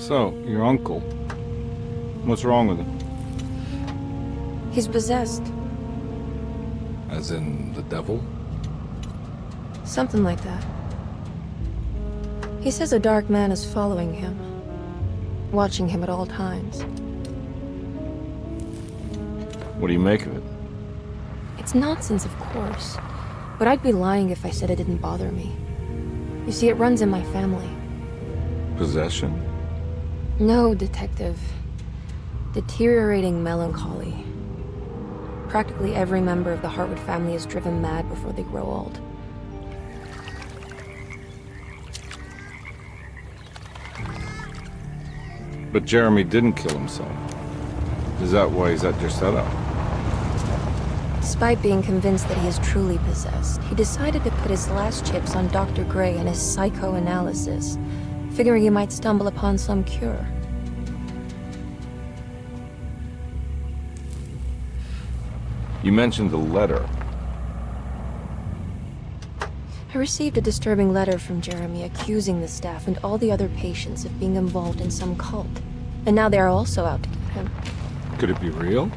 So, your uncle. What's wrong with him? He's possessed. As in the devil? Something like that. He says a dark man is following him, watching him at all times. What do you make of it? It's nonsense, of course, but I'd be lying if I said it didn't bother me. You see, it runs in my family. Possession? No, Detective. Deteriorating melancholy. Practically every member of the Hartwood family is driven mad before they grow old. But Jeremy didn't kill himself. Is that why he's at your setup? Despite being convinced that he is truly possessed, he decided to put his last chips on Dr. Gray and his psychoanalysis, figuring he might stumble upon some cure. You mentioned the letter. I received a disturbing letter from Jeremy accusing the staff and all the other patients of being involved in some cult. And now they are also out to get him. Could it be real?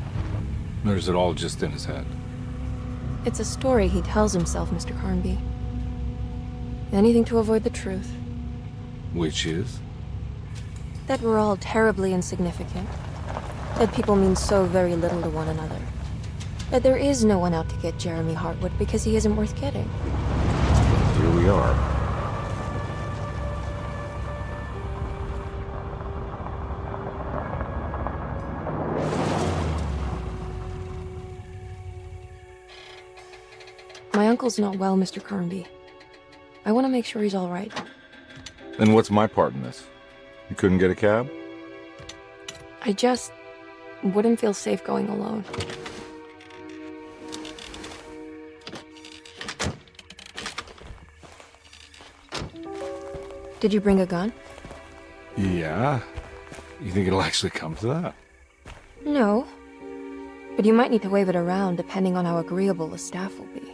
Or is it all just in his head? It's a story he tells himself, Mr. Carnby. Anything to avoid the truth. Which is? That we're all terribly insignificant. That people mean so very little to one another. That there is no one out to get Jeremy Hartwood because he isn't worth getting. Here we are. My uncle's not well, Mr. Carnby. I want to make sure he's all right. Then what's my part in this? You couldn't get a cab? I just wouldn't feel safe going alone. Did you bring a gun? Yeah. You think it'll actually come to that? No. But you might need to wave it around depending on how agreeable the staff will be.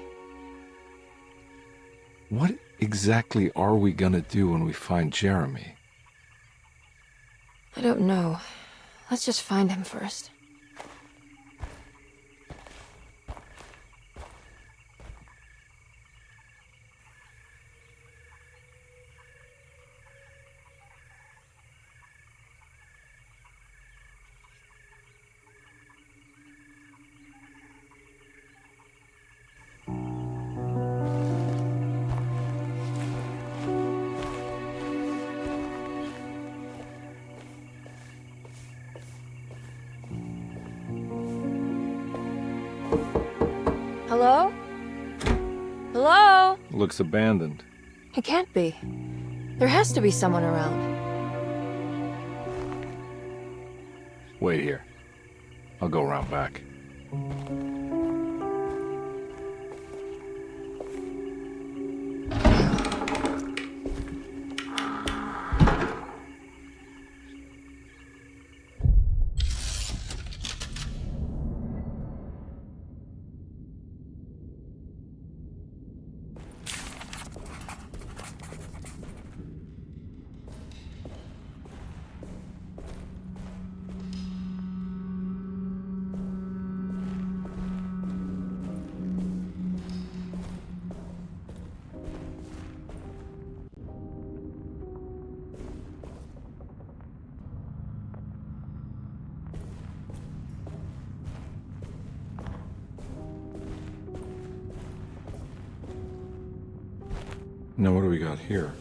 What exactly are we gonna do when we find Jeremy? I don't know. Let's just find him first. Hello? Hello? Looks abandoned. It can't be. There has to be someone around. Wait here. I'll go around back. Now what do we got here?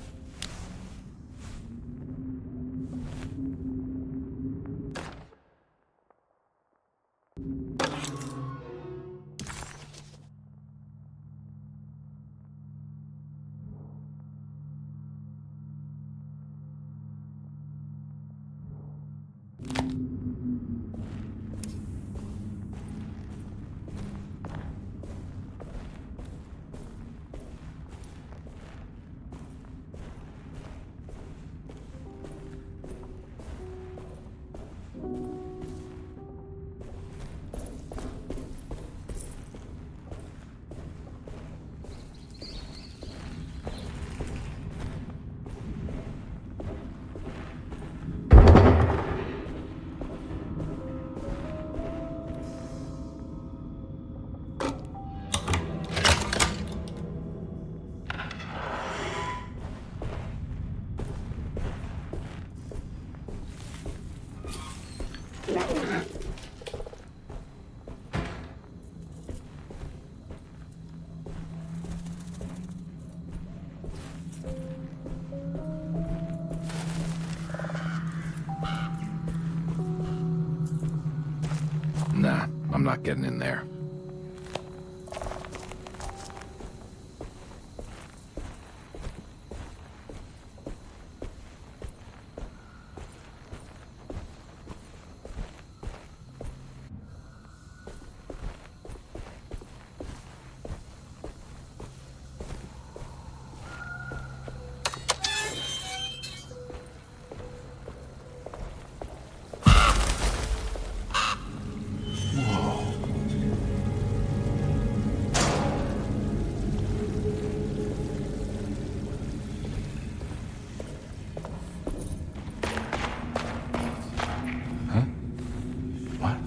I'm not getting in there. What?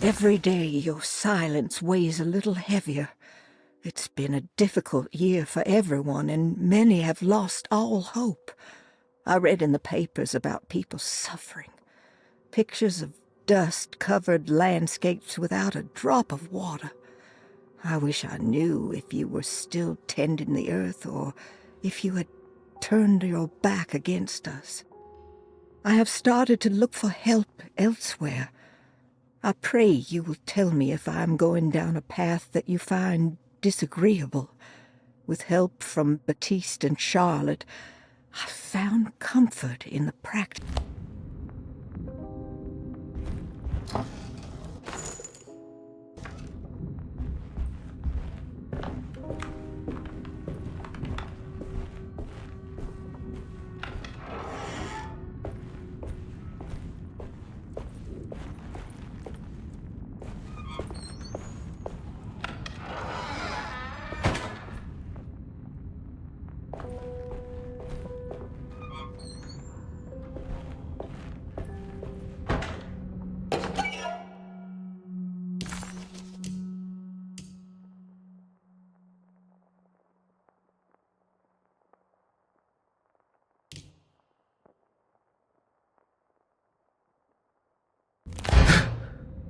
Every day your silence weighs a little heavier. It's been a difficult year for everyone, and many have lost all hope. I read in the papers about people suffering. Pictures of dust-covered landscapes without a drop of water. I wish I knew if you were still tending the earth or if you had turned your back against us. I have started to look for help elsewhere. I pray you will tell me if I am going down a path that you find disagreeable. With help from Baptiste and Charlotte, I found comfort in the practice.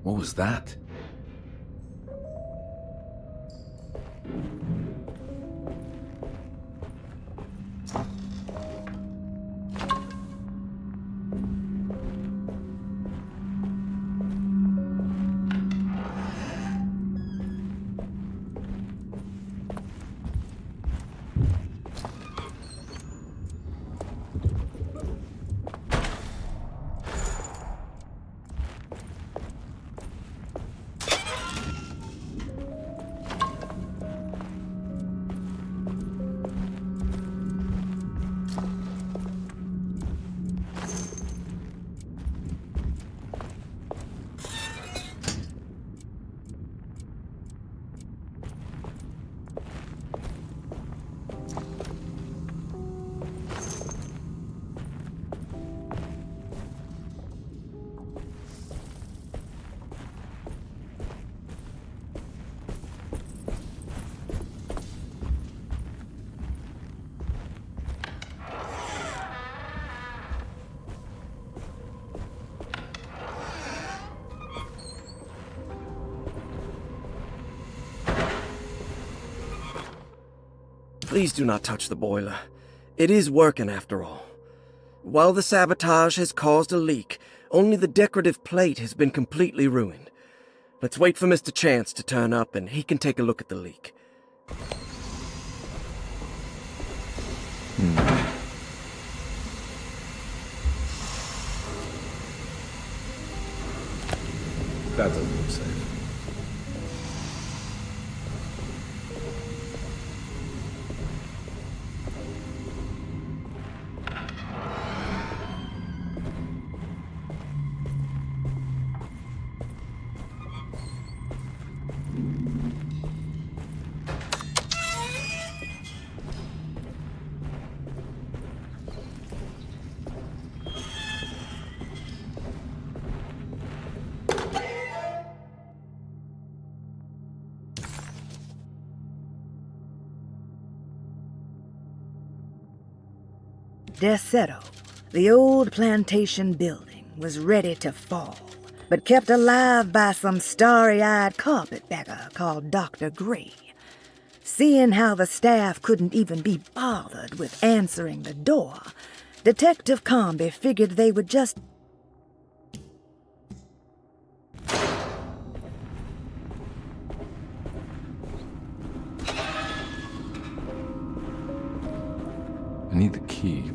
What was that? Please do not touch the boiler. It is working after all. While the sabotage has caused a leak, only the decorative plate has been completely ruined. Let's wait for Mr. Chance to turn up and he can take a look at the leak. That doesn't look safe. Deseto, the old plantation building, was ready to fall, but kept alive by some starry-eyed carpetbagger called Dr. Gray. Seeing how the staff couldn't even be bothered with answering the door, Detective Carnby figured they would just... I need the key.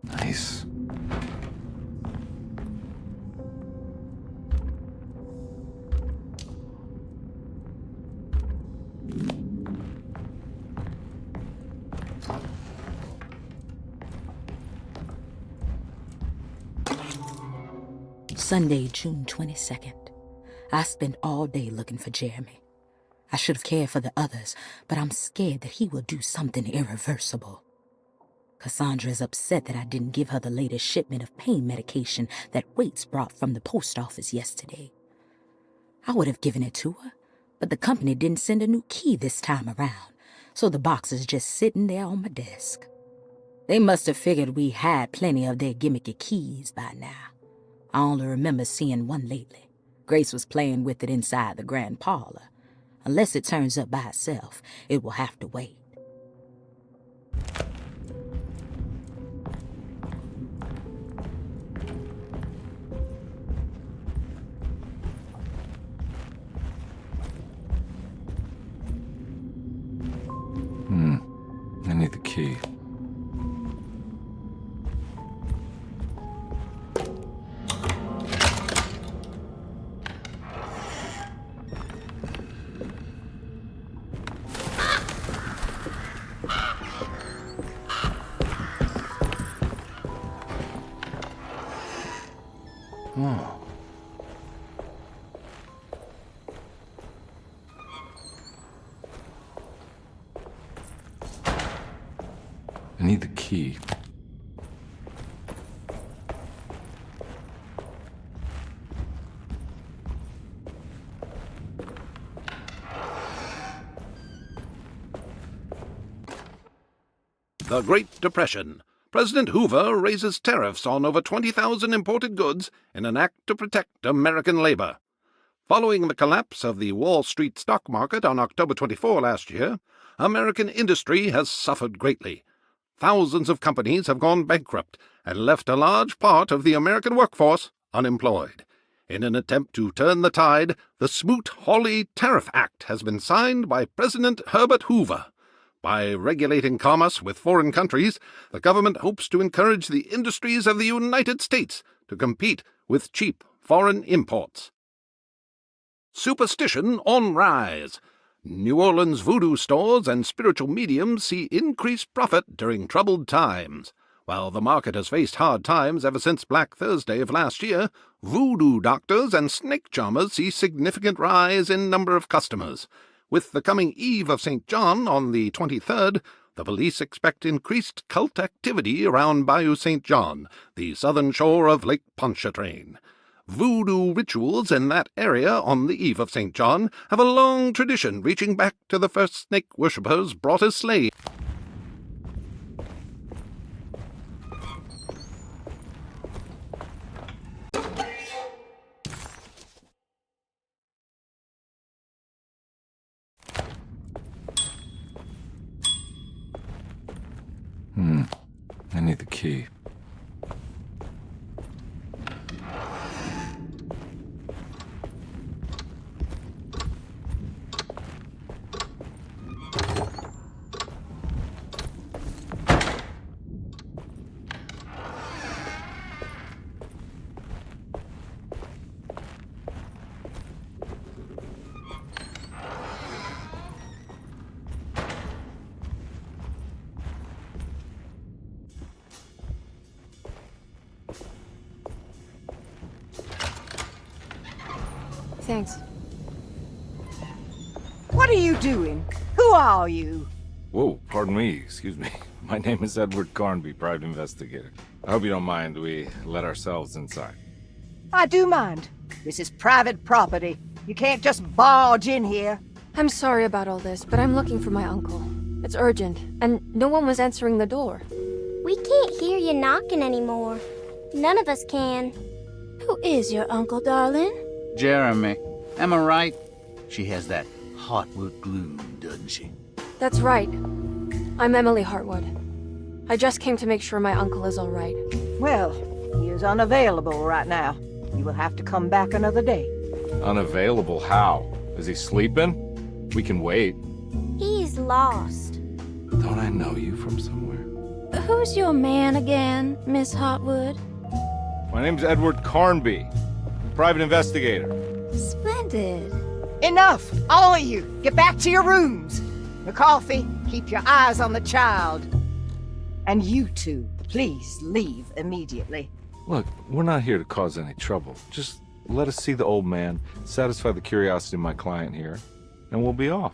Nice. Sunday, June 22nd. I spent all day looking for Jeremy. I should have cared for the others, but I'm scared that he will do something irreversible. Cassandra is upset that I didn't give her the latest shipment of pain medication that Waits brought from the post office yesterday. I would have given it to her, but the company didn't send a new key this time around, so the box is just sitting there on my desk. They must have figured we had plenty of their gimmicky keys by now. I only remember seeing one lately. Grace was playing with it inside the grand parlor. Unless it turns up by itself, it will have to wait. I need the key. Oh. I need the key. The Great Depression. President Hoover raises tariffs on over 20,000 imported goods in an act to protect American labor. Following the collapse of the Wall Street stock market on October 24 last year, American industry has suffered greatly. Thousands of companies have gone bankrupt and left a large part of the American workforce unemployed. In an attempt to turn the tide, the Smoot-Hawley Tariff Act has been signed by President Herbert Hoover. By regulating commerce with foreign countries, the government hopes to encourage the industries of the United States to compete with cheap foreign imports. Superstition on rise. New Orleans voodoo stores and spiritual mediums see increased profit during troubled times. While the market has faced hard times ever since Black Thursday of last year, voodoo doctors and snake charmers see significant rise in number of customers. With the coming Eve of St. John on the 23rd, The police expect increased cult activity around Bayou St. John, the southern shore of Lake Pontchartrain. Voodoo rituals in that area on the eve of St. John have a long tradition reaching back to the first snake worshippers brought as slaves. I need the key. Thanks. What are you doing? Who are you? Whoa, pardon me, excuse me. My name is Edward Carnby, private investigator. I hope you don't mind we let ourselves inside. I do mind. This is private property. You can't just barge in here. I'm sorry about all this, but I'm looking for my uncle. It's urgent, and no one was answering the door. We can't hear you knocking anymore. None of us can. Who is your uncle, darling? Jeremy. Am I right? She has that Heartwood gloom, doesn't she? That's right. I'm Emily Hartwood. I just came to make sure my uncle is all right. Well, he is unavailable right now. You will have to come back another day. Unavailable how? Is he sleeping? We can wait. He's lost. Don't I know you from somewhere? Who's your man again, Miss Hartwood? My name's Edward Carnby, private investigator. Splendid. Enough! All of you! Get back to your rooms! McCarthy, keep your eyes on the child. And you two, please leave immediately. Look, we're not here to cause any trouble. Just let us see the old man, satisfy the curiosity of my client here, and we'll be off.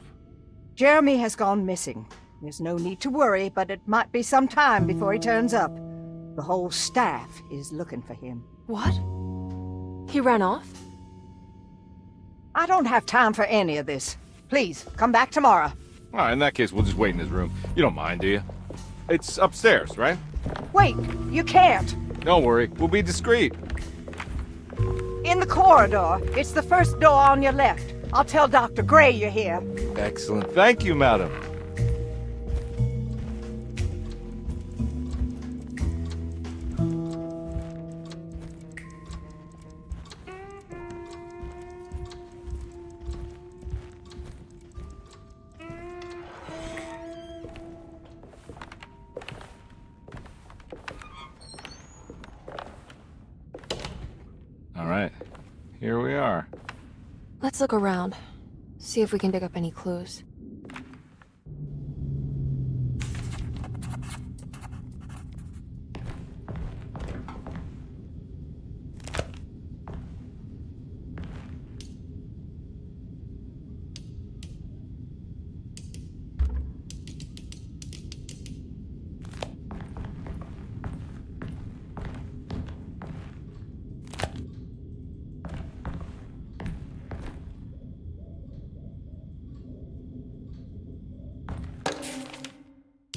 Jeremy has gone missing. There's no need to worry, but it might be some time before he turns up. The whole staff is looking for him. What? He ran off? I don't have time for any of this. Please, come back tomorrow. All right, in that case, we'll just wait in his room. You don't mind, do you? It's upstairs, right? Wait, you can't. Don't worry, we'll be discreet. In the corridor. It's the first door on your left. I'll tell Dr. Gray you're here. Excellent. Thank you, madam. All right, here we are. Let's look around. See if we can dig up any clues.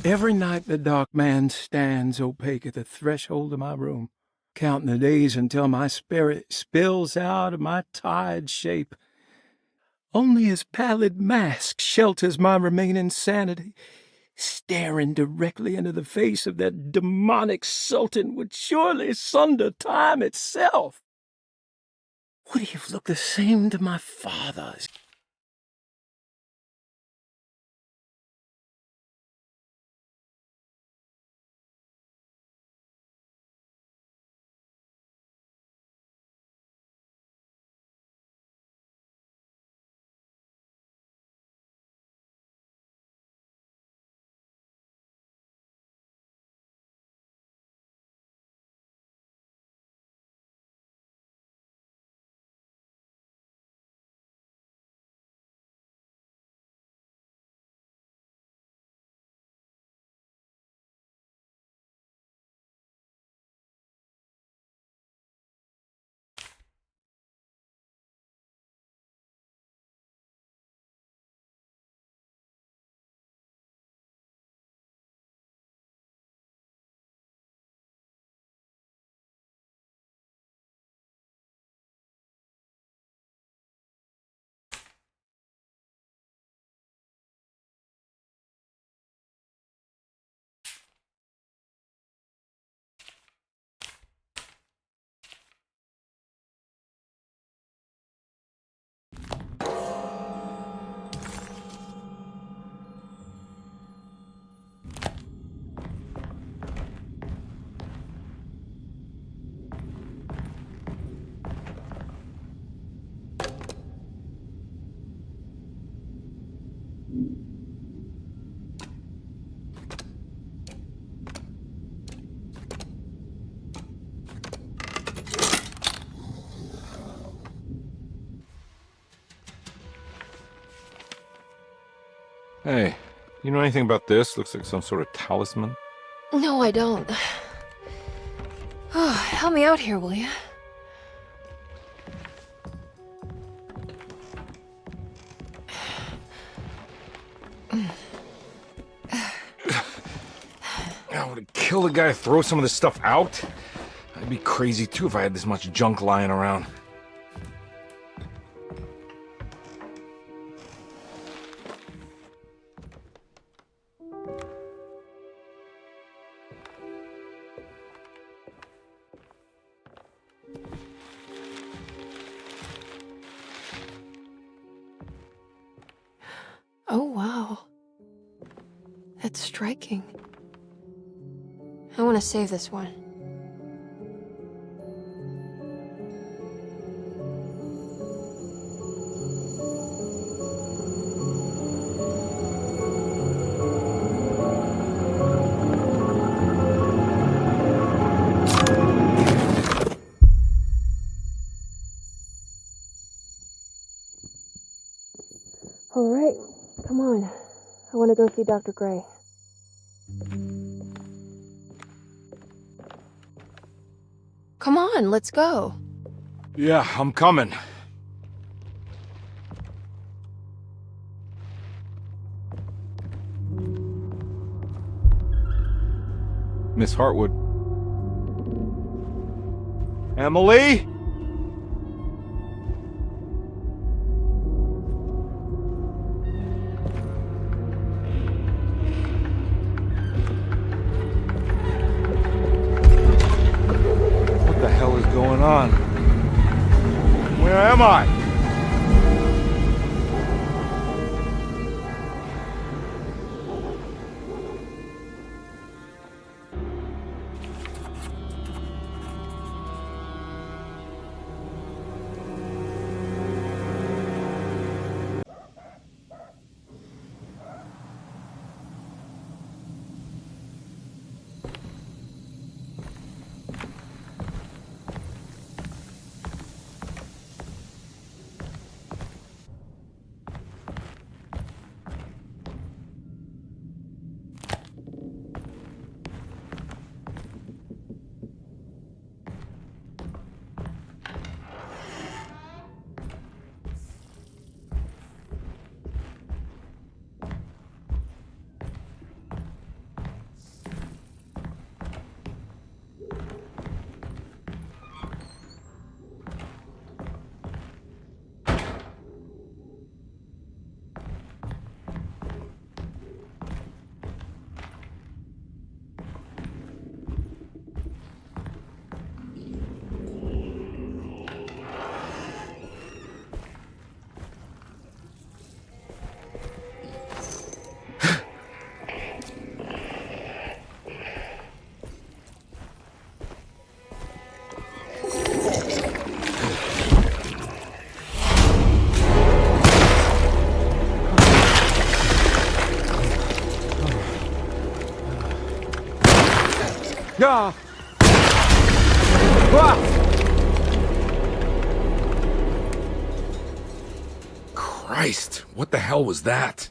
Every night the dark man stands opaque at the threshold of my room, counting the days until my spirit spills out of my tired shape. Only his pallid mask shelters my remaining sanity. Staring directly into the face of that demonic sultan would surely sunder time itself. Would he have looked the same to my father? Hey, you know anything about this? Looks like some sort of talisman. No, I don't. Oh, help me out here, will you? I would kill the guy to throw some of this stuff out. I'd be crazy too if I had this much junk lying around. Oh, wow. That's striking. I want to save this one. All right, come on. I want to go see Dr. Gray. Come on, let's go. Yeah, I'm coming. Miss Hartwood. Emily? What the hell is going on? Where am I? Ah! Ah! Christ, what the hell was that?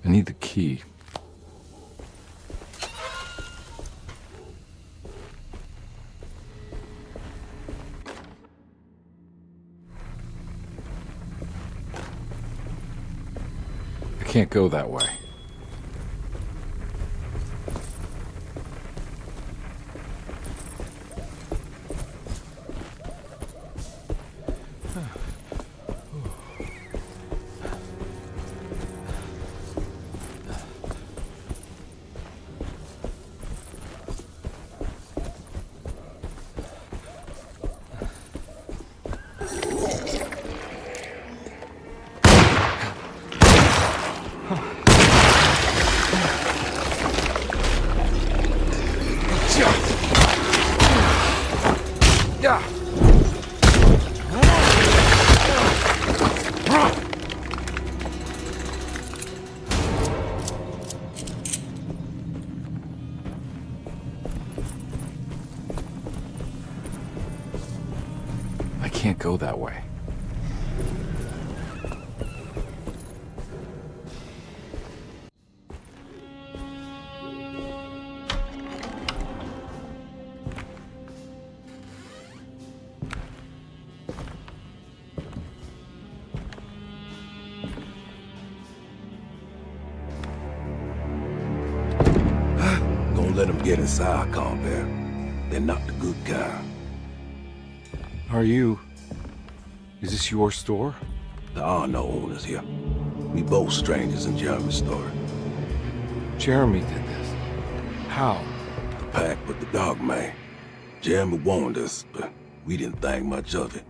I need the key. I can't go that way. I can't go that way. Don't let them get inside, Carnby. They're not the good kind. Are you... Is this your store? There are no owners here. We both strangers in Jeremy's story. Jeremy did this. How? The pact with the dog man. Jeremy warned us, but we didn't think much of it.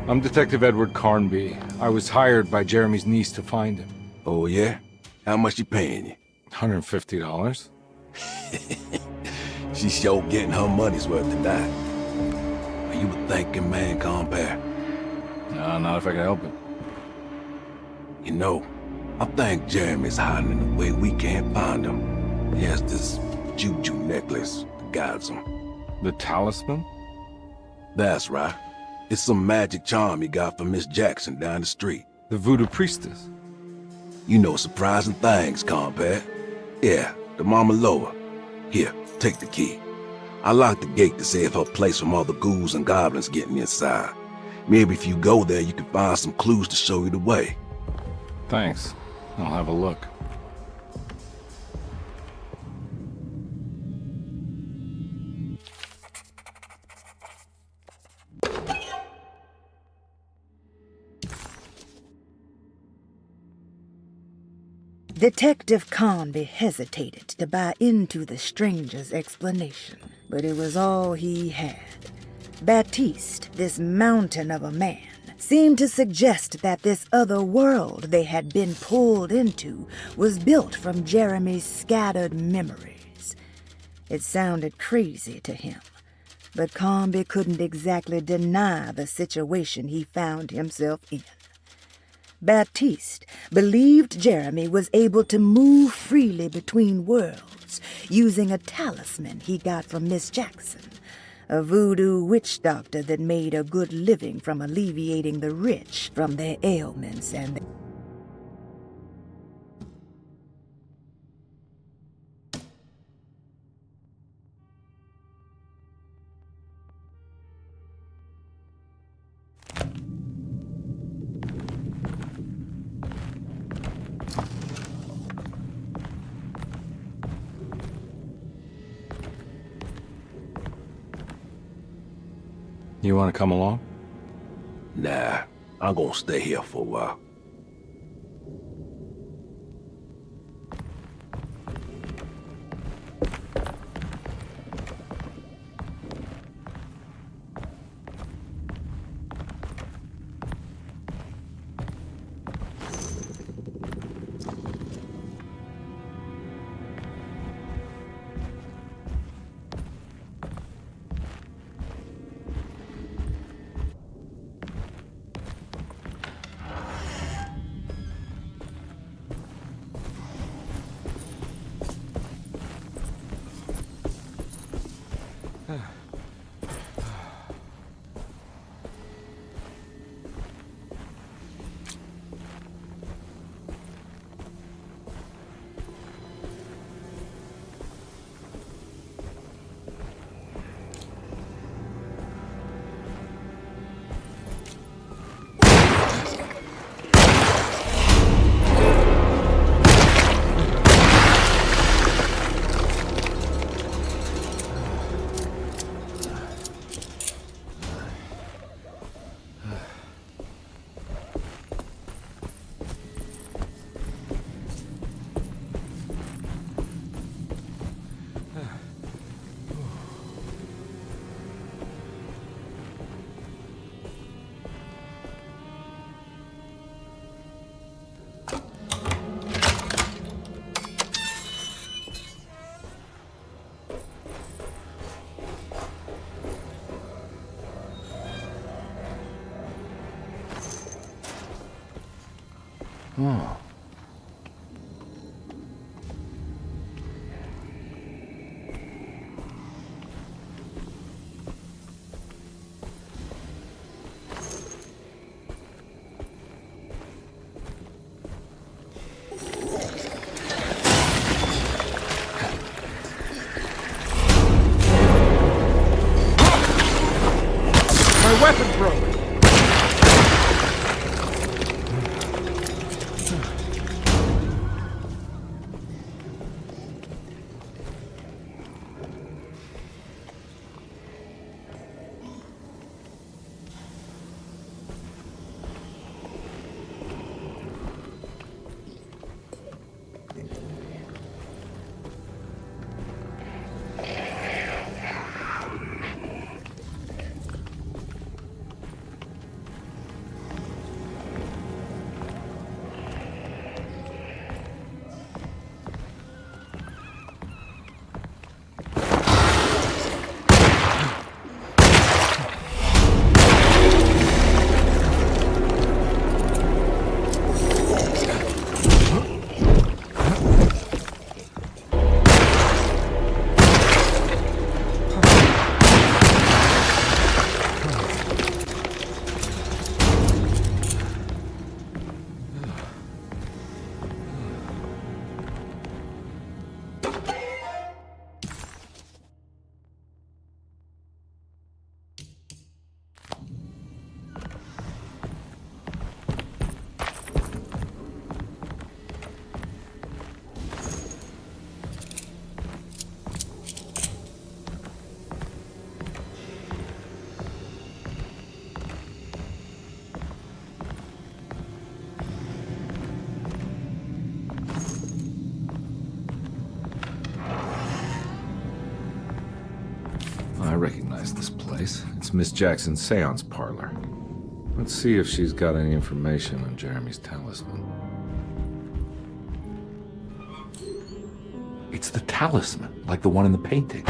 I'm Detective Edward Carnby. I was hired by Jeremy's niece to find him. Oh, yeah? How much she paying you? $150. She's sure getting her money's worth tonight. Are you a thinking man, Carnby? No, not if I can help it. You know, I think Jeremy's hiding in a way we can't find him. He has this juju necklace that guides him. The talisman? That's right. It's some magic charm he got from Miss Jackson down the street. The voodoo priestess? You know surprising things, Carnby. Yeah, the Mama Loa. Here, take the key. I locked the gate to save her place from all the ghouls and goblins getting inside. Maybe if you go there, you can find some clues to show you the way. Thanks. I'll have a look. Detective Carnby hesitated to buy into the stranger's explanation, but it was all he had. Baptiste, this mountain of a man, seemed to suggest that this other world they had been pulled into was built from Jeremy's scattered memories. It sounded crazy to him, but Carnby couldn't exactly deny the situation he found himself in. Baptiste believed Jeremy was able to move freely between worlds using a talisman he got from Miss Jackson, a voodoo witch doctor that made a good living from alleviating the rich from their ailments and You want to come along? Nah, I'm gonna stay here for a while. Oh. My weapon broke! I recognize this place. It's Miss Jackson's seance parlor. Let's see if she's got any information on Jeremy's talisman. It's the talisman, like the one in the painting.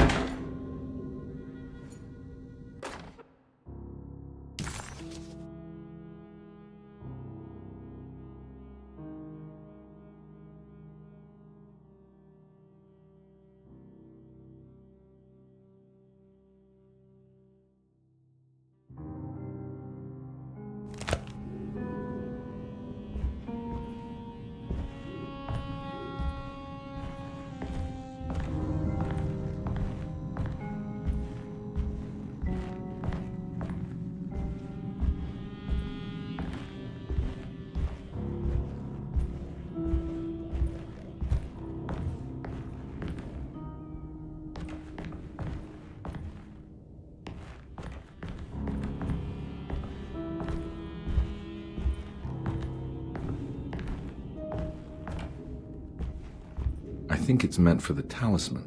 I think it's meant for the talisman.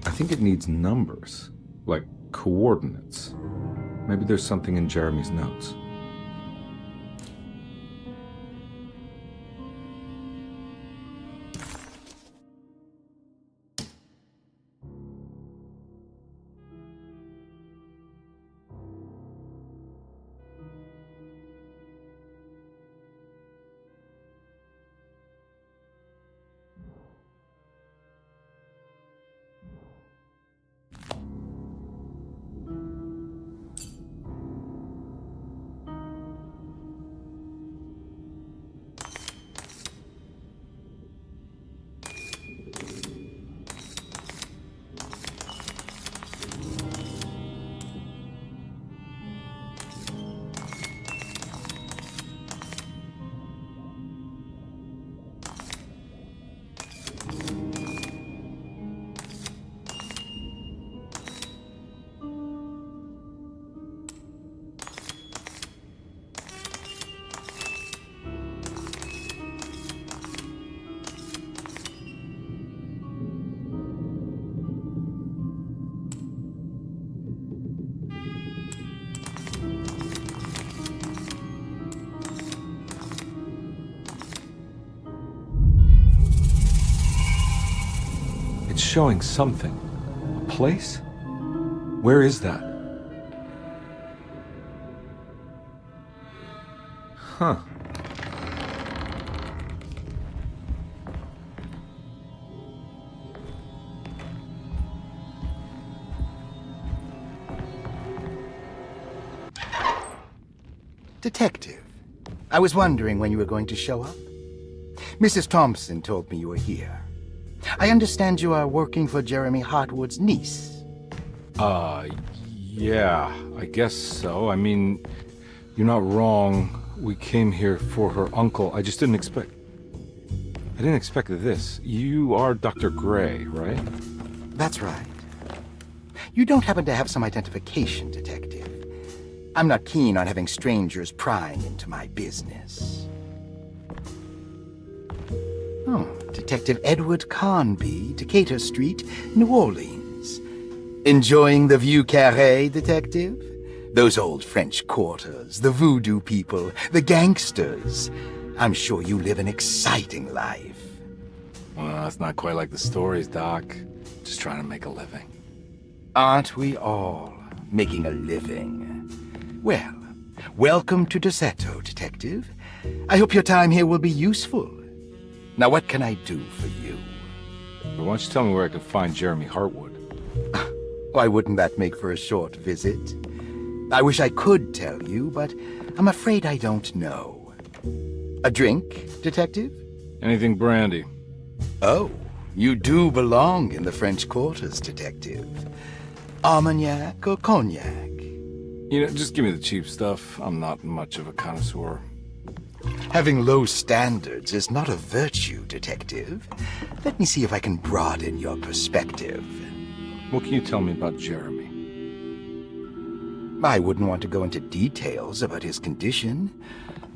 I think it needs numbers, like coordinates. Maybe there's something in Jeremy's notes. It's showing something. A place? Where is that? Huh. Detective, I was wondering when you were going to show up. Mrs. Thompson told me you were here. I understand you are working for Jeremy Hartwood's niece. Yeah, I guess so. I mean, you're not wrong. We came here for her uncle. I just didn't expect... I didn't expect this. You are Dr. Gray, right? That's right. You don't happen to have some identification, Detective. I'm not keen on having strangers prying into my business. Oh, Detective Edward Carnby, Decatur Street, New Orleans. Enjoying the Vieux Carré, Detective? Those old French quarters, the voodoo people, the gangsters. I'm sure you live an exciting life. Well, it's not quite like the stories, Doc. Just trying to make a living. Aren't we all making a living? Well, welcome to Deseto, Detective. I hope your time here will be useful. Now, what can I do for you? But why don't you tell me where I can find Jeremy Hartwood? Why wouldn't that make for a short visit? I wish I could tell you, but I'm afraid I don't know. A drink, Detective? Anything brandy. Oh, you do belong in the French quarters, Detective. Armagnac or cognac? You know, just give me the cheap stuff. I'm not much of a connoisseur. Having low standards is not a virtue, Detective. Let me see if I can broaden your perspective. What can you tell me about Jeremy? I wouldn't want to go into details about his condition.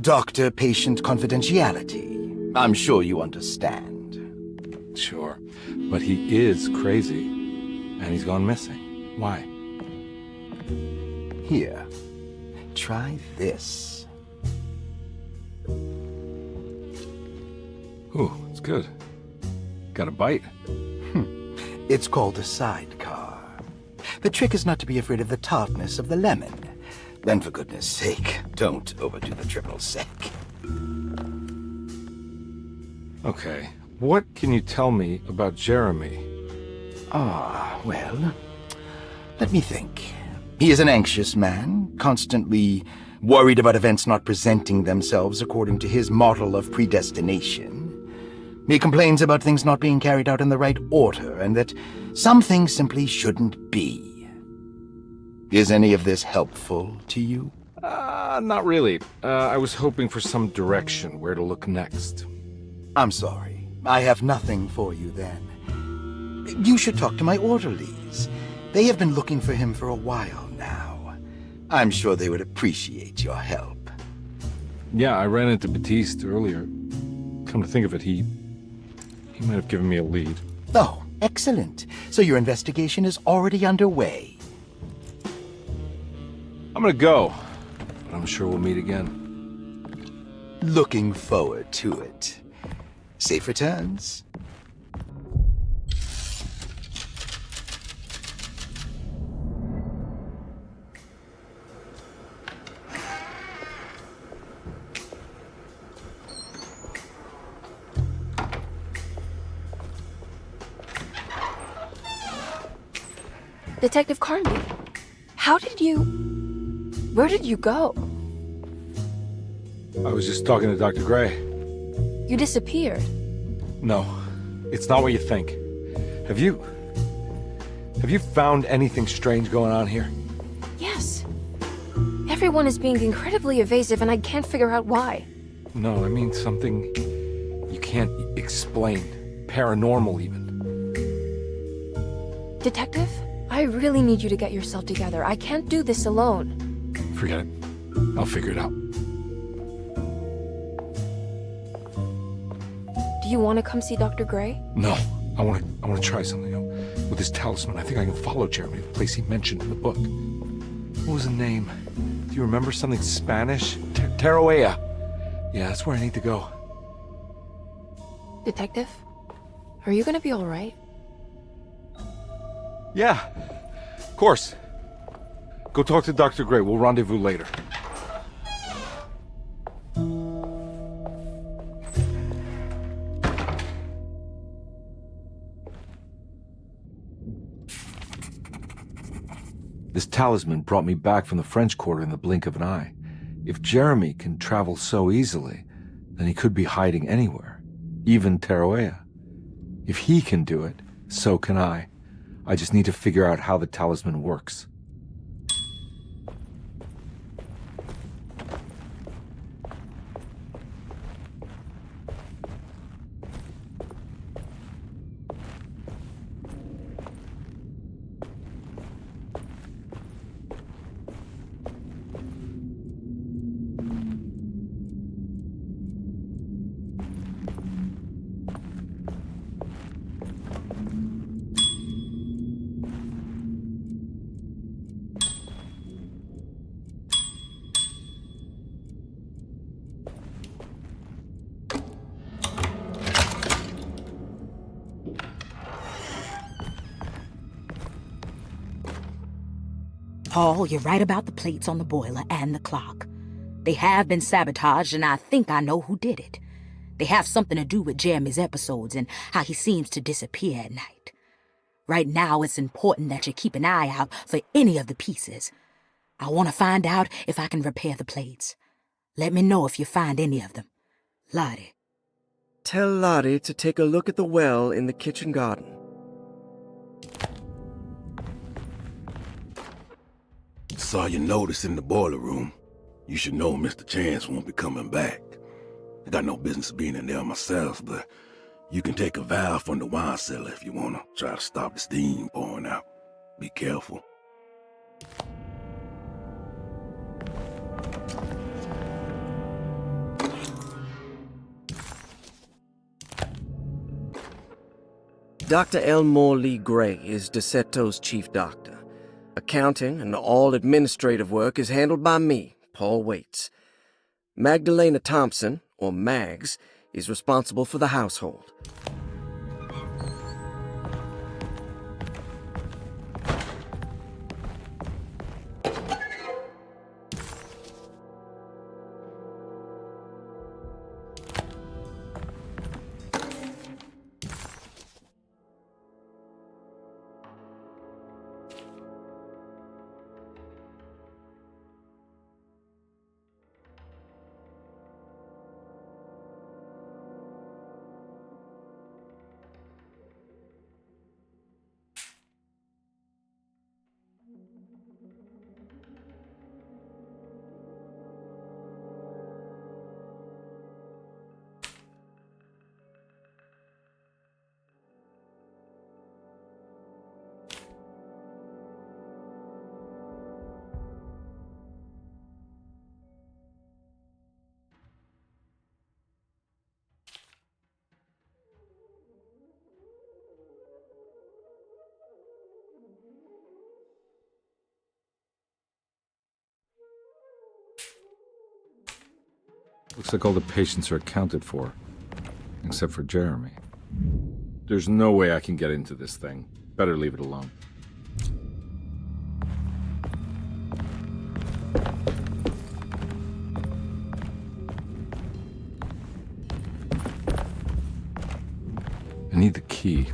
Doctor-patient confidentiality. I'm sure you understand. Sure, but he is crazy, and he's gone missing. Why? Here, try this. Ooh, it's good. Got a bite? It's called a sidecar. The trick is not to be afraid of the tartness of the lemon. Then, for goodness sake, don't overdo the triple sec. Okay, what can you tell me about Jeremy? Well, let me think. He is an anxious man, constantly worried about events not presenting themselves according to his model of predestination. He complains about things not being carried out in the right order, and that some things simply shouldn't be. Is any of this helpful to you? Not really. I was hoping for some direction where to look next. I'm sorry. I have nothing for you then. You should talk to my orderlies. They have been looking for him for a while now. I'm sure they would appreciate your help. Yeah, I ran into Batiste earlier. Come to think of it, he might have given me a lead. Oh, excellent. So your investigation is already underway. I'm gonna go, but I'm sure we'll meet again. Looking forward to it. Safe returns. Detective Carnby, where did you go? I was just talking to Dr. Gray. You disappeared. No, it's not what you think. Have you found anything strange going on here? Yes. Everyone is being incredibly evasive and I can't figure out why. No, I mean something you can't explain. Paranormal, even. Detective, I really need you to get yourself together. I can't do this alone. Forget it. I'll figure it out. Do you want to come see Dr. Gray? No, I want to try something. With this talisman, I think I can follow Jeremy to the place he mentioned in the book. What was the name? Do you remember something Spanish? Teroea. Yeah, that's where I need to go. Detective, are you gonna be all right? Yeah, of course. Go talk to Dr. Gray. We'll rendezvous later. This talisman brought me back from the French Quarter in the blink of an eye. If Jeremy can travel so easily, then he could be hiding anywhere, even Tarawea. If he can do it, so can I. I just need to figure out how the talisman works. Paul, you're right about the plates on the boiler and the clock. They have been sabotaged, and I think I know who did it. They have something to do with Jeremy's episodes and how he seems to disappear at night. Right now, it's important that you keep an eye out for any of the pieces. I want to find out if I can repair the plates. Let me know if you find any of them. Lottie. Tell Lottie to take a look at the well in the kitchen garden. Saw your notice in the boiler room. You should know Mr. Chance won't be coming back. I got no business being in there myself, but you can take a valve from the wine cellar if you want to try to stop the steam pouring out. Be careful. Dr. Elmore Lee Gray is DeSeto's chief doctor. Accounting and all administrative work is handled by me, Paul Waits. Magdalena Thompson, or Mags, is responsible for the household. Looks like all the patients are accounted for, except for Jeremy. There's no way I can get into this thing. Better leave it alone. I need the key.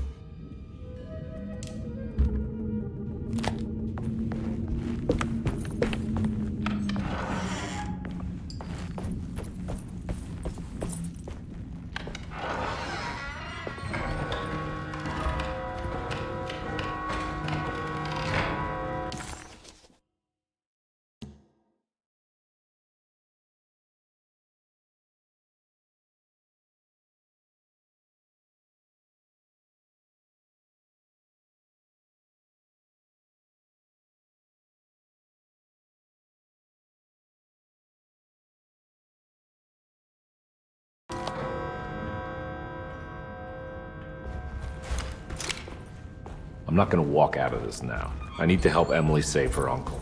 I'm not gonna walk out of this now. I need to help Emily save her uncle.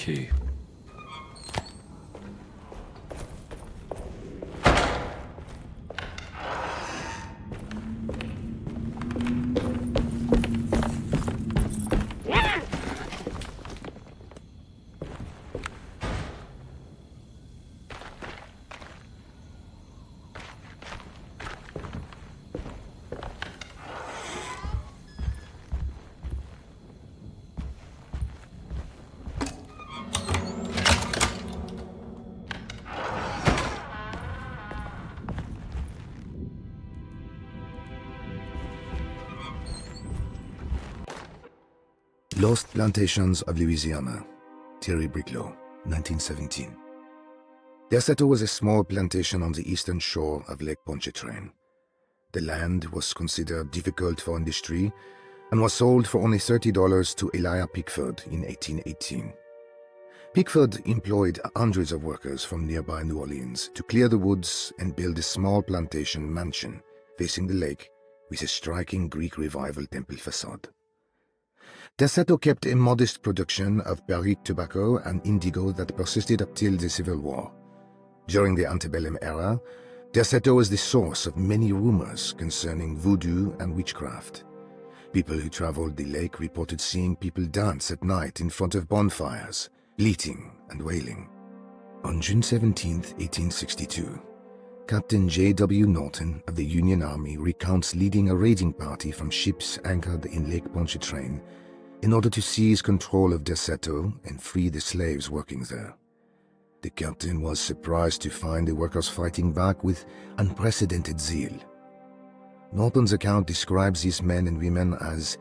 key. Lost Plantations of Louisiana, Thierry Briclot, 1917. Derceto was a small plantation on the eastern shore of Lake Pontchartrain. The land was considered difficult for industry and was sold for only $30 to Elijah Pickford in 1818. Pickford employed hundreds of workers from nearby New Orleans to clear the woods and build a small plantation mansion facing the lake with a striking Greek Revival temple facade. Derceto kept a modest production of barrique tobacco and indigo that persisted up till the Civil War. During the antebellum era, Derceto was the source of many rumors concerning voodoo and witchcraft. People who traveled the lake reported seeing people dance at night in front of bonfires, bleating and wailing. On June 17, 1862, Captain J.W. Norton of the Union Army recounts leading a raiding party from ships anchored in Lake Pontchartrain in order to seize control of Derceto and free the slaves working there. The captain was surprised to find the workers fighting back with unprecedented zeal. Norton's account describes these men and women as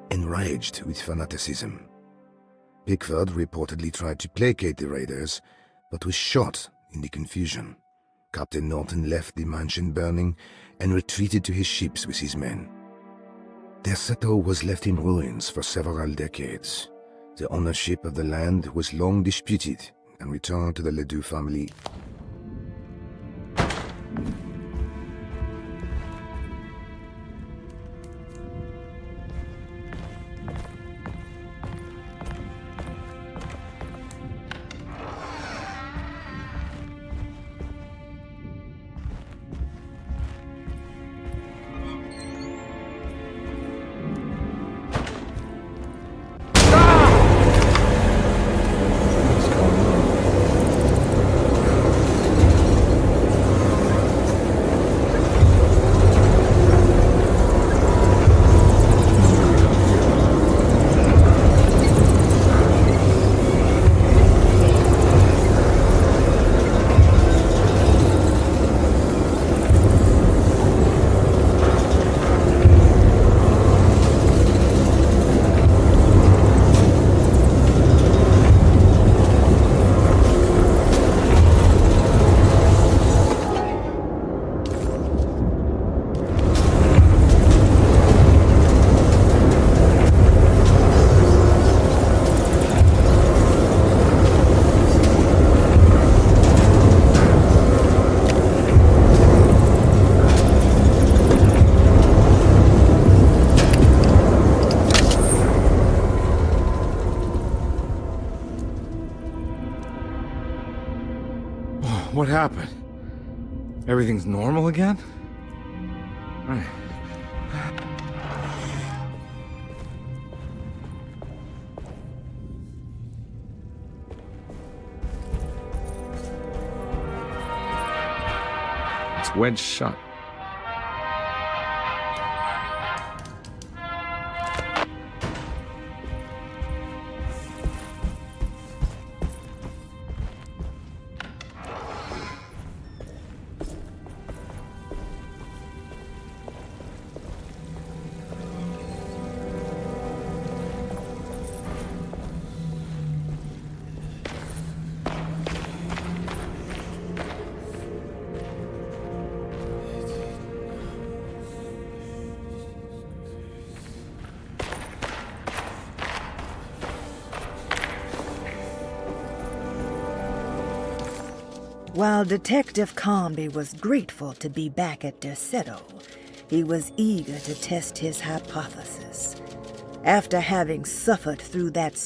enraged with fanaticism. Pickford reportedly tried to placate the raiders, but was shot in the confusion. Captain Norton left the mansion burning and retreated to his ships with his men. Derceto was left in ruins for several decades. The ownership of the land was long disputed and returned to the Ledoux family. What happened? Everything's normal again? Right. It's wedged shut. While Detective Carnby was grateful to be back at Derceto, he was eager to test his hypothesis. After having suffered through that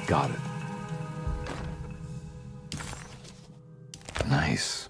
Got it. Nice.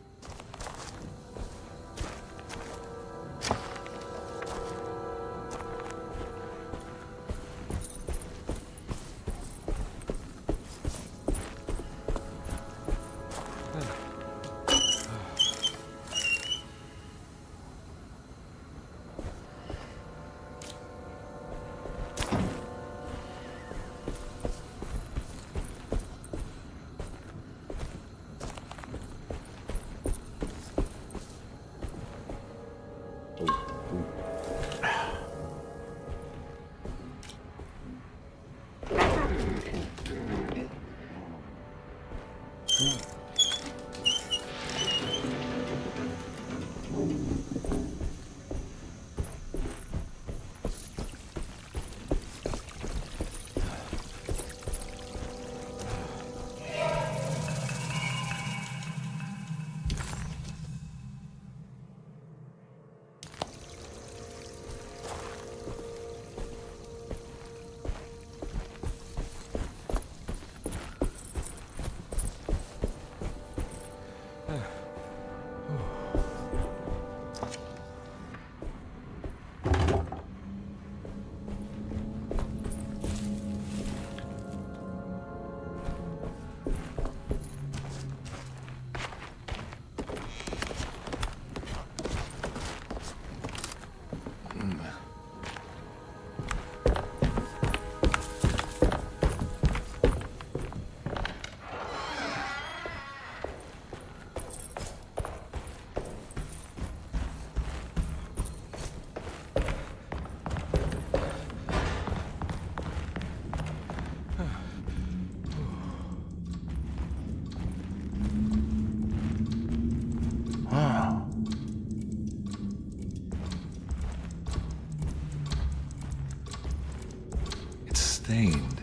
Stained.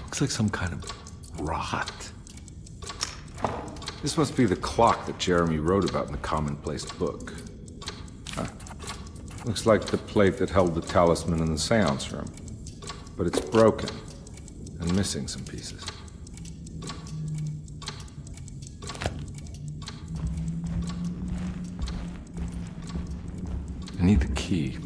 Looks like some kind of rot. This must be the clock that Jeremy wrote about in the commonplace book. Huh. Looks like the plate that held the talisman in the seance room. But it's broken and missing some pieces. I need the key.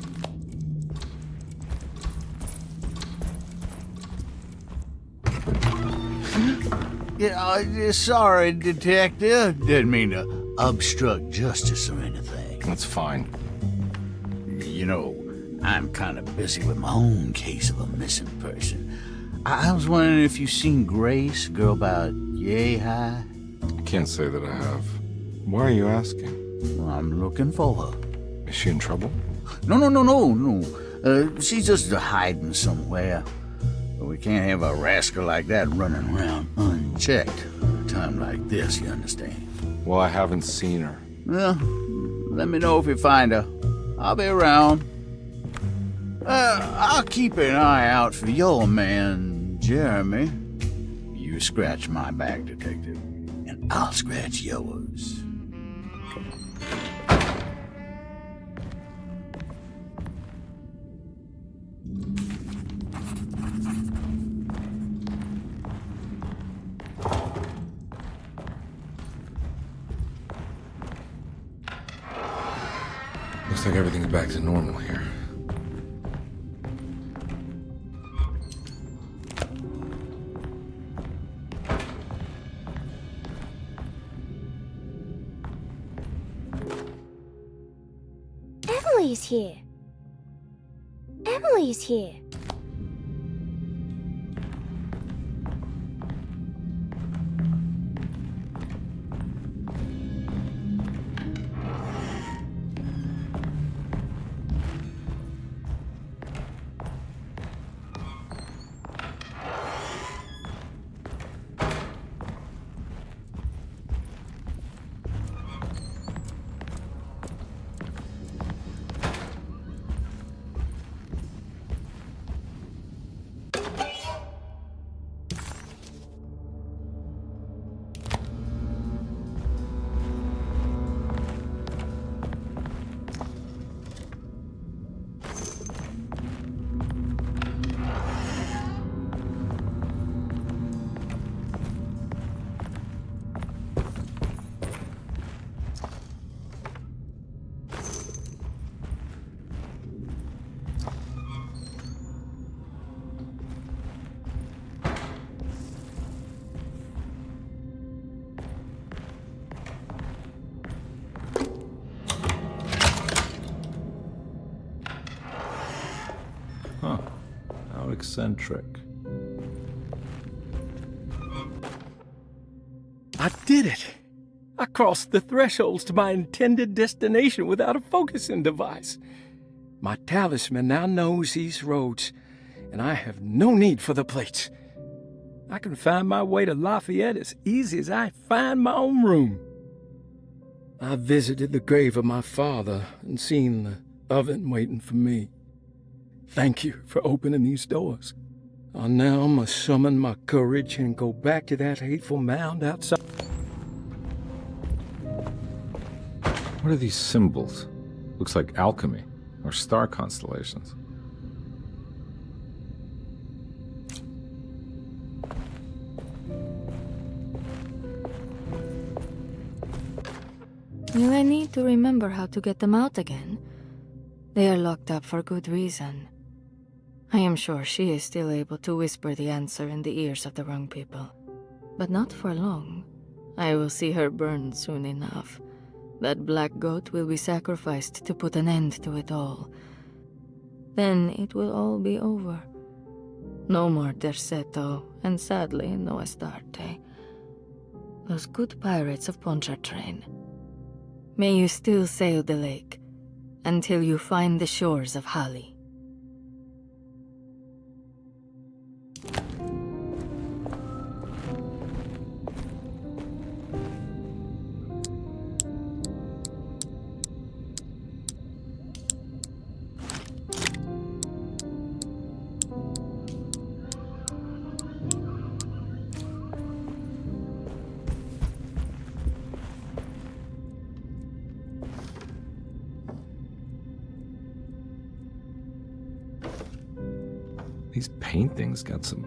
Yeah, sorry, Detective. Didn't mean to obstruct justice or anything. That's fine. You know, I'm kind of busy with my own case of a missing person. I was wondering if you've seen Grace, girl about yay high? I can't say that I have. Why are you asking? Well, I'm looking for her. Is she in trouble? No. She's just hiding somewhere. We can't have a rascal like that running around unchecked at a time like this, you understand? Well, I haven't seen her. Well, let me know if you find her. I'll be around. I'll keep an eye out for your man, Jeremy. You scratch my back, Detective, and I'll scratch yours. Looks like everything's back to normal here. Emily's here. Emily's here. eccentric. I did it! I crossed the thresholds to my intended destination without a focusing device. My talisman now knows these roads, and I have no need for the plates. I can find my way to Lafayette as easy as I find my own room. I visited the grave of my father and seen the oven waiting for me. Thank you for opening these doors. I now must summon my courage and go back to that hateful mound outside. What are these symbols? Looks like alchemy or star constellations. Will I need to remember how to get them out again? They are locked up for good reason. I am sure she is still able to whisper the answer in the ears of the wrong people. But not for long. I will see her burned soon enough. That black goat will be sacrificed to put an end to it all. Then it will all be over. No more Terceto, and sadly, no Astarte. Those good pirates of Pontchartrain. May you still sail the lake, until you find the shores of Hali. These paintings got some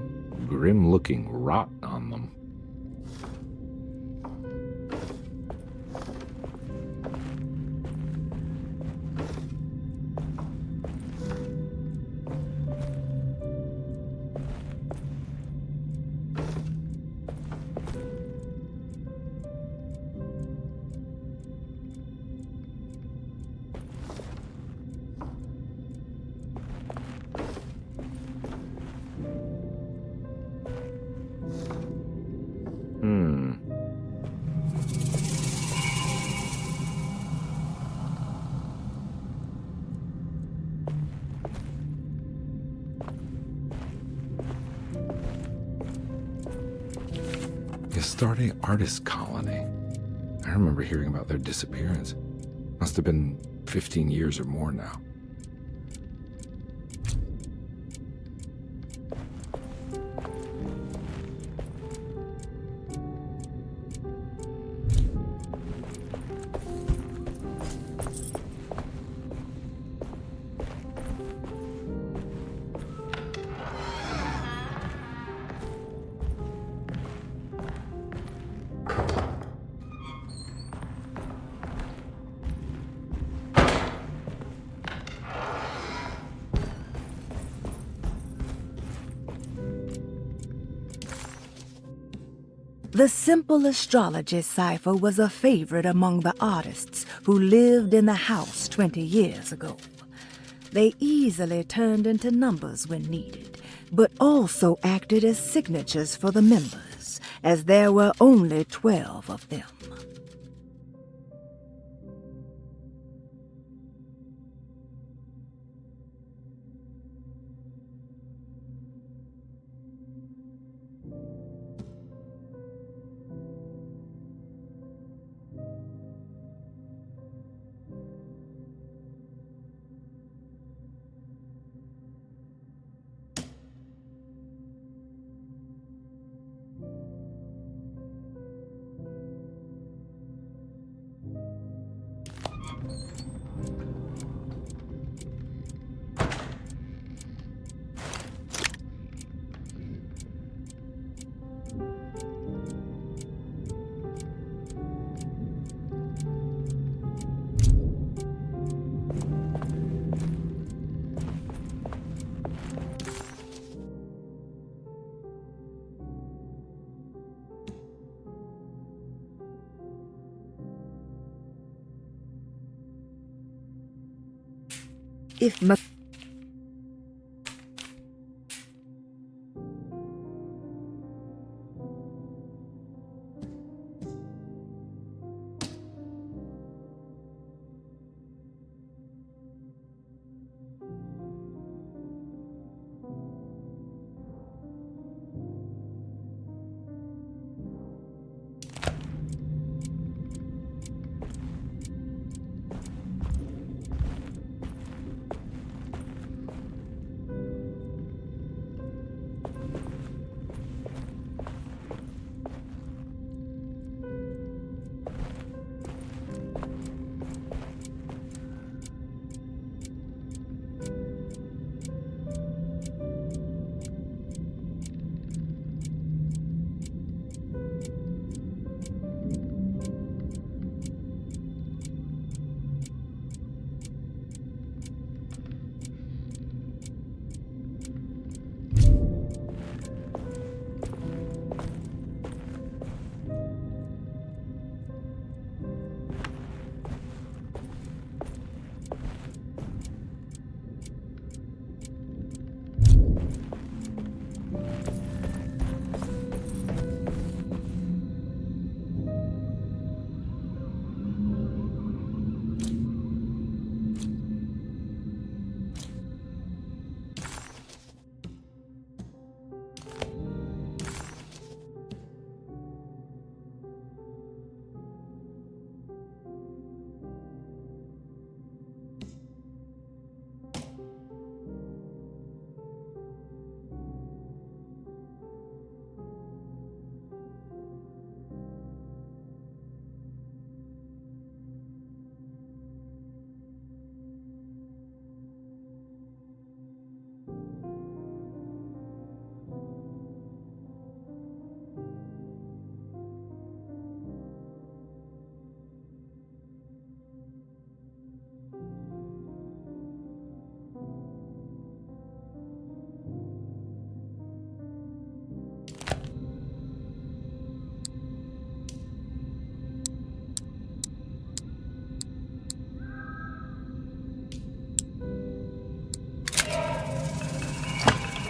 grim-looking rot on them. Astarte Artist Colony. I remember hearing about their disappearance. Must have been 15 years or more now. The simple astrology cipher was a favorite among the artists who lived in the house 20 years ago. They easily turned into numbers when needed, but also acted as signatures for the members, as there were only 12 of them.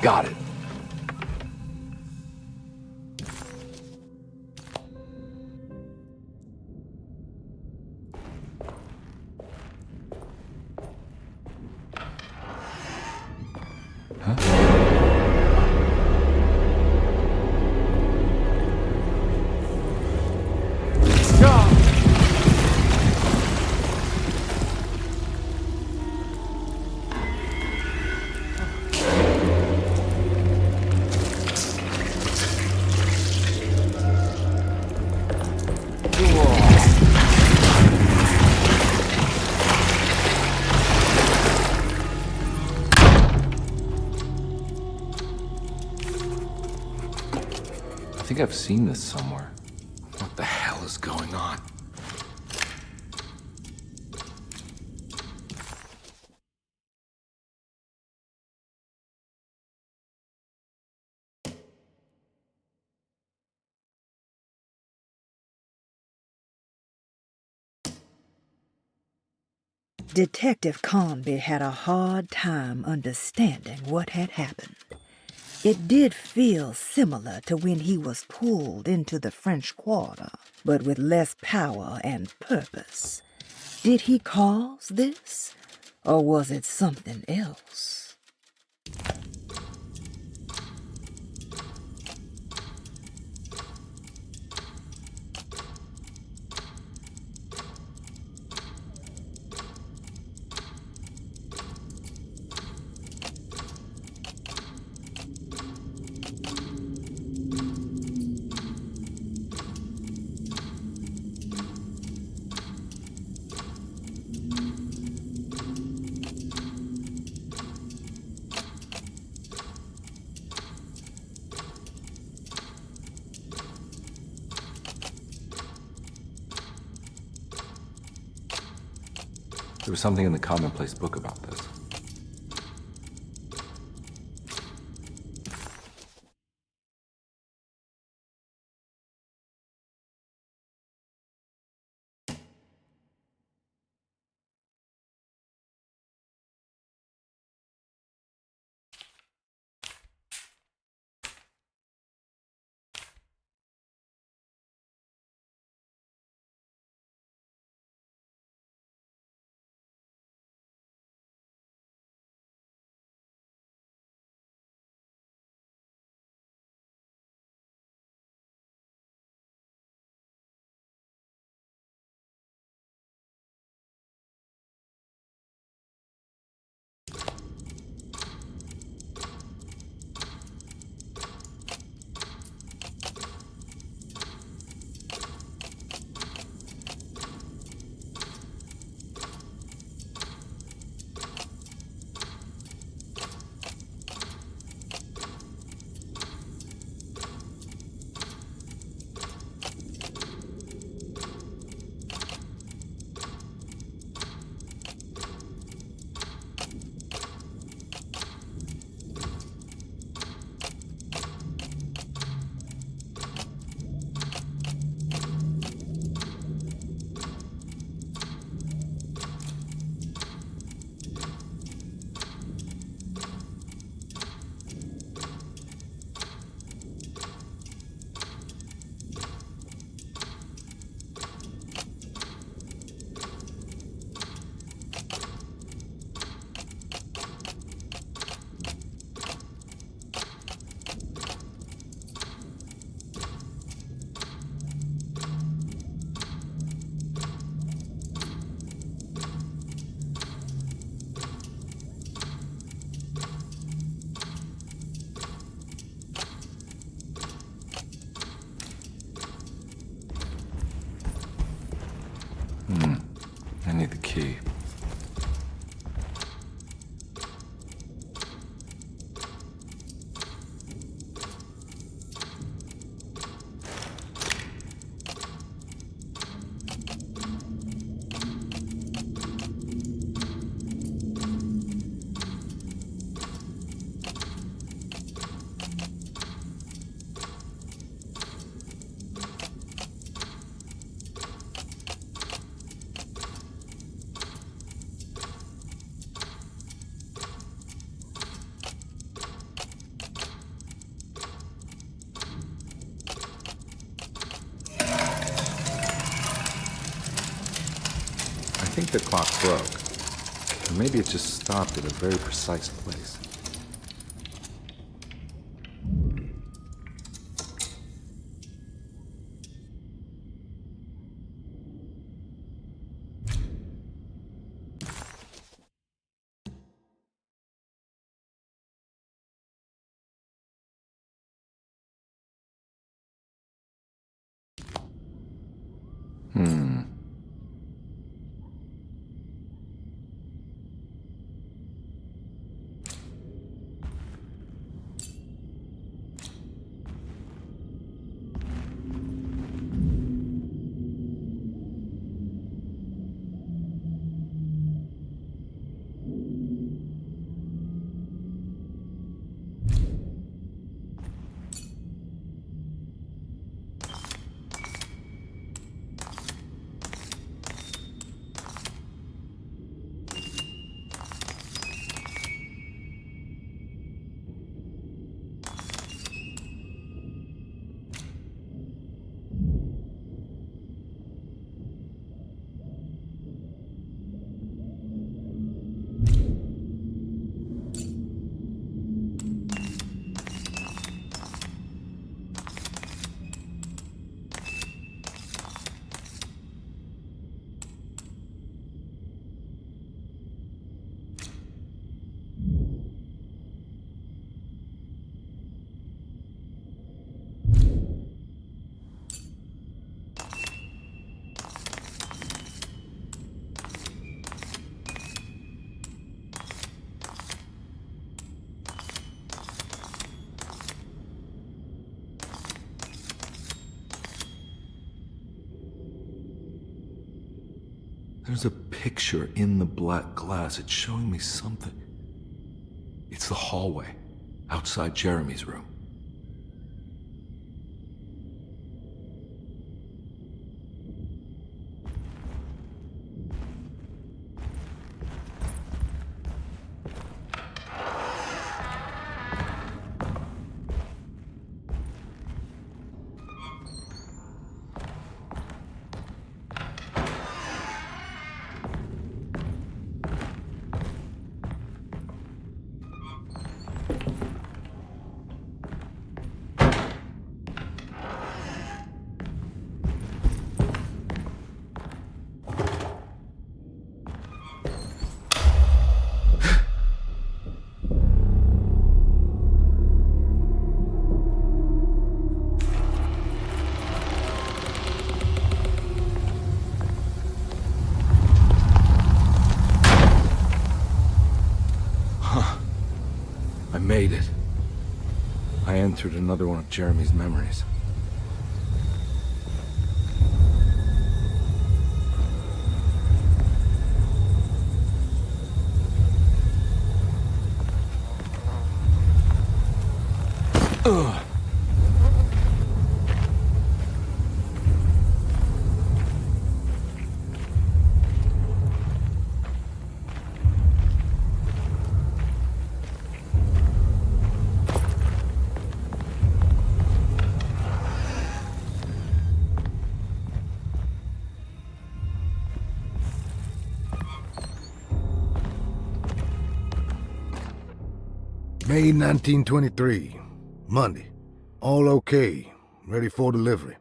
Got it. I think I've seen this somewhere. What the hell is going on? Detective Carnby had a hard time understanding what had happened. It did feel similar to when he was pulled into the French Quarter, but with less power and purpose. Did he cause this, or was it something else? There was something in the commonplace book about this. think the clock broke. Or maybe it just stopped at a very precise place. There's a picture in the black glass. It's showing me something. It's the hallway outside Jeremy's room. I made it. I entered another one of Jeremy's memories. Ugh. May 1923, Monday. All okay, ready for delivery.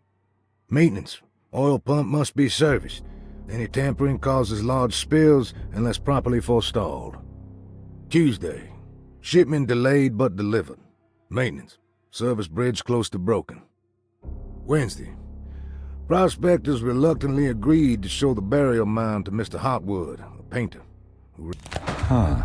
Maintenance. Oil pump must be serviced. Any tampering causes large spills unless properly forestalled. Tuesday. Shipment delayed but delivered. Maintenance. Service bridge close to broken. Wednesday. Prospectors reluctantly agreed to show the burial mound to Mr. Hotwood, a painter. Huh.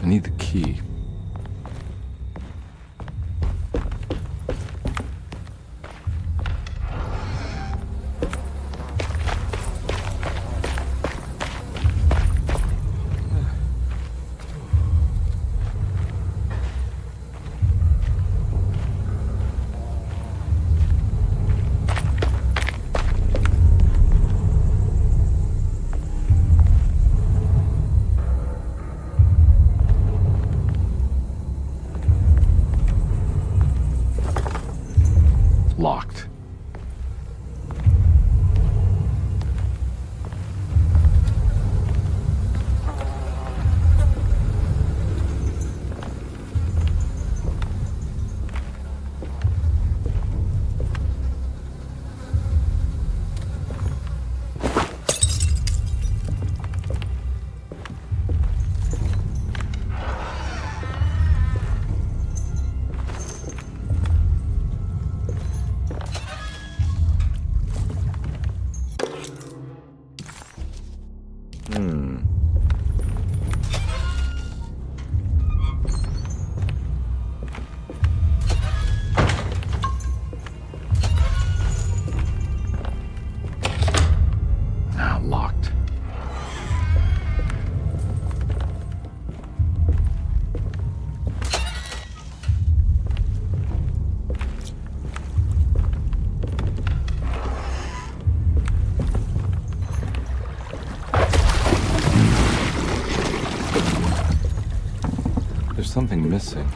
I need the key. something missing.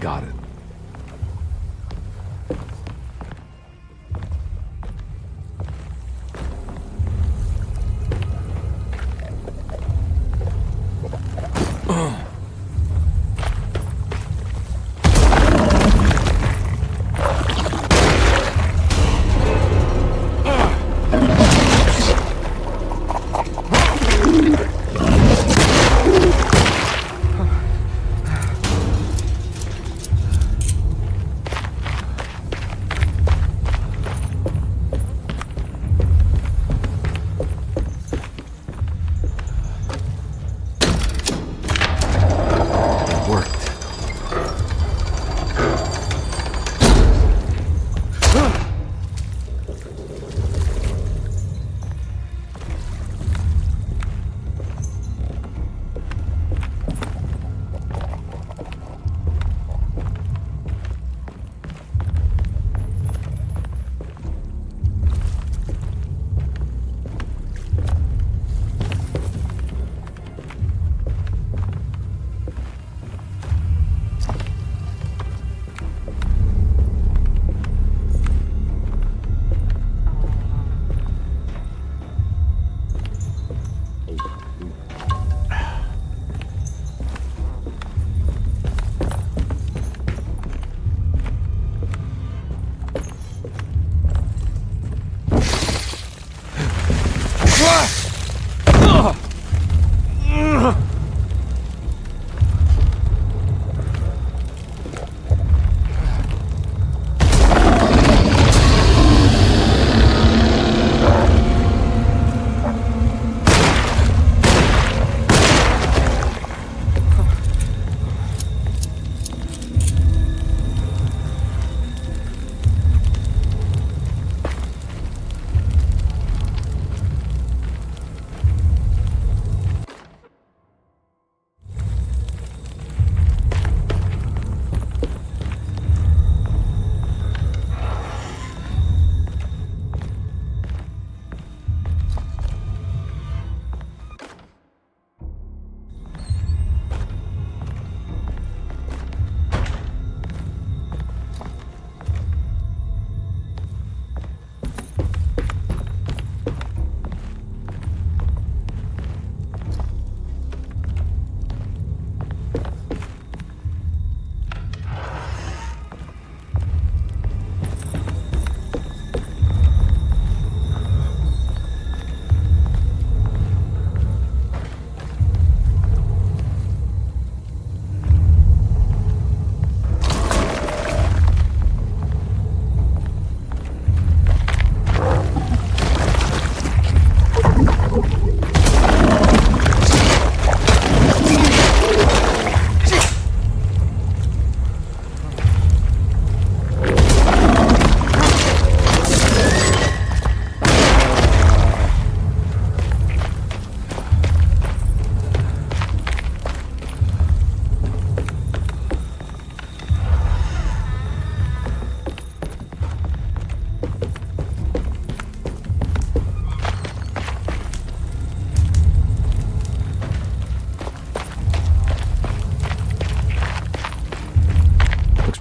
Got it.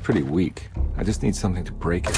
pretty weak. I just need something to break it.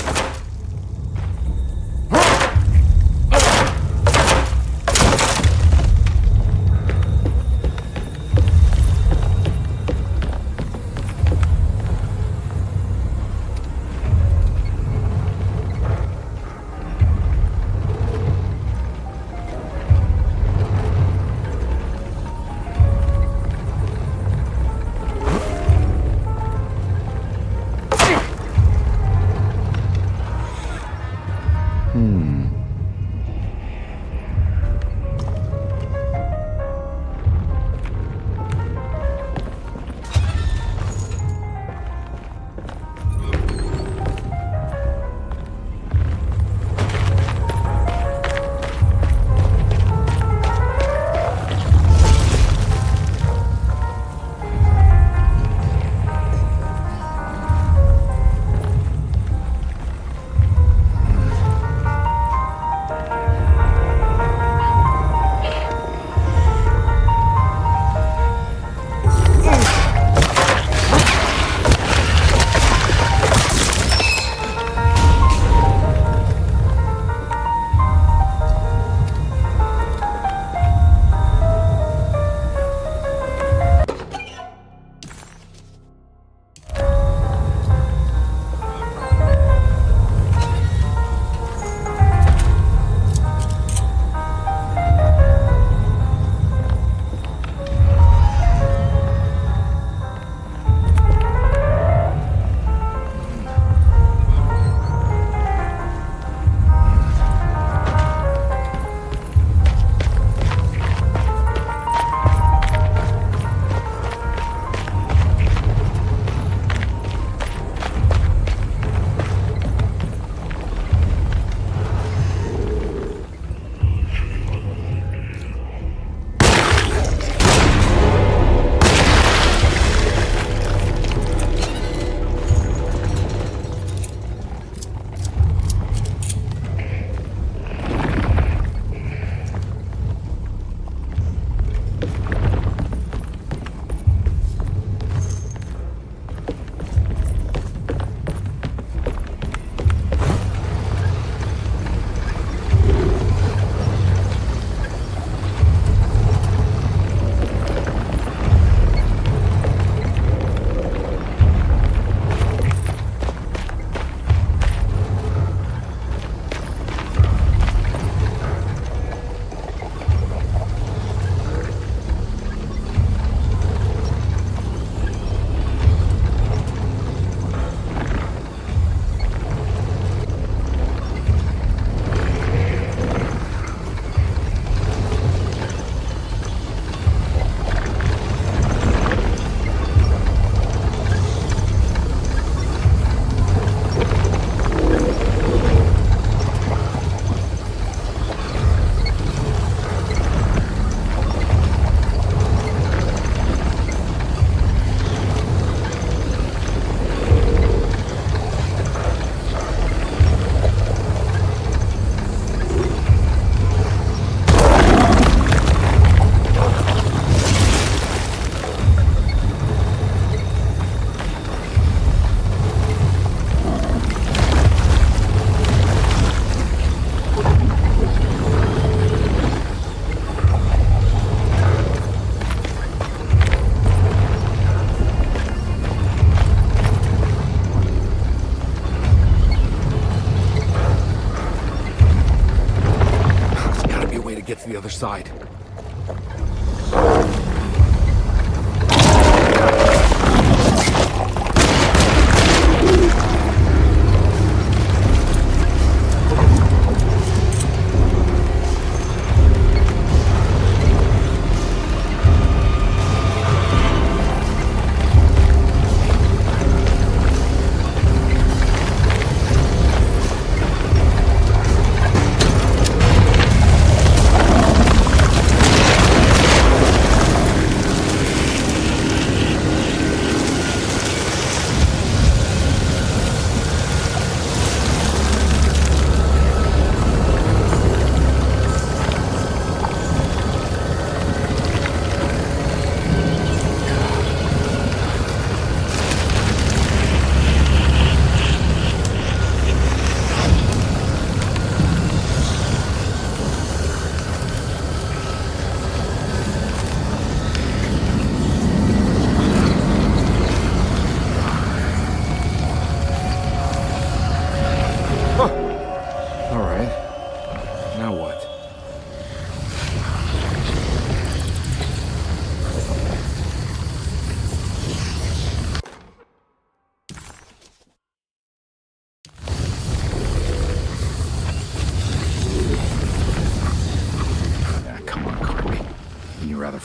the other side.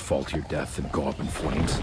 fall to your death and go up in flames.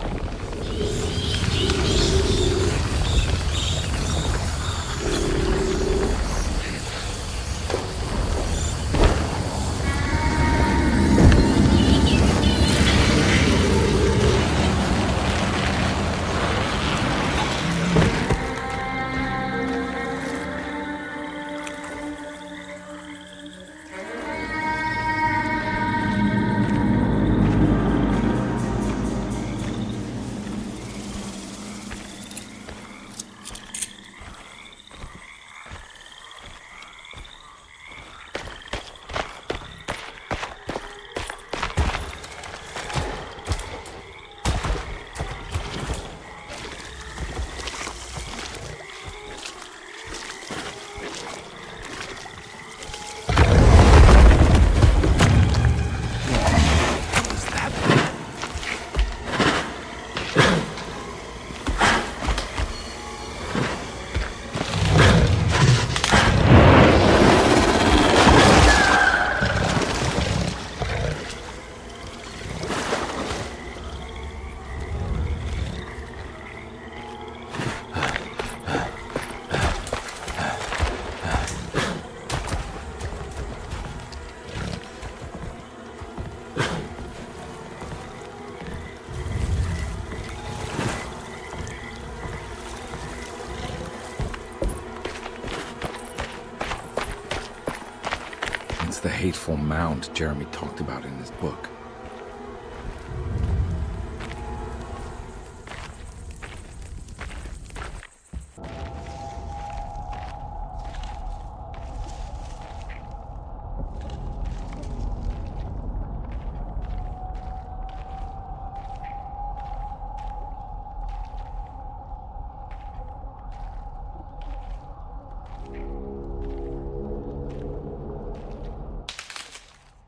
The hateful mound Jeremy talked about in his book.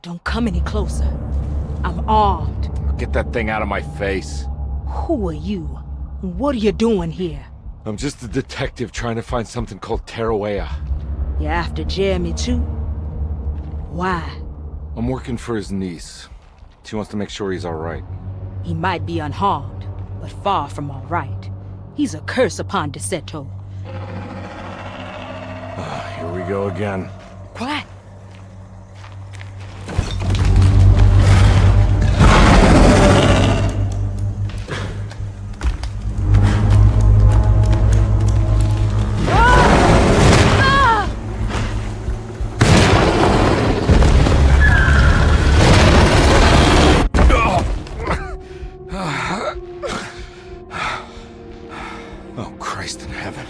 Don't come any closer. I'm armed. Get that thing out of my face. Who are you? What are you doing here? I'm just a detective trying to find something called Tarawea. You're after Jeremy too? Why? I'm working for his niece. She wants to make sure he's alright. He might be unharmed, but far from alright. He's a curse upon Deseto. Here we go again. Quiet. Oh, Christ in heaven.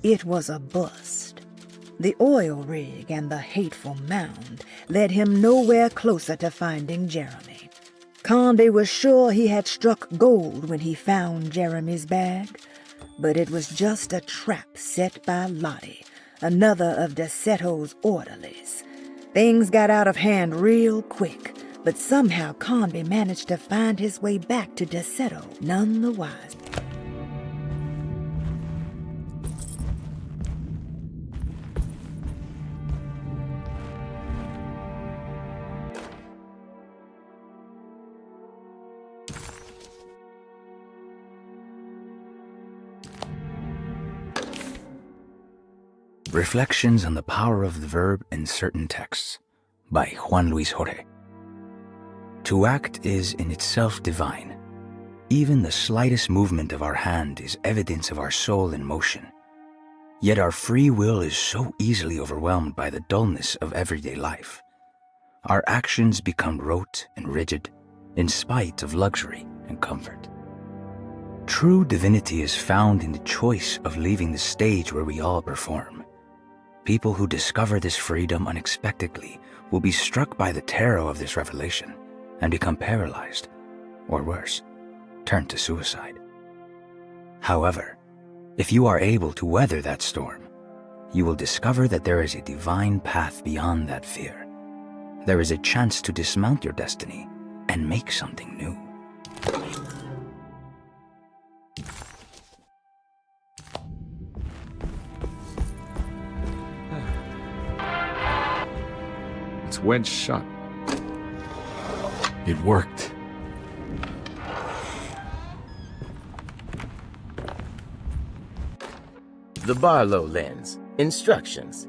It was a bust. The oil rig and the hateful mound led him nowhere closer to finding Jeremy. Carnby was sure he had struck gold when he found Jeremy's bag, but it was just a trap set by Lottie, another of Deseto's orderlies. Things got out of hand real quick, but somehow Carnby managed to find his way back to Deseto none the wiser. Reflections on the Power of the Verb in Certain Texts by Juan Luis Jorge. To act is in itself divine. Even the slightest movement of our hand is evidence of our soul in motion. Yet our free will is so easily overwhelmed by the dullness of everyday life. Our actions become rote and rigid in spite of luxury and comfort. True divinity is found in the choice of leaving the stage where we all perform. People who discover this freedom unexpectedly will be struck by the terror of this revelation and become paralyzed, or worse, turn to suicide. However, if you are able to weather that storm, you will discover that there is a divine path beyond that fear. There is a chance to dismount your destiny and make something new. It's wedged shut. It worked. The Barlow lens. Instructions.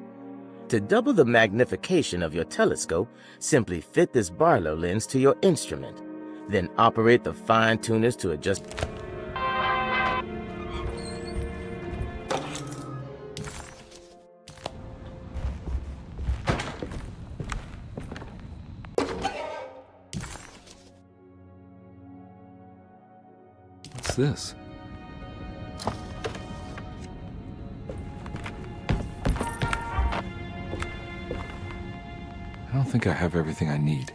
To double the magnification of your telescope, simply fit this Barlow lens to your instrument. Then operate the fine tuners to adjust. What's this? I don't think I have everything I need.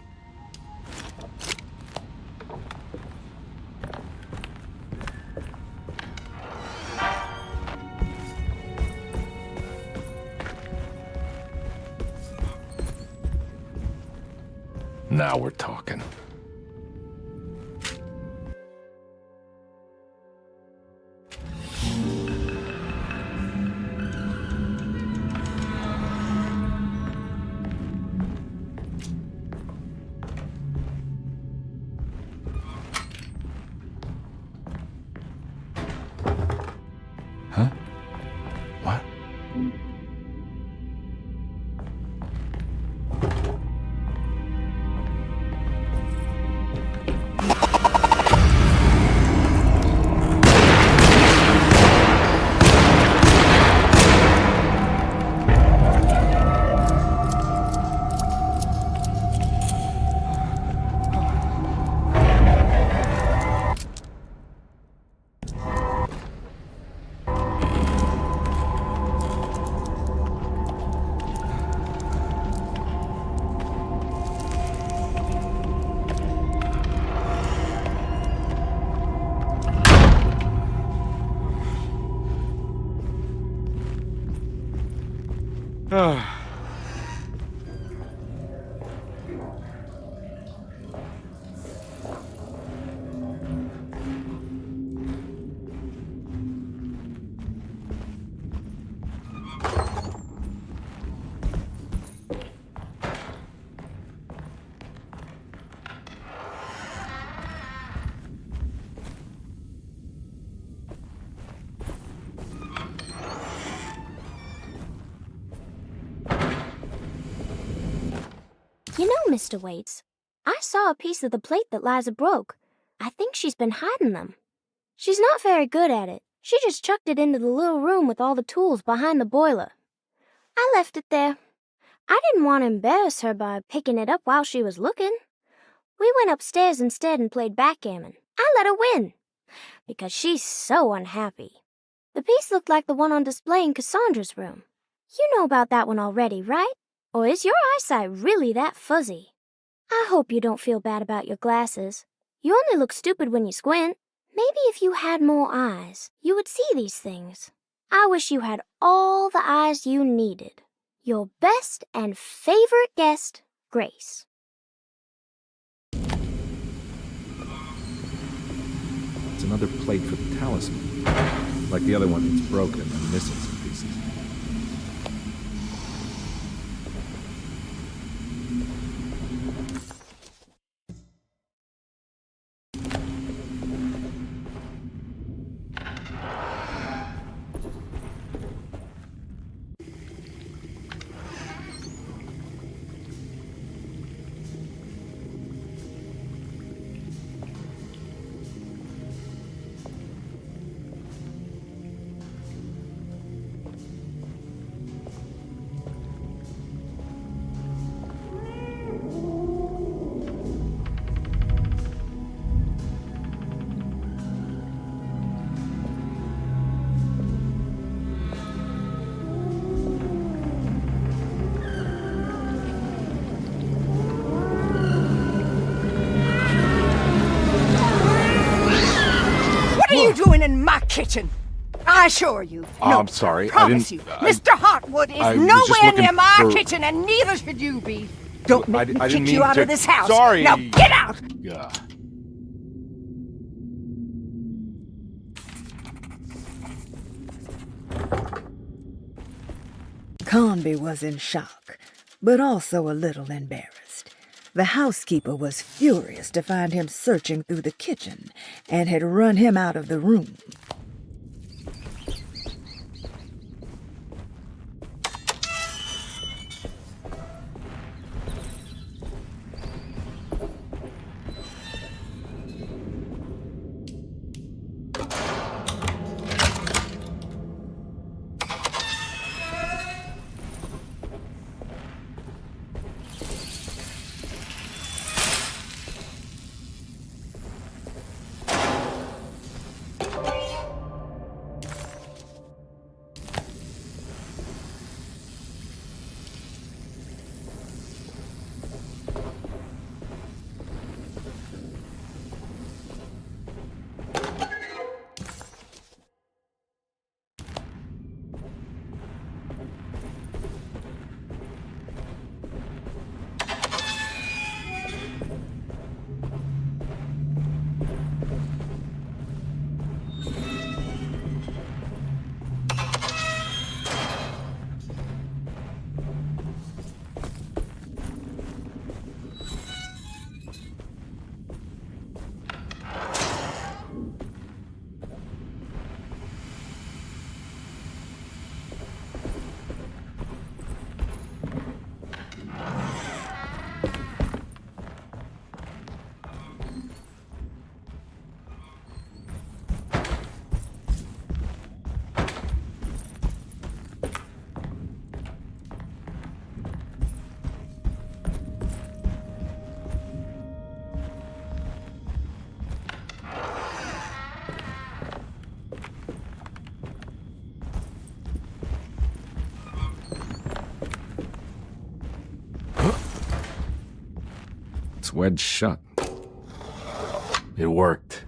Now we're talking. Huh? What? You know, Mr. Waits, I saw a piece of the plate that Liza broke. I think she's been hiding them. She's not very good at it. She just chucked it into the little room with all the tools behind the boiler. I left it there. I didn't want to embarrass her by picking it up while she was looking. We went upstairs instead and played backgammon. I let her win, because she's so unhappy. The piece looked like the one on display in Cassandra's room. You know about that one already, right? Or is your eyesight really that fuzzy? I hope you don't feel bad about your glasses. You only look stupid when you squint. Maybe if you had more eyes, you would see these things. I wish you had all the eyes you needed. Your best and favorite guest, Grace. It's another plate for the talisman. Like the other one, it's broken and missing some pieces. kitchen. I assure you. Oh, I'm sorry. I Promise didn't. you, Mr. Hartwood is I was just nowhere looking near my for- kitchen, and neither should you be. Don't make me I didn't kick you mean out to- of this house. Sorry. Now get out! Yeah. Carnby was in shock, but also a little embarrassed. The housekeeper was furious to find him searching through the kitchen and had run him out of the room. It's wedged shut. It worked.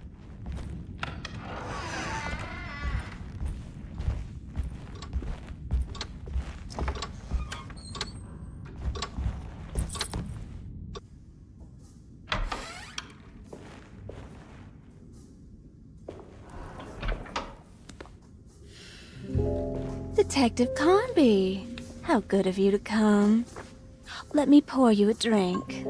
Detective Carnby, how good of you to come. Let me pour you a drink.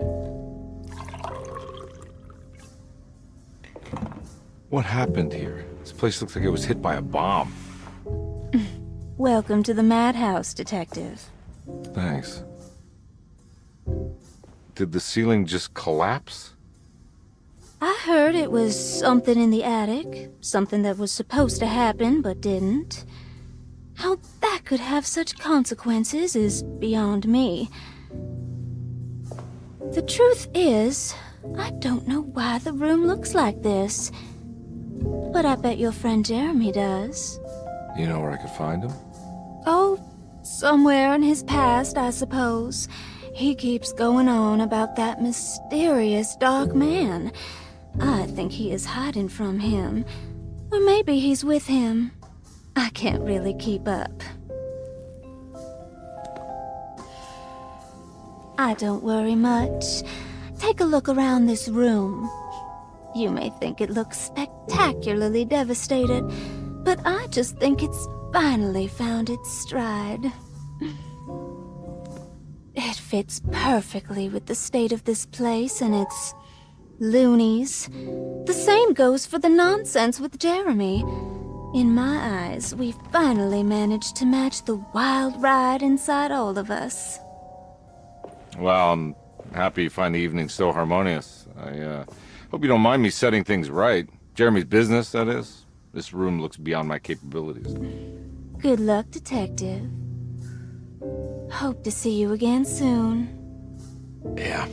What happened here? This place looks like it was hit by a bomb. Welcome to the madhouse, Detective. Thanks. Did the ceiling just collapse? I heard it was something in the attic, something that was supposed to happen but didn't. How that could have such consequences is beyond me. The truth is, I don't know why the room looks like this. But I bet your friend Jeremy does. You know where I could find him? Oh, somewhere in his past, I suppose. He keeps going on about that mysterious dark man. I think he is hiding from him. Or maybe he's with him. I can't really keep up. I don't worry much. Take a look around this room. You may think it looks spectacularly devastated, but I just think it's finally found its stride. It fits perfectly with the state of this place and its loonies. The same goes for the nonsense with Jeremy. In my eyes, we finally managed to match the wild ride inside all of us. Well, I'm happy you find the evening so harmonious. I hope you don't mind me setting things right. Jeremy's business, that is. This room looks beyond my capabilities. Good luck, Detective. Hope to see you again soon. Yeah.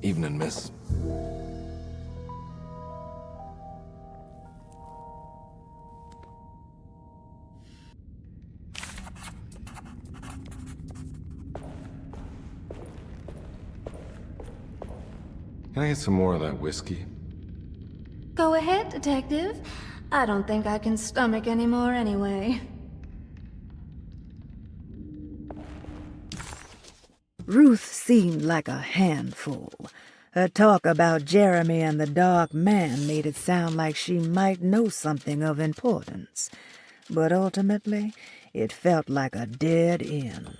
Evening, miss. Can I get some more of that whiskey? Go ahead, Detective. I don't think I can stomach anymore anyway. Ruth seemed like a handful. Her talk about Jeremy and the Dark Man made it sound like she might know something of importance. But ultimately, it felt like a dead end.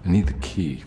I need the key.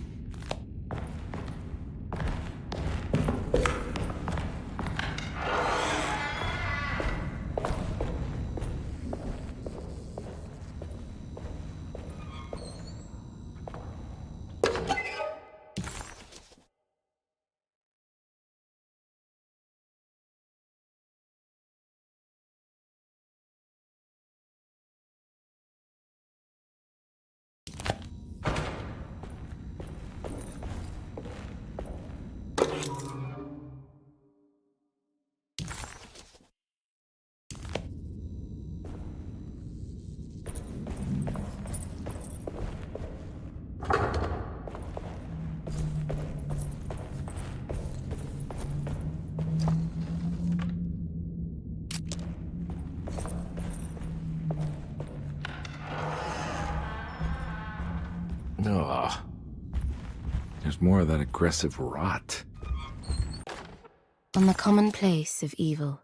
Ugh. There's more of that aggressive rot. On the commonplace of evil,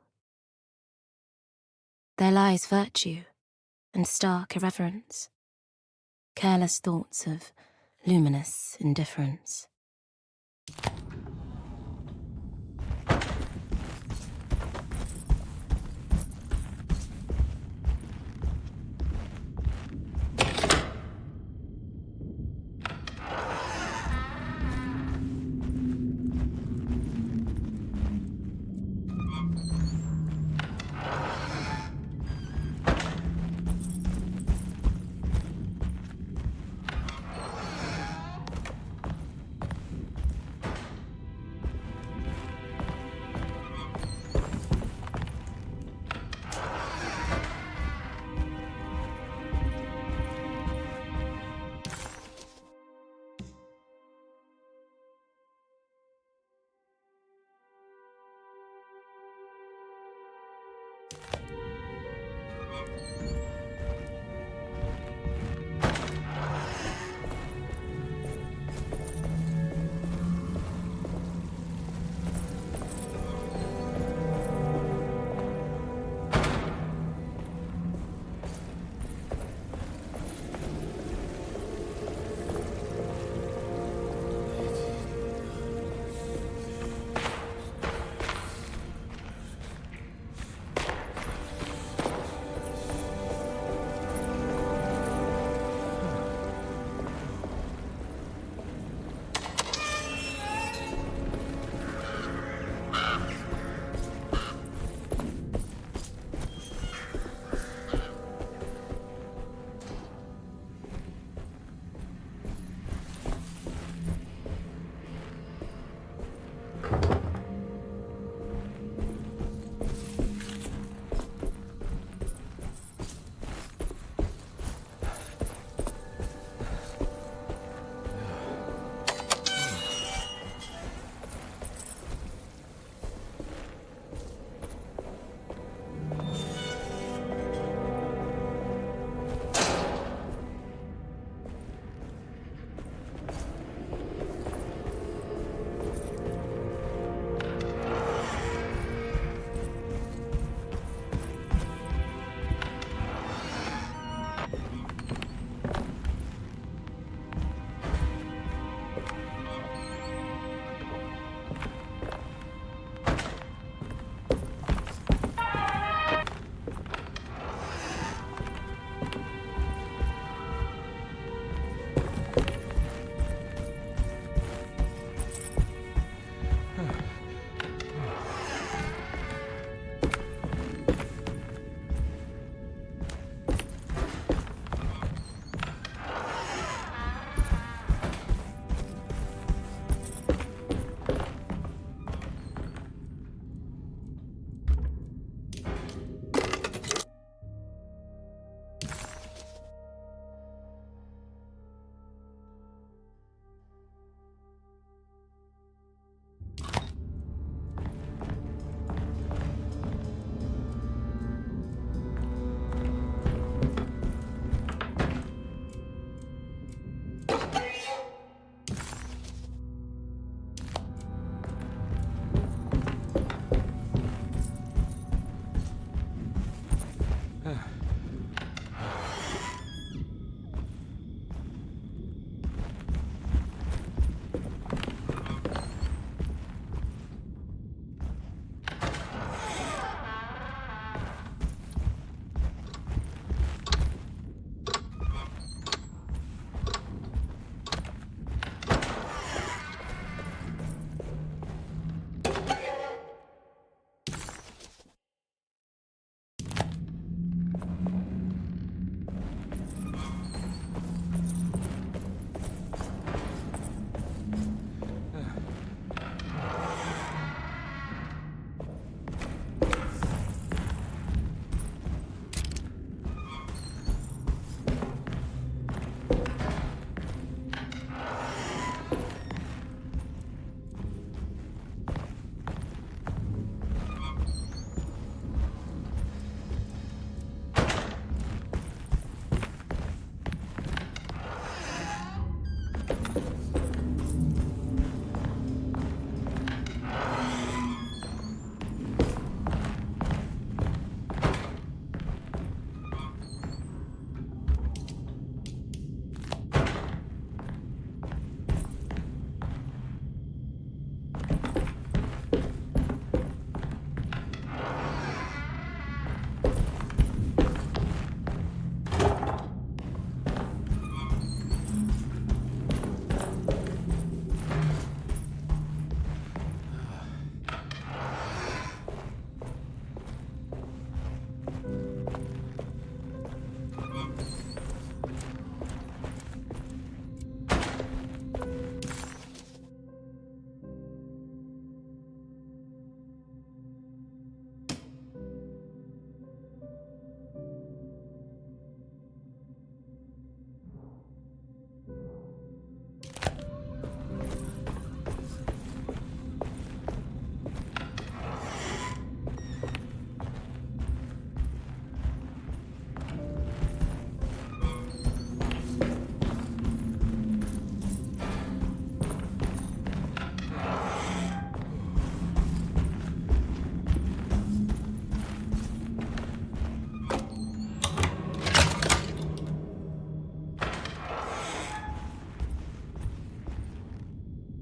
there lies virtue and stark irreverence, careless thoughts of luminous indifference.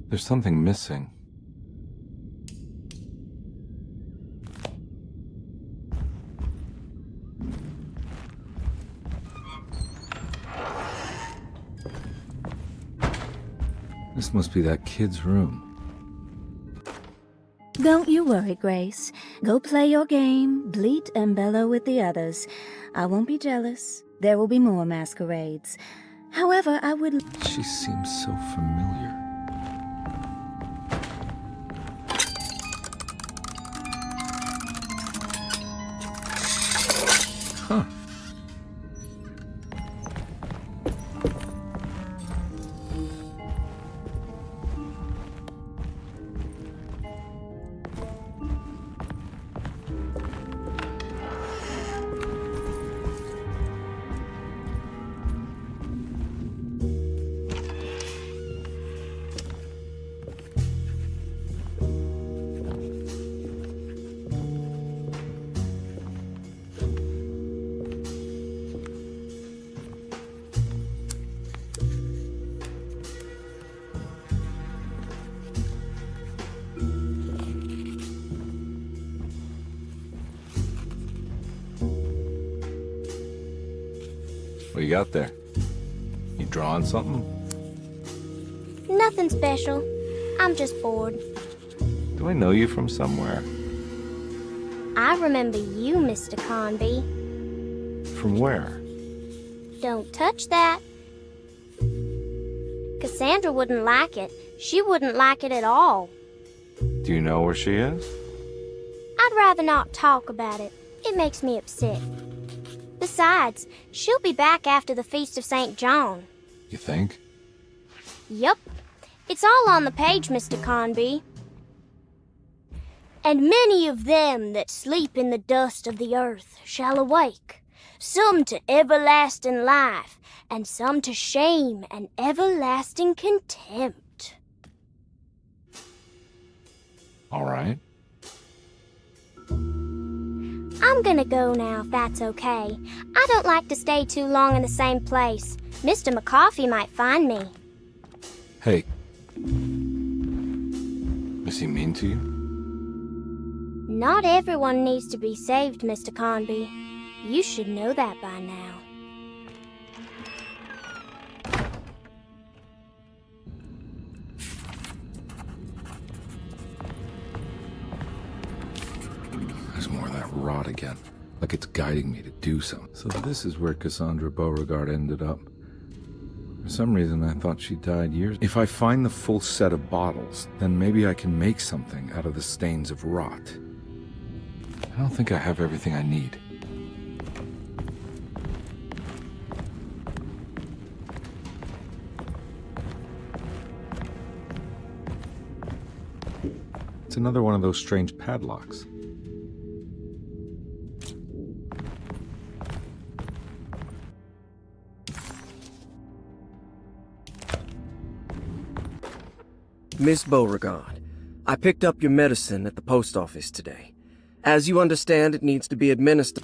There's something missing. This must be that kid's room. Don't you worry, Grace. Go play your game, bleat and bellow with the others. I won't be jealous. There will be more masquerades. However, I would... She seems so familiar. Huh. What you got there? You drawing something? Nothing special. I'm just bored. Do I know you from somewhere? I remember you, Mr. Carnby. From where? Don't touch that. Cassandra wouldn't like it. She wouldn't like it at all. Do you know where she is? I'd rather not talk about it. It makes me upset. Besides, she'll be back after the Feast of St. John. You think? Yup. It's all on the page, Mr. Carnby. And many of them that sleep in the dust of the earth shall awake, some to everlasting life, and some to shame and everlasting contempt. All right. I'm gonna go now, if that's okay. I don't like to stay too long in the same place. Mr. McCoffey might find me. Hey. Is he mean to you? Not everyone needs to be saved, Mr. Carnby. You should know that by now. There's more of that rot again. Like it's guiding me to do something. So this is where Cassandra Beauregard ended up. For some reason, I thought she died years. If I find the full set of bottles, then maybe I can make something out of the stains of rot. I don't think I have everything I need. It's another one of those strange padlocks. Miss Beauregard, I picked up your medicine at the post office today. As you understand, it needs to be administered.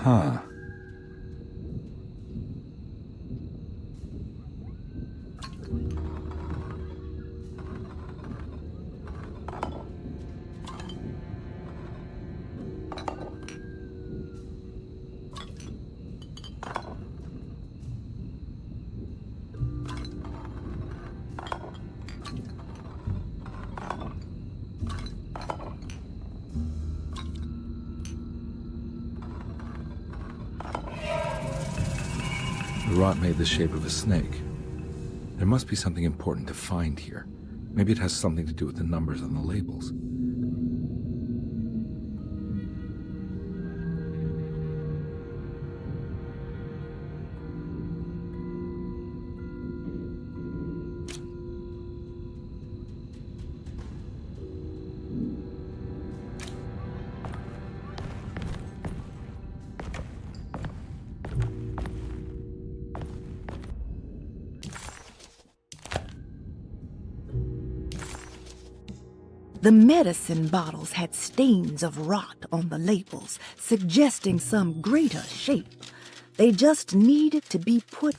Huh. The rot made the shape of a snake. There must be something important to find here. Maybe it has something to do with the numbers on the labels. The medicine bottles had stains of rot on the labels, suggesting some greater shape. They just needed to be put...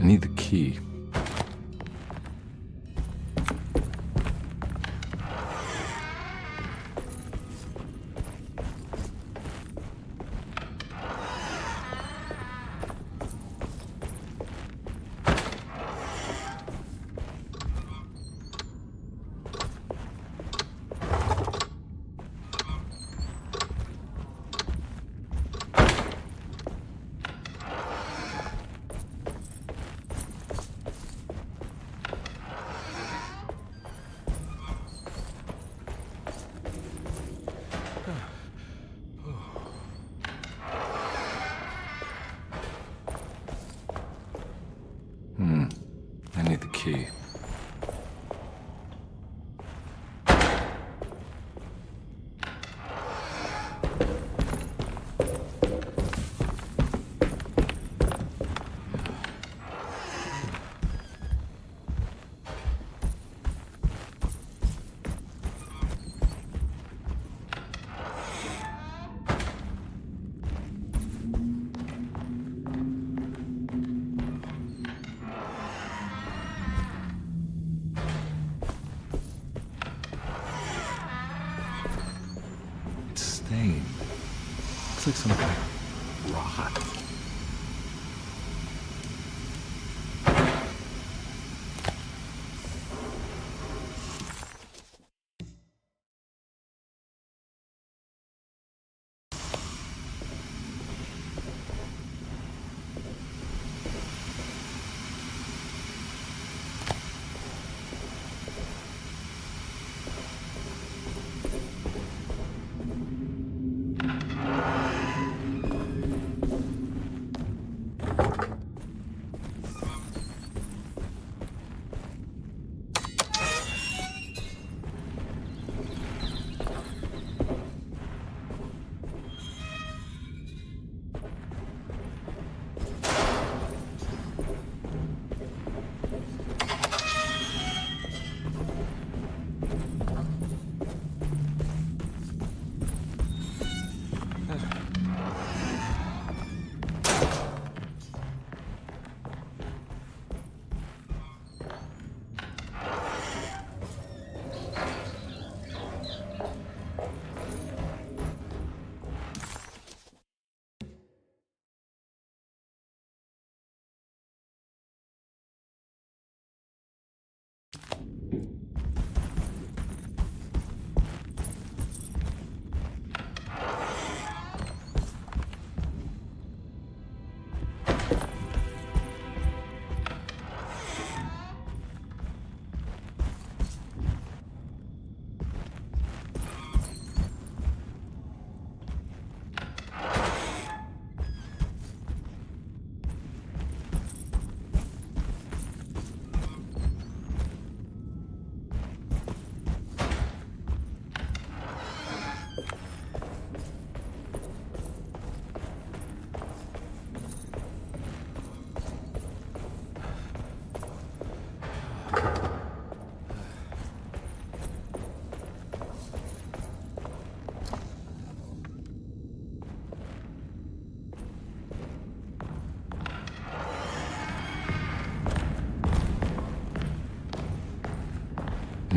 I need the key. I need the key. Stained. Looks like some kind of rot.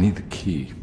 need the key.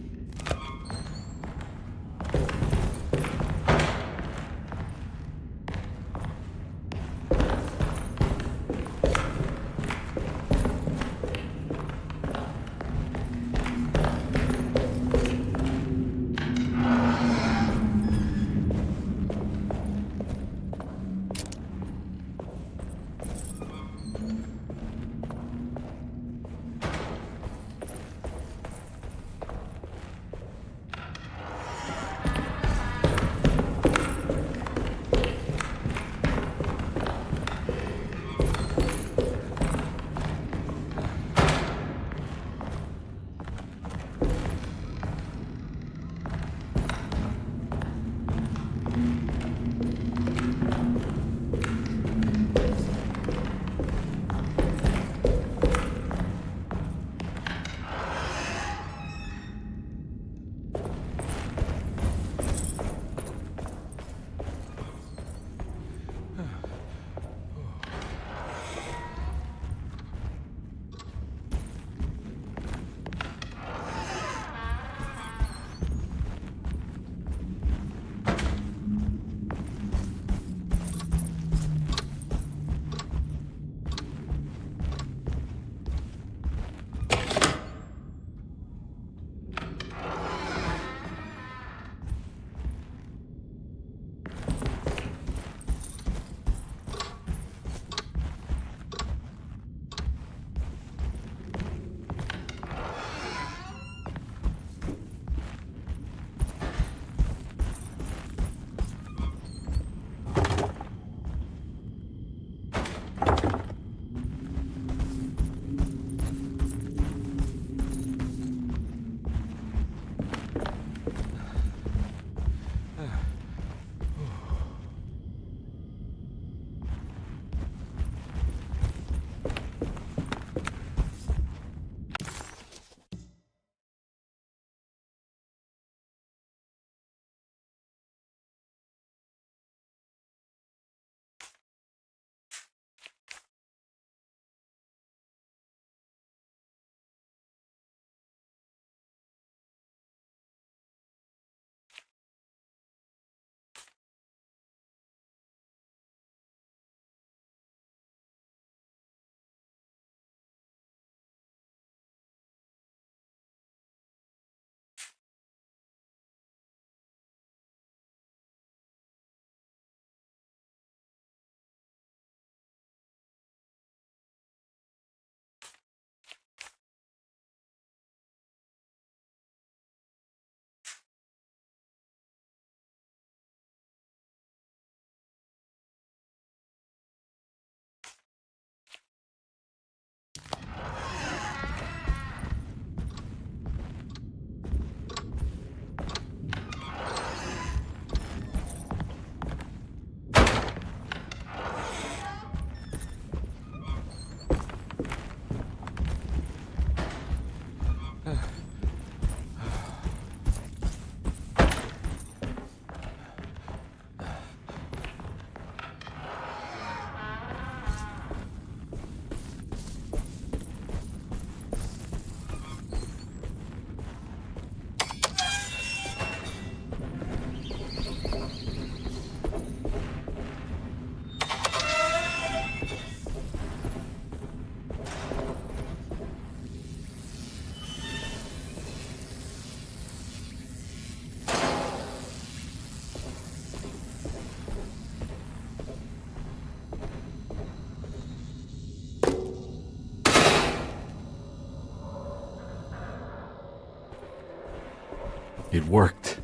It worked.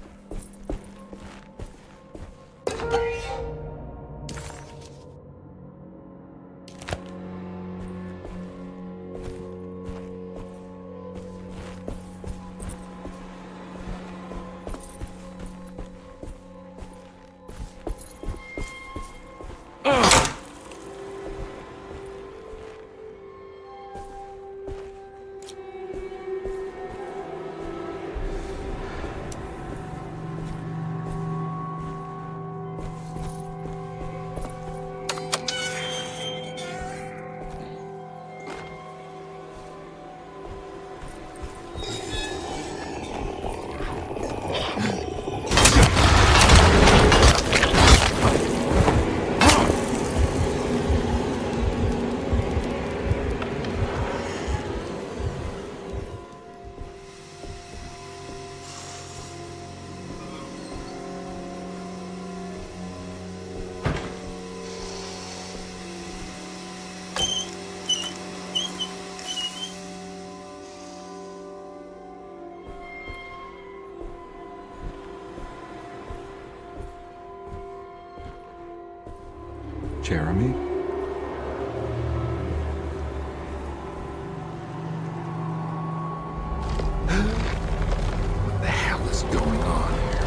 Jeremy? What the hell is going on here?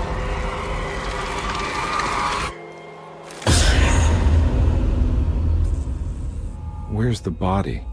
Where's the body?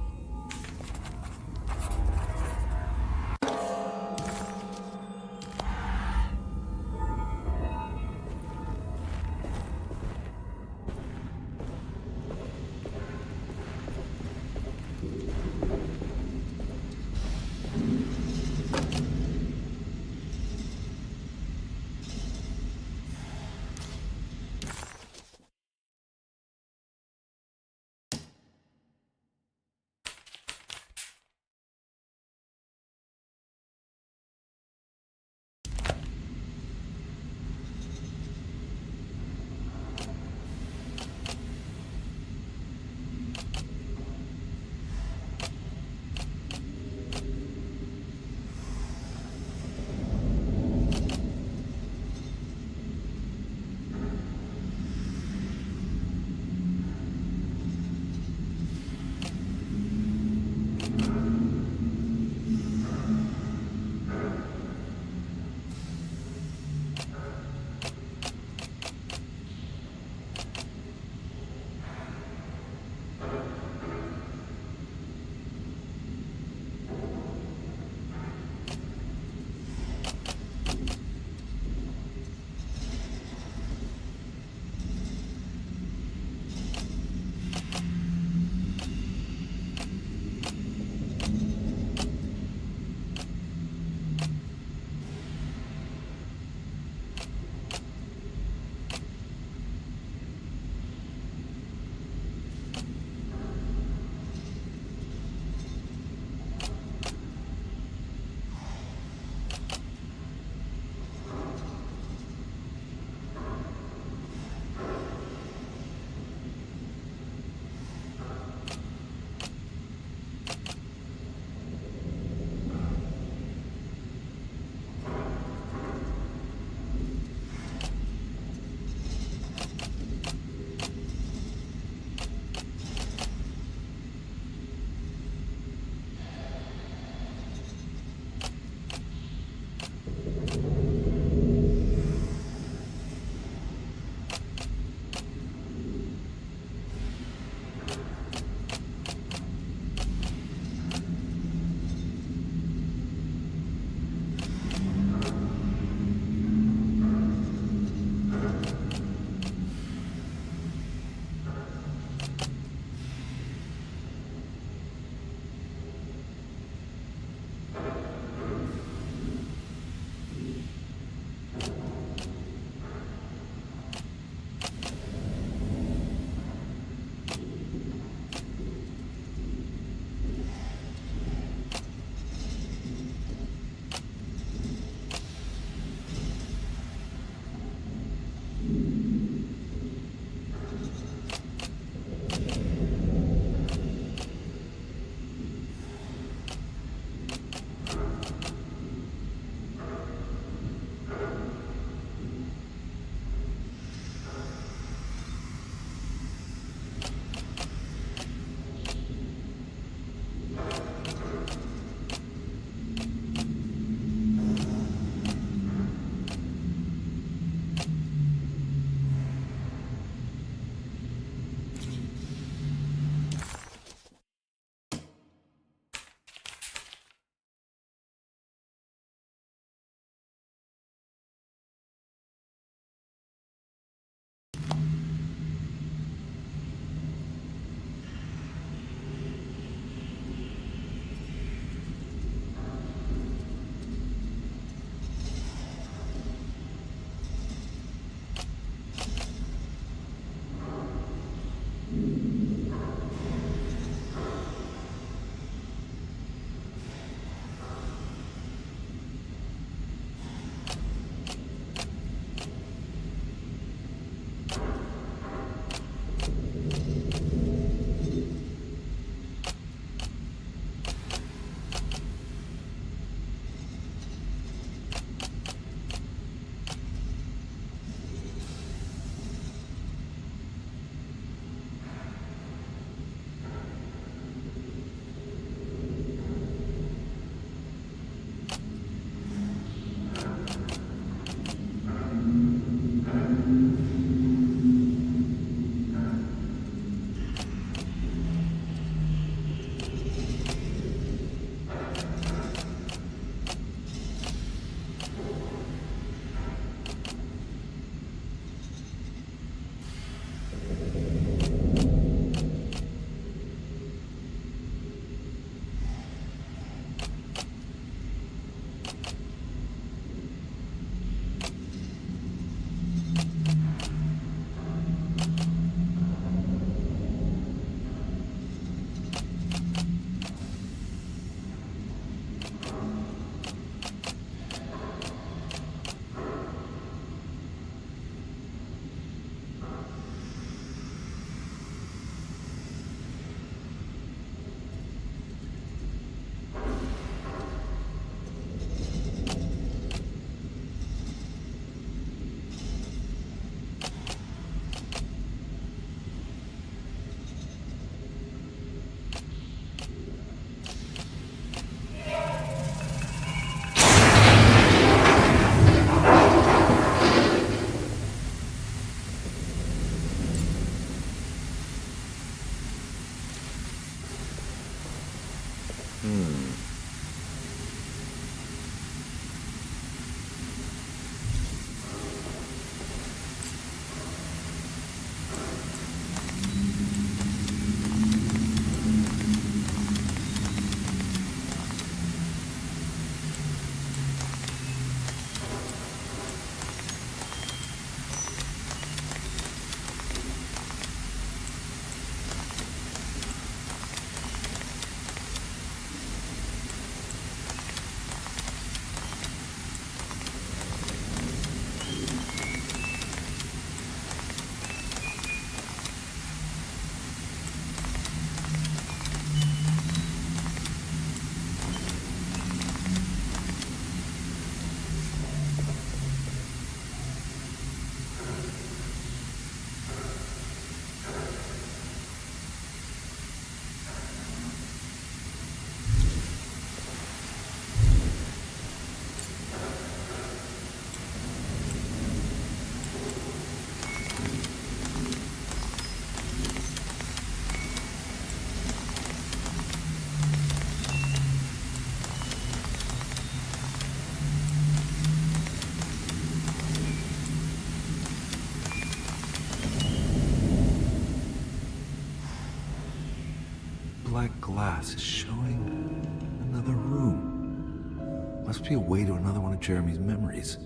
black glass is showing another room. Must be a way to another one of Jeremy's memories.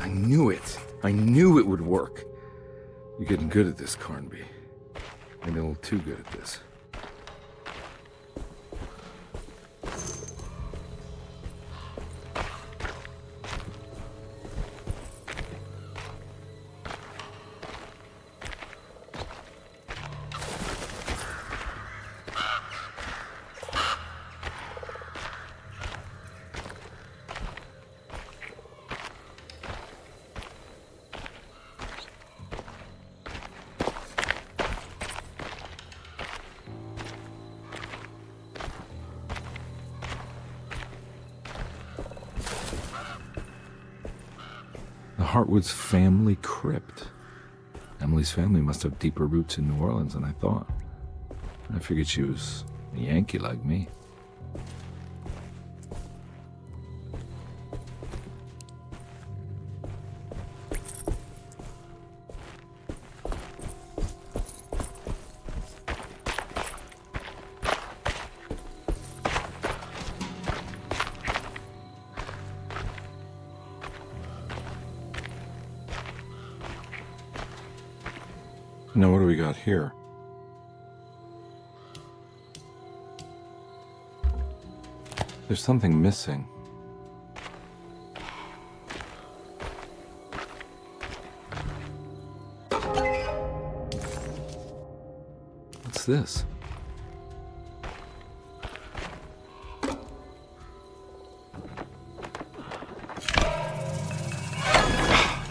I knew it. I knew it would work. You're getting good at this, Carnby. Maybe a little too good at this. Hartwood's family crypt. Emily's family must have deeper roots in New Orleans than I thought. I figured she was a Yankee like me. Now, what do we got here? There's something missing. What's this?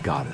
Got it.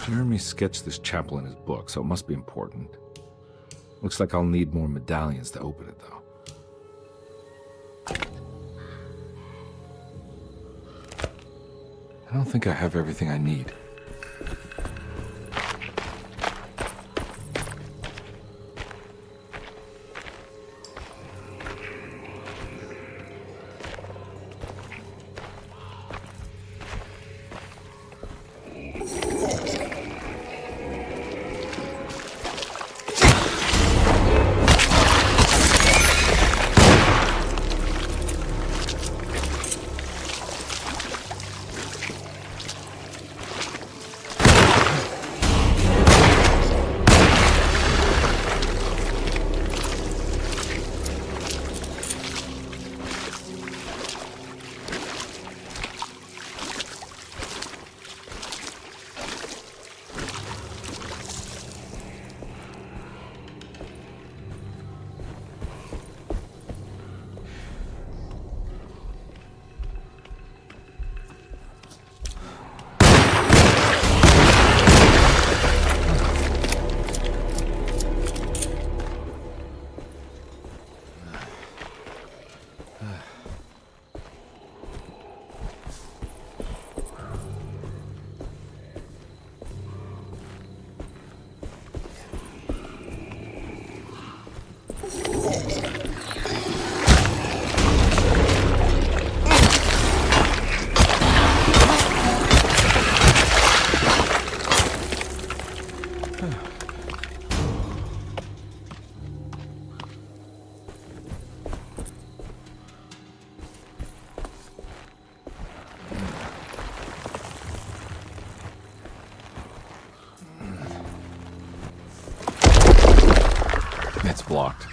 Jeremy sketched this chapel in his book, so it must be important. Looks like I'll need more medallions to open it, though. I don't think I have everything I need. blocked.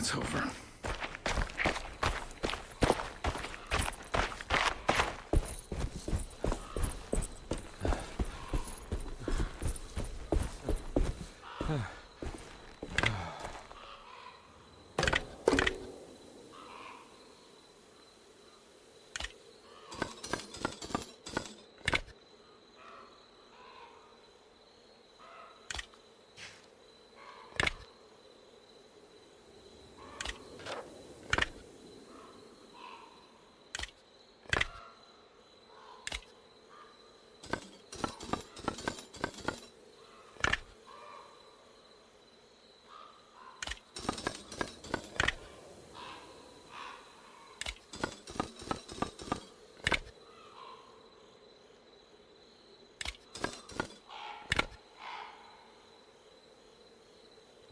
it's over.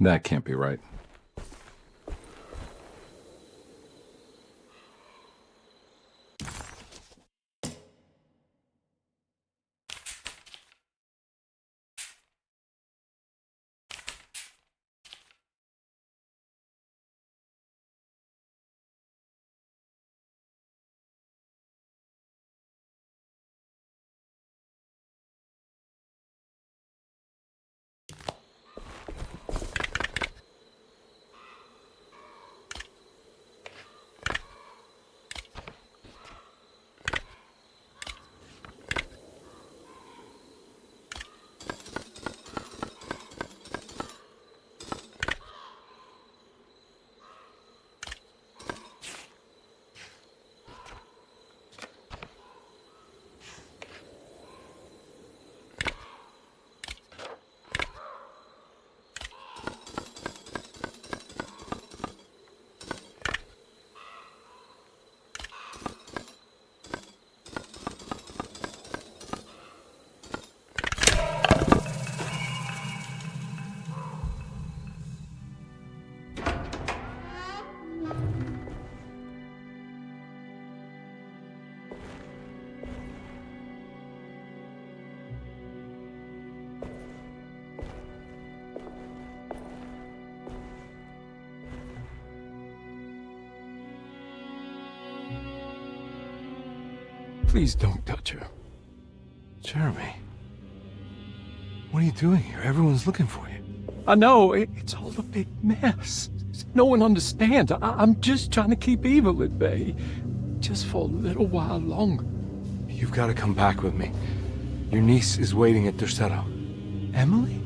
That can't be right. Please don't touch her. Jeremy. What are you doing here? Everyone's looking for you. I know, it's all a big mess. No one understands. I'm just trying to keep evil at bay. Just for a little while longer. You've got to come back with me. Your niece is waiting at Tercero. Emily?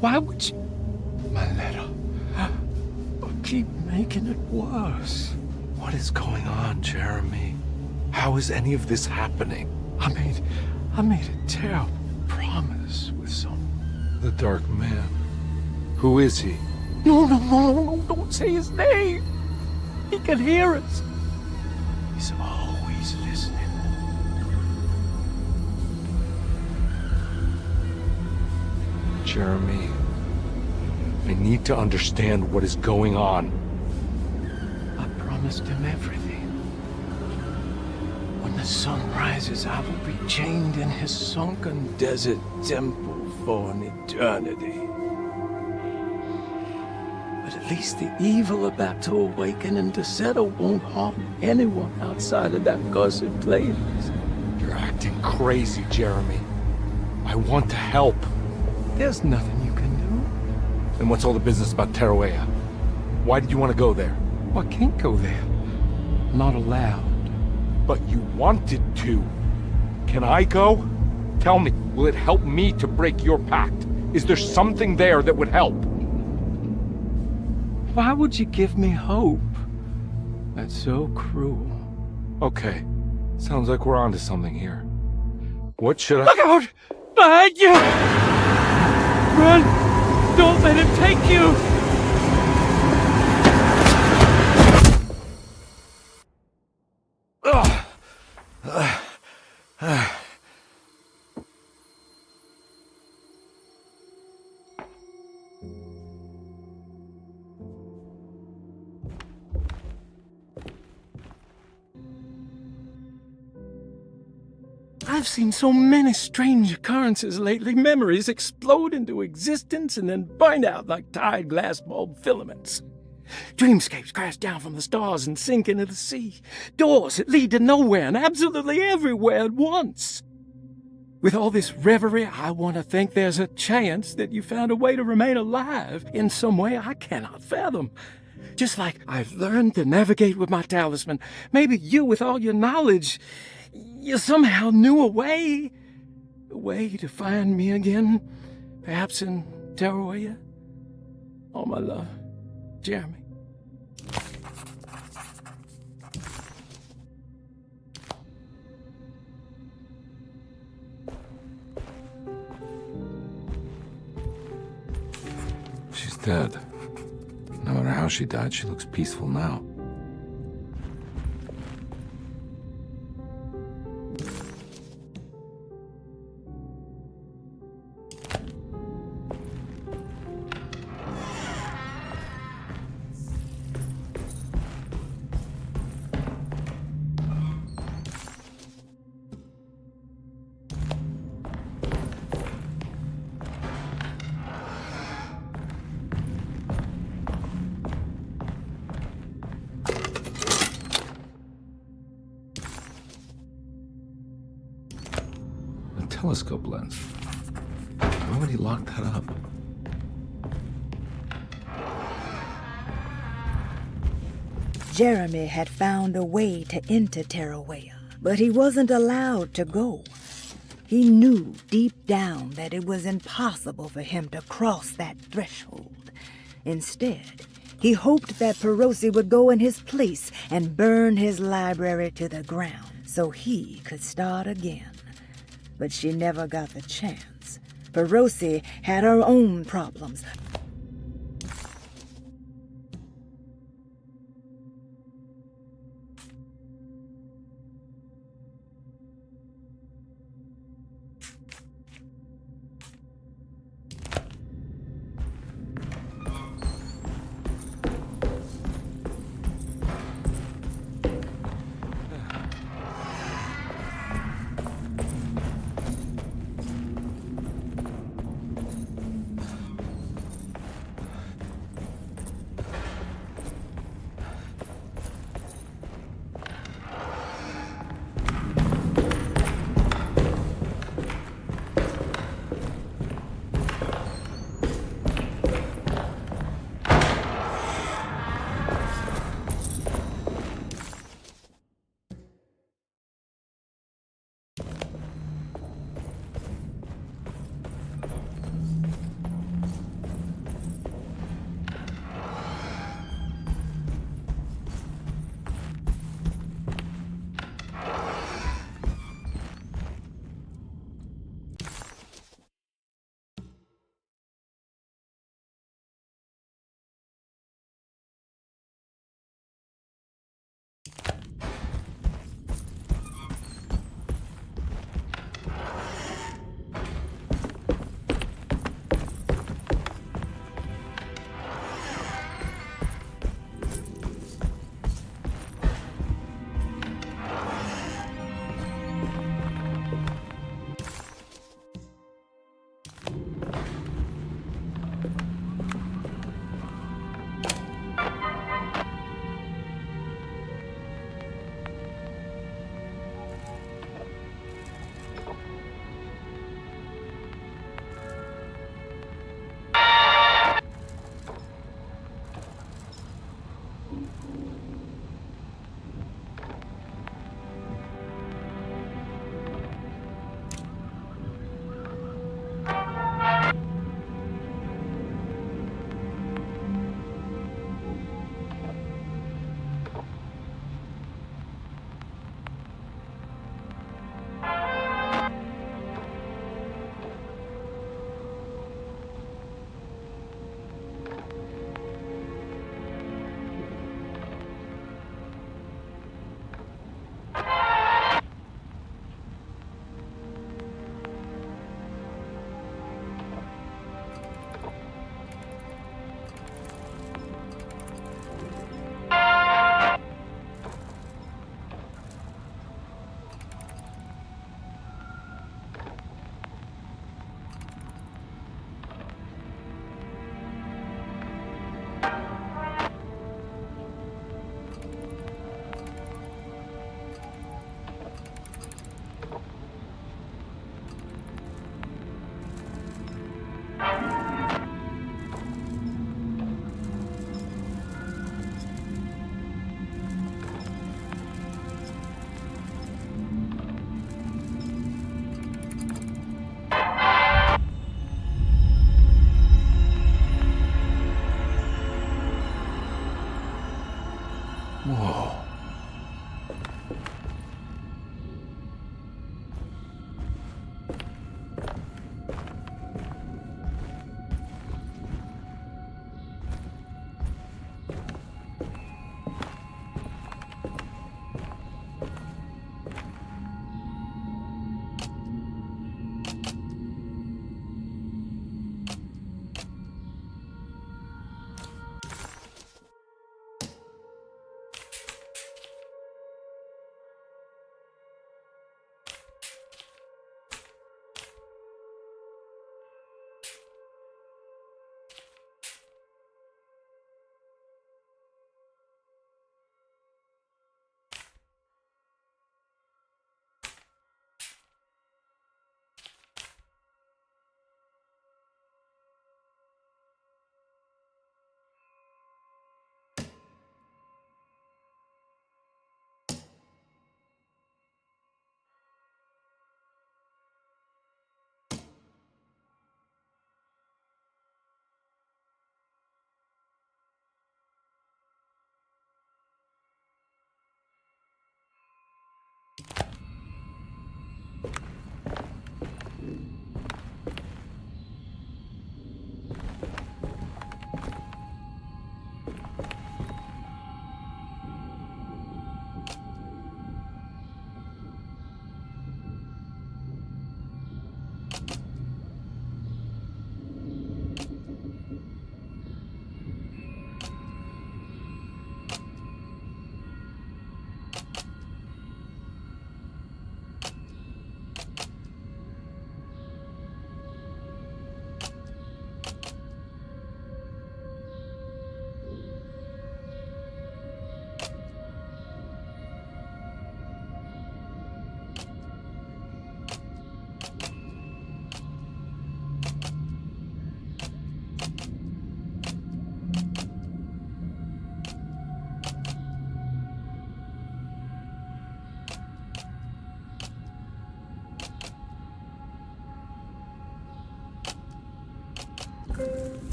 Why would you... My letter. Keep making it worse. What is going on, Jeremy? How is any of this happening? I made a terrible promise with someone. The Dark Man. Who is he? No, don't say his name. He can hear us. He's always listening. Jeremy, I need to understand what is going on. I promised him everything. When the sun rises, I will be chained in his sunken desert temple for an eternity. But at least the evil about to awaken in Deseto won't harm anyone outside of that cursed place. You're acting crazy, Jeremy. I want to help. There's nothing you can do. Then what's all the business about Tarawea? Why did you want to go there? I can't go there. I'm not allowed. But you wanted to. Can I go? Tell me, will it help me to break your pact? Is there something there that would help? Why would you give me hope? That's so cruel. Okay, sounds like we're onto something here. What should I— Look out! Behind you! Run! Don't let him take you! I've seen so many strange occurrences lately. Memories explode into existence and then burn out like tired glass bulb filaments. Dreamscapes crash down from the stars and sink into the sea. Doors that lead to nowhere and absolutely everywhere at once. With all this reverie, I want to think there's a chance that you found a way to remain alive in some way I cannot fathom. Just like I've learned to navigate with my talisman. Maybe you, with all your knowledge, you somehow knew a way to find me again, perhaps in Tarawea. All my love, Jeremy. She's dead. No matter how she died, she looks peaceful now. Telescope lens. Why would he lock that up? Jeremy had found a way to enter Tarawea, but he wasn't allowed to go. He knew deep down that it was impossible for him to cross that threshold. Instead, he hoped that Perosi would go in his place and burn his library to the ground so he could start again. But she never got the chance. Perosi had her own problems.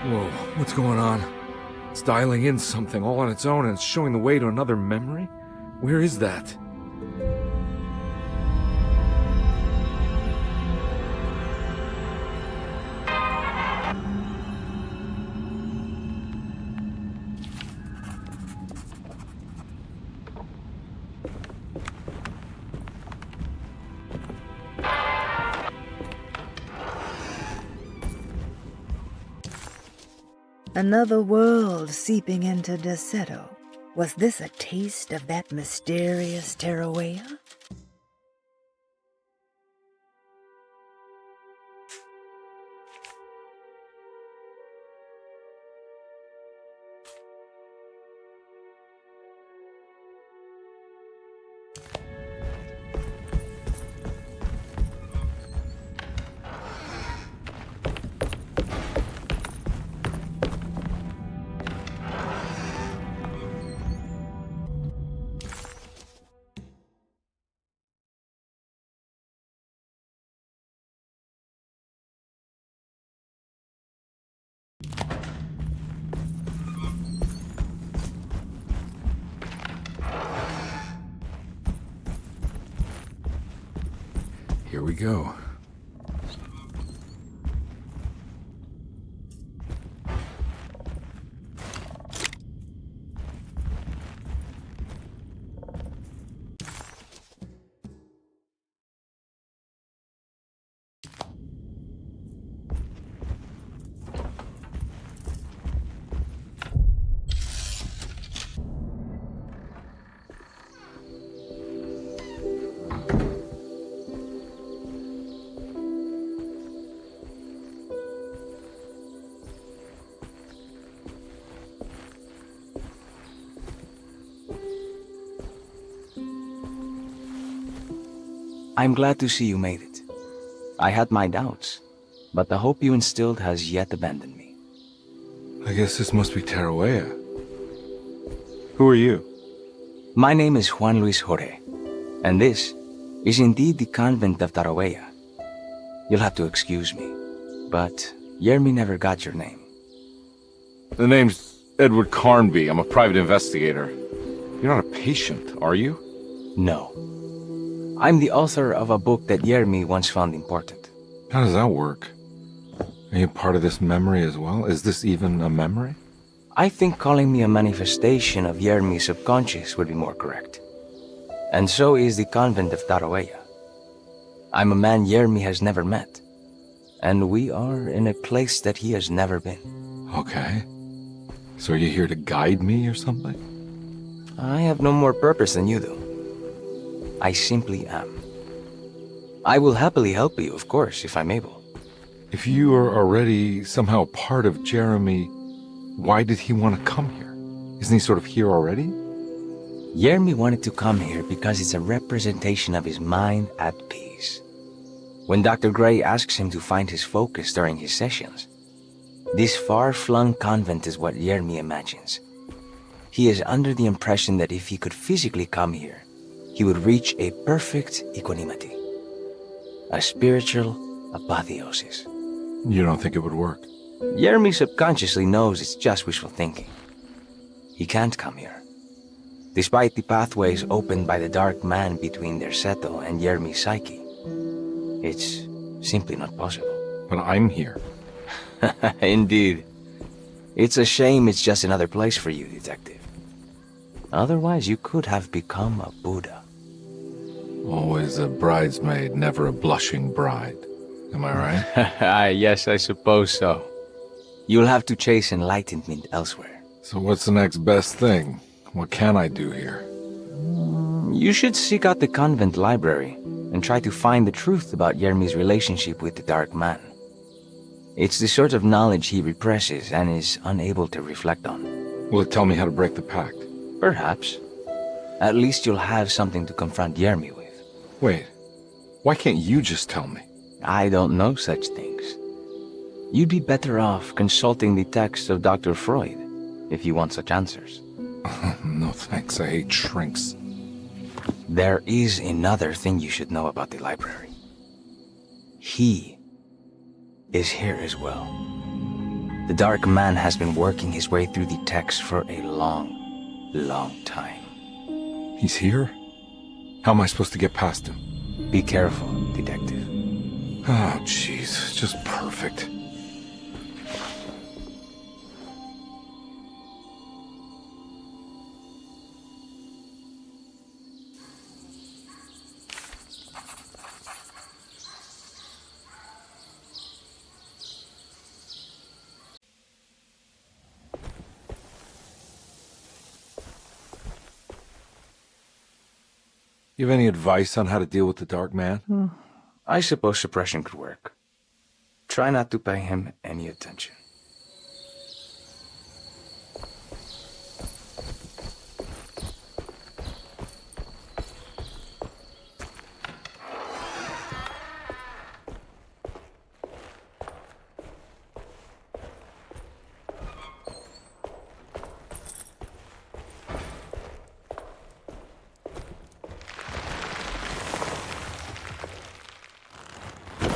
Whoa, what's going on? It's dialing in something all on its own and it's showing the way to another memory? Where is that? Another world seeping into Deseto. Was this a taste of that mysterious Tarawea? Here we go. I'm glad to see you made it. I had my doubts, but the hope you instilled has yet abandoned me. I guess this must be Tarawea. Who are you? My name is Juan Luis Jorge, and this is indeed the convent of Tarawea. You'll have to excuse me, but Yermi never got your name. The name's Edward Carnby. I'm a private investigator. You're not a patient, are you? No. I'm the author of a book that Yermi once found important. How does that work? Are you part of this memory as well? Is this even a memory? I think calling me a manifestation of Yermi's subconscious would be more correct. And so is the convent of Tarawea. I'm a man Yermi has never met, and we are in a place that he has never been. Okay. So are you here to guide me or something? I have no more purpose than you do. I simply am. I will happily help you, of course, if I'm able. If you are already somehow part of Jeremy, why did he want to come here? Isn't he sort of here already? Yermi wanted to come here because it's a representation of his mind at peace. When Dr. Gray asks him to find his focus during his sessions, this far-flung convent is what Yermi imagines. He is under the impression that if he could physically come here, he would reach a perfect equanimity, a spiritual apotheosis. You don't think it would work? Yermi subconsciously knows it's just wishful thinking. He can't come here. Despite the pathways opened by the dark man between their Seto and Yermi's psyche, it's simply not possible. But I'm here. Indeed. It's a shame it's just another place for you, Detective. Otherwise, you could have become a Buddha. Always a bridesmaid, never a blushing bride. Am I right? Yes, I suppose so. You'll have to chase enlightenment elsewhere. So what's the next best thing? What can I do here? You should seek out the convent library and try to find the truth about Yermi's relationship with the Dark Man. It's the sort of knowledge he represses and is unable to reflect on. Will it tell me how to break the pact? Perhaps. At least you'll have something to confront Yermi with. Wait, why can't you just tell me? I don't know such things. You'd be better off consulting the texts of Dr. Freud if you want such answers. No thanks, I hate shrinks. There is another thing you should know about the library. He is here as well. The Dark Man has been working his way through the text for a long, long time. He's here? How am I supposed to get past him? Be careful, Detective. Oh, jeez. Just perfect. You have any advice on how to deal with the Dark Man? I suppose suppression could work. Try not to pay him any attention.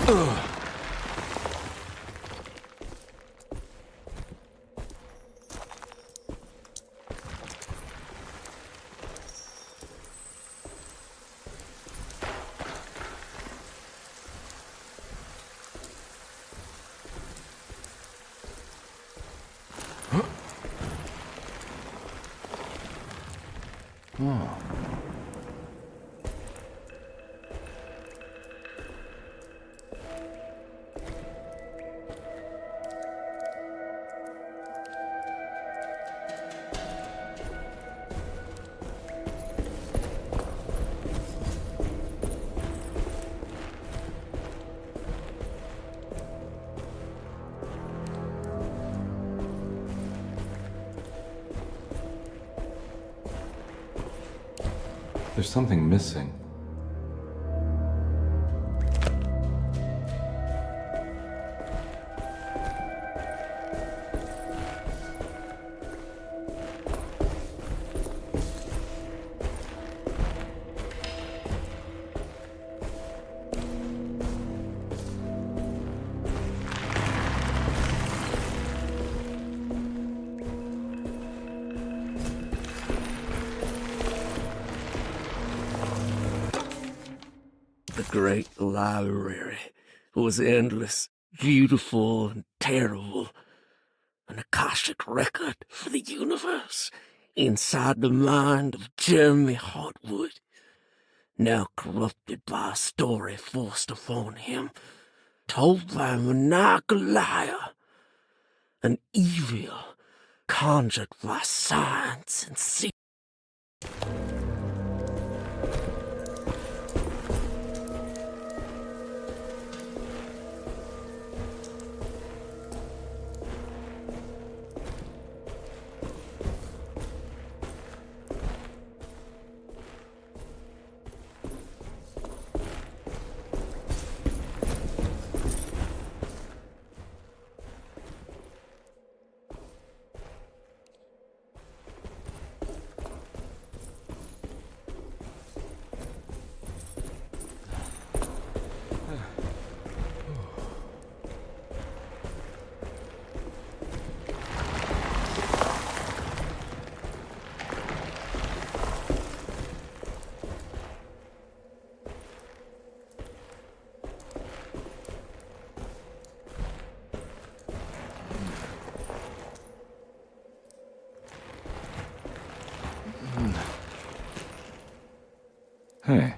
Oh. There's something missing. The great library was endless, beautiful, and terrible. An Akashic record for the universe inside the mind of Jeremy Hartwood, now corrupted by a story forced upon him, told by a maniacal liar, an evil conjured by science and secret. Hey.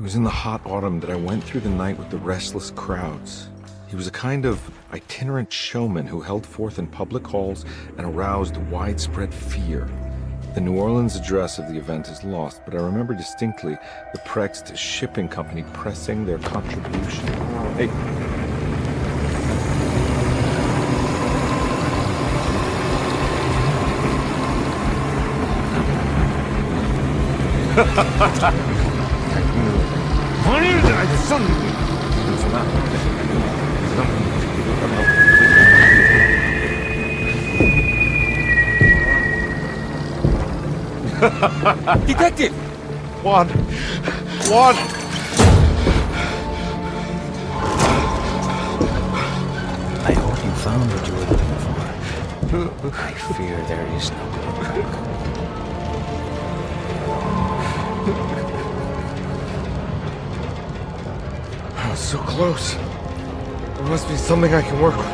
was in the hot autumn that I went through the night with the restless crowds. He was a kind of itinerant showman who held forth in public halls and aroused widespread fear. The New Orleans address of the event is lost, but I remember distinctly the Prext Shipping Company pressing their contribution. Hey. Detective! Juan! Juan! I hope you found what you were looking for. I fear there is no going back. I was so close. There must be something I can work with.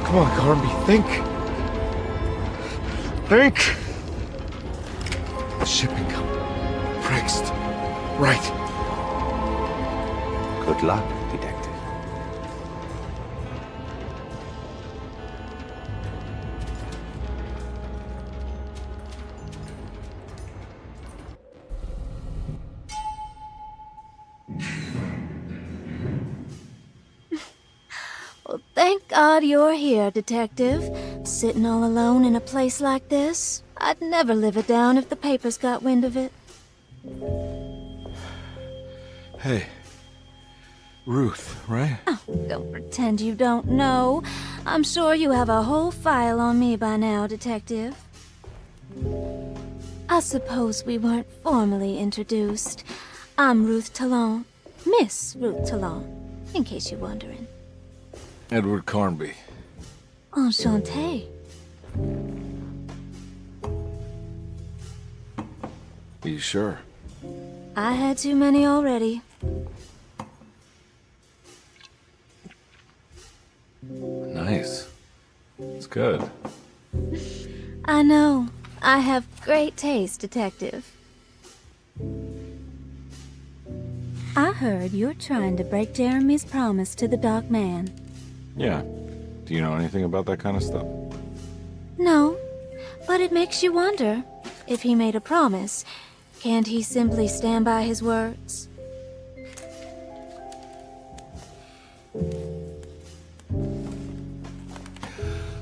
Come on, Carnby, think. Think! Shipping company. Prext. Right. Good luck, detective. Well, thank God you're here, Detective. Sitting all alone in a place like this. I'd never live it down if the papers got wind of it. Hey. Ruth, right? Oh, don't pretend you don't know. I'm sure you have a whole file on me by now, Detective. I suppose we weren't formally introduced. I'm Ruth Talon. Miss Ruth Talon, in case you're wondering. Edward Carnby. Enchanté. Are you sure? I had too many already. Nice. It's good. I know. I have great taste, Detective. I heard you're trying to break Jeremy's promise to the Dark Man. Yeah. Do you know anything about that kind of stuff? No, but it makes you wonder. If he made a promise, can't he simply stand by his words?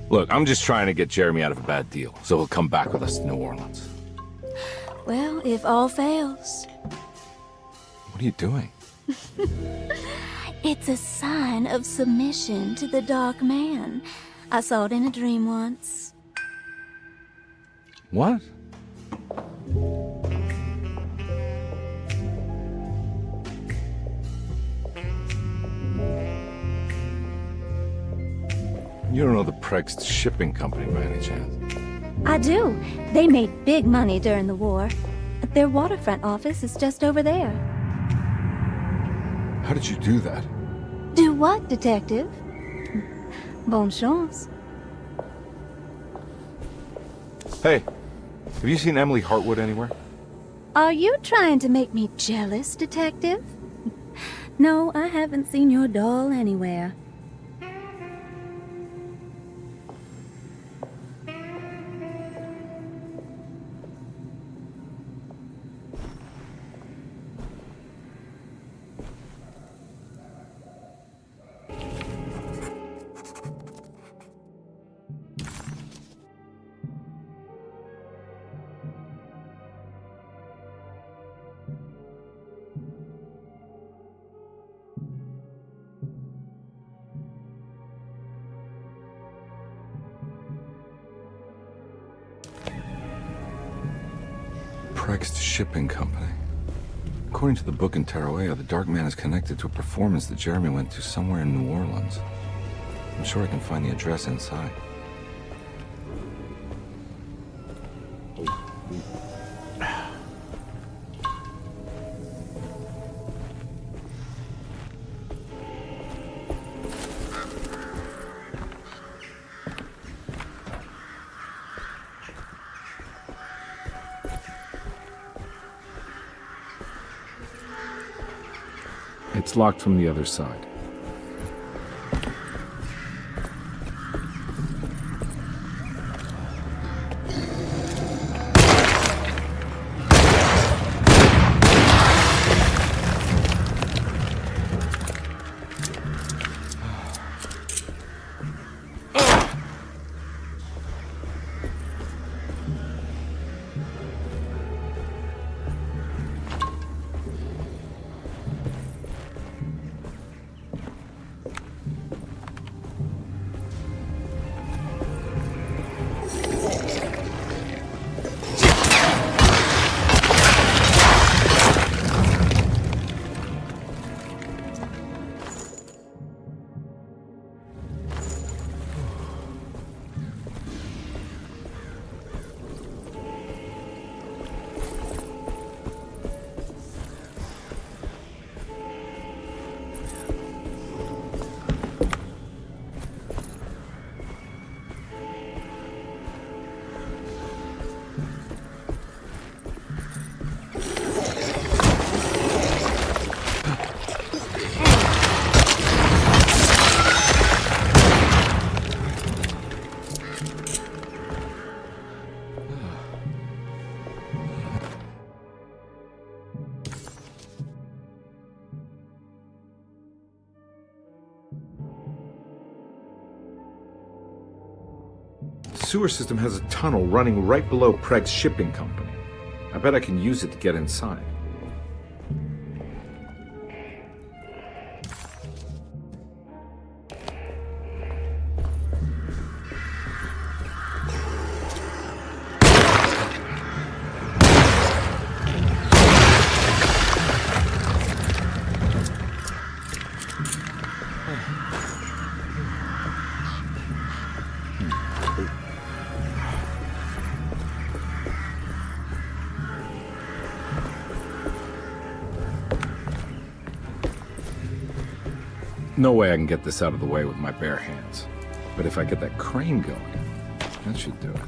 Look, I'm just trying to get Jeremy out of a bad deal, so he'll come back with us to New Orleans. Well, if all fails. What are you doing? It's a sign of submission to the Dark Man. I saw it in a dream once. What? You don't know the Prext Shipping Company by any chance? I do. They made big money during the war. Their waterfront office is just over there. How did you do that? Do what, Detective? Bonne chance. Hey, have you seen Emily Hartwood anywhere? Are you trying to make me jealous, Detective? No, I haven't seen your doll anywhere. Prext Shipping Company. According to the book in Tarawea, the Dark Man is connected to a performance that Jeremy went to somewhere in New Orleans. I'm sure I can find the address inside. It's locked from the other side. The sewer system has a tunnel running right below Preg's shipping company. I bet I can use it to get inside. No way I can get this out of the way with my bare hands. But if I get that crane going, that should do it.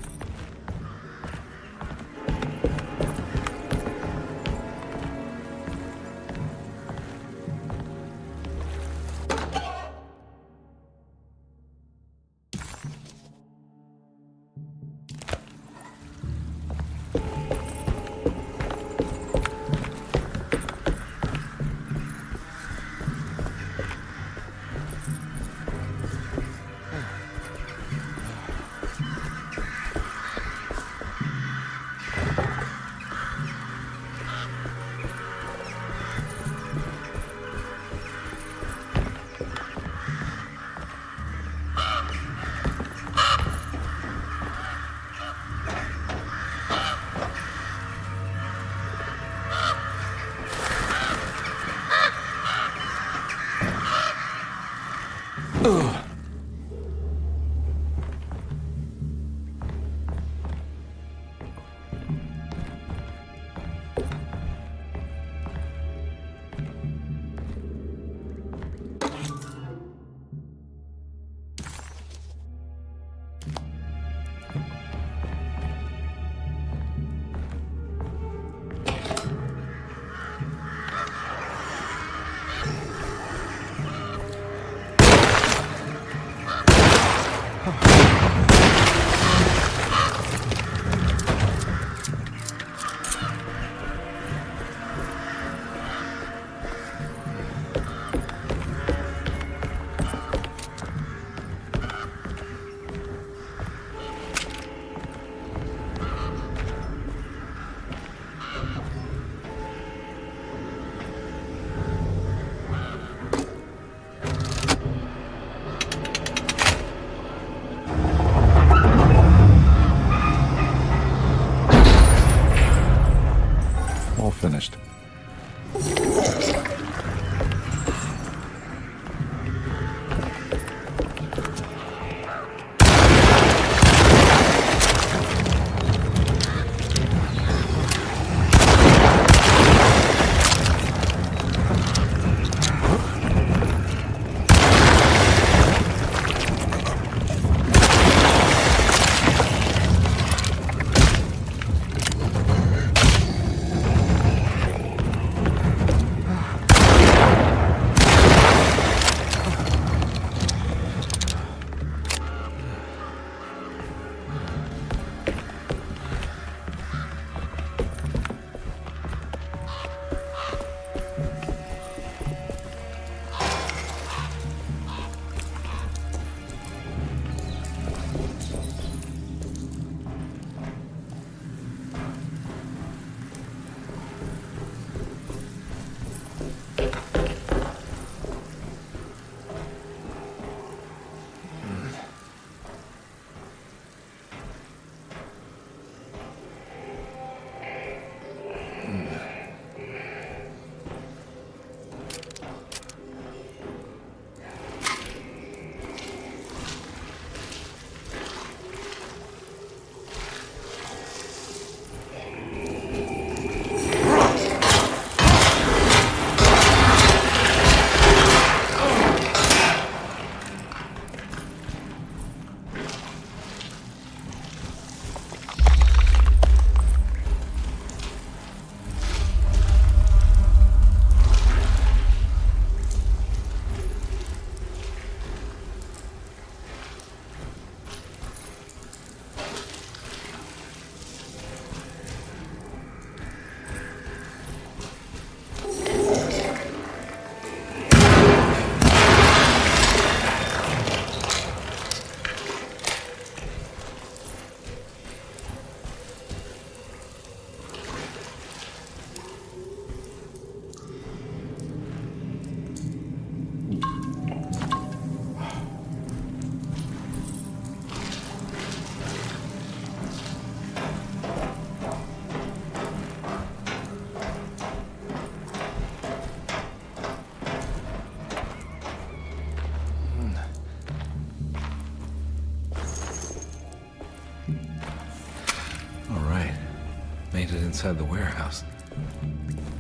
made it inside the warehouse.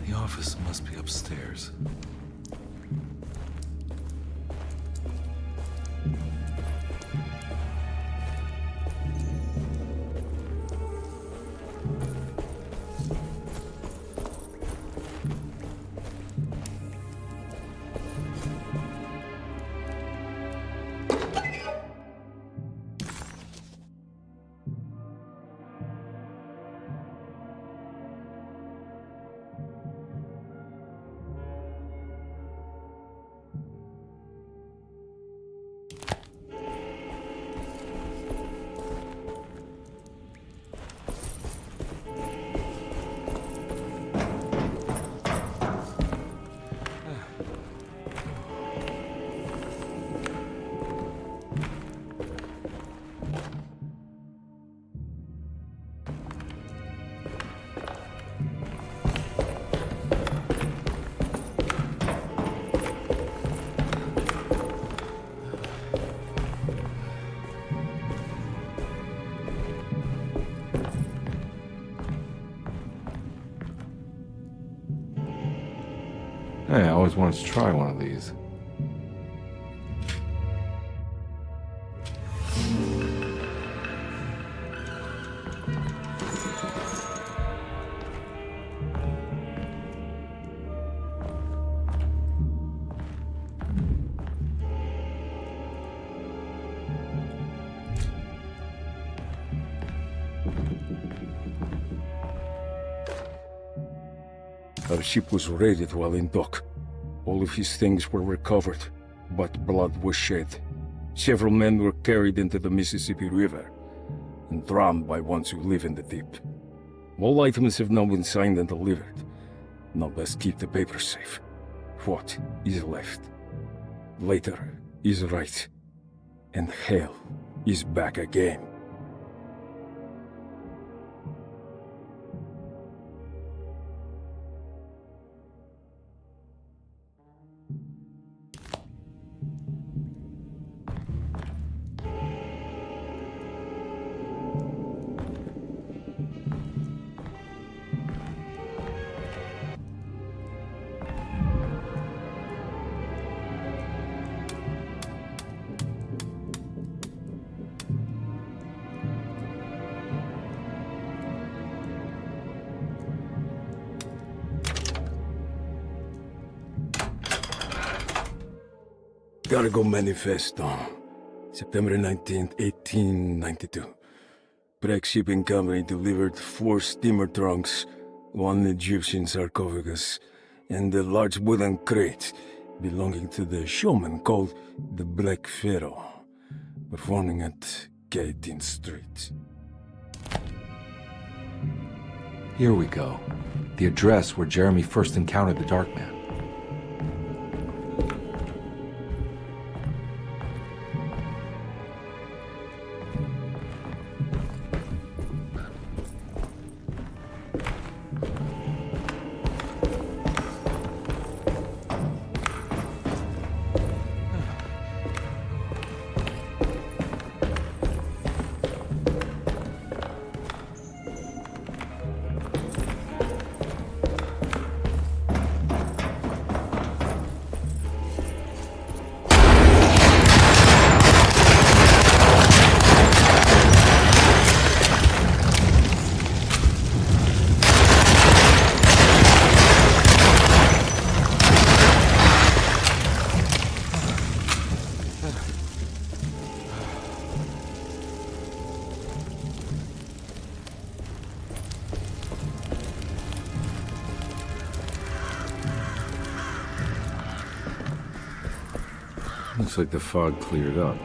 The office must be upstairs. Hey, I always wanted to try one of these. Our ship was raided while in dock. All of his things were recovered, but blood was shed. Several men were carried into the Mississippi River and drowned by ones who live in the deep. All items have now been signed and delivered. Now best keep the papers safe. What is left? Later is right, and hell is back again. Cargo Manifesto, September 19th, 1892. Breck Shipping Company delivered 4 steamer trunks, 1 Egyptian sarcophagus, and a large wooden crate belonging to the showman called the Black Pharaoh, performing at 18th Street. Here we go. The address where Jeremy first encountered the Dark Man. Looks like the fog cleared up.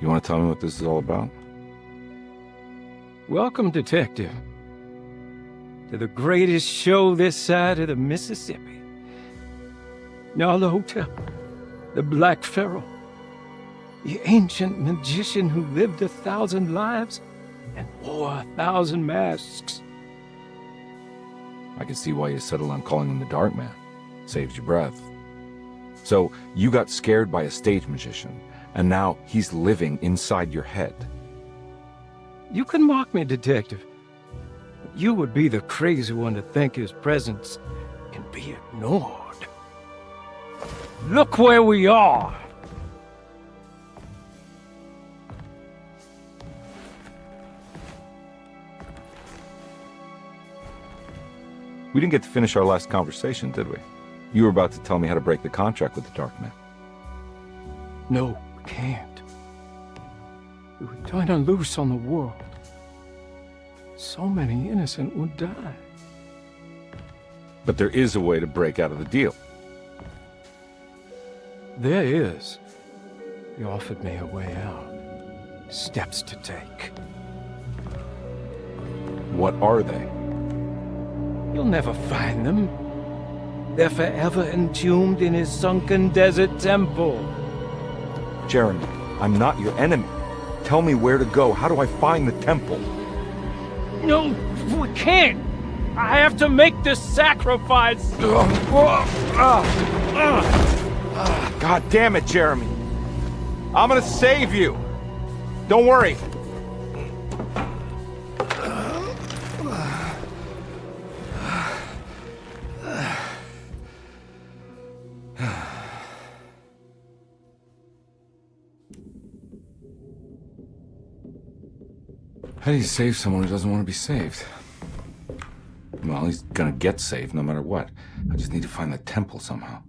You want to tell me what this is all about? Welcome, Detective, to the greatest show this side of the Mississippi. Nyarlathotep, the Black Pharaoh, the ancient magician who lived 1,000 lives and wore 1,000 masks. I can see why you settled on calling him the Dark Man. Saves your breath. So, you got scared by a stage magician, and now he's living inside your head. You can mock me, Detective, but you would be the crazy one to think his presence can be ignored. Look where we are! We didn't get to finish our last conversation, did we? You were about to tell me how to break the contract with the Dark Man. No, we can't. We would turn her loose on the world. So many innocent would die. But there is a way to break out of the deal. There is. He offered me a way out. Steps to take. What are they? You'll never find them. They're forever entombed in his sunken desert temple. Jeremy, I'm not your enemy. Tell me where to go. How do I find the temple? No, we can't. I have to make this sacrifice. God damn it, Jeremy. I'm gonna save you. Don't worry. How do you save someone who doesn't want to be saved? Well, he's gonna get saved no matter what. I just need to find the temple somehow.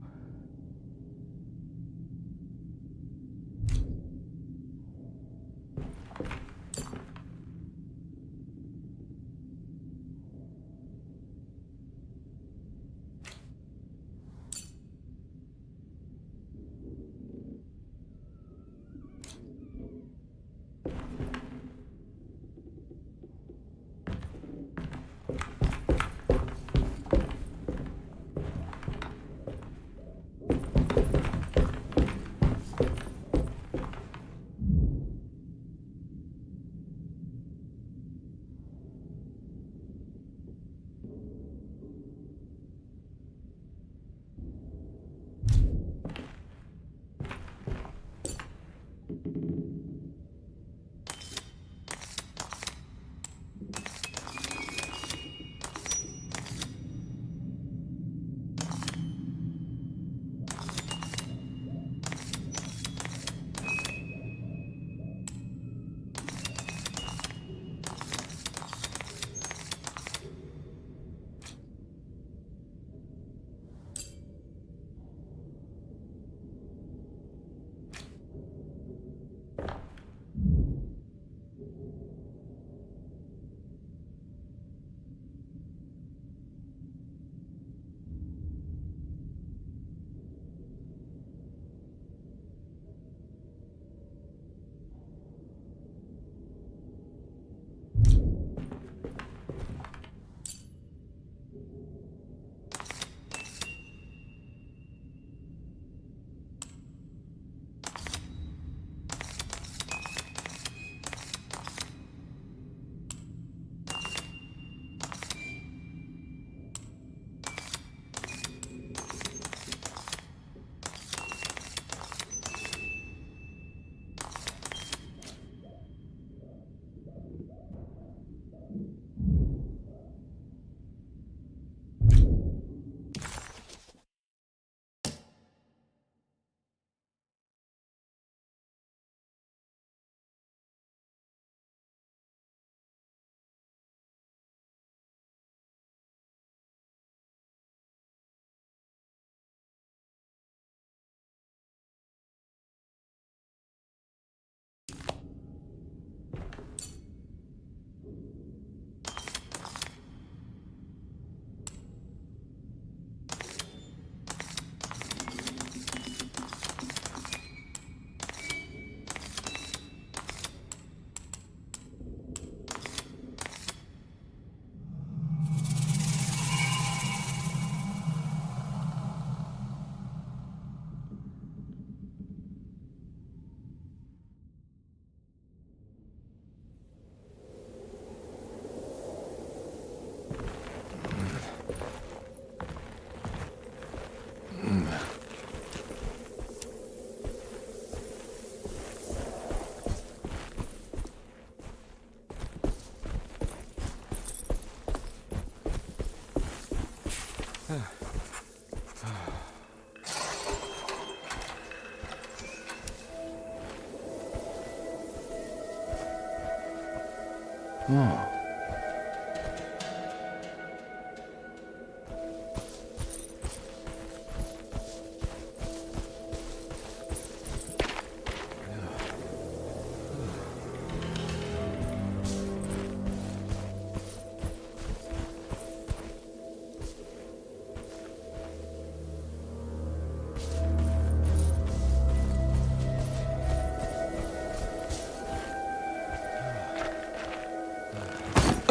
Oh.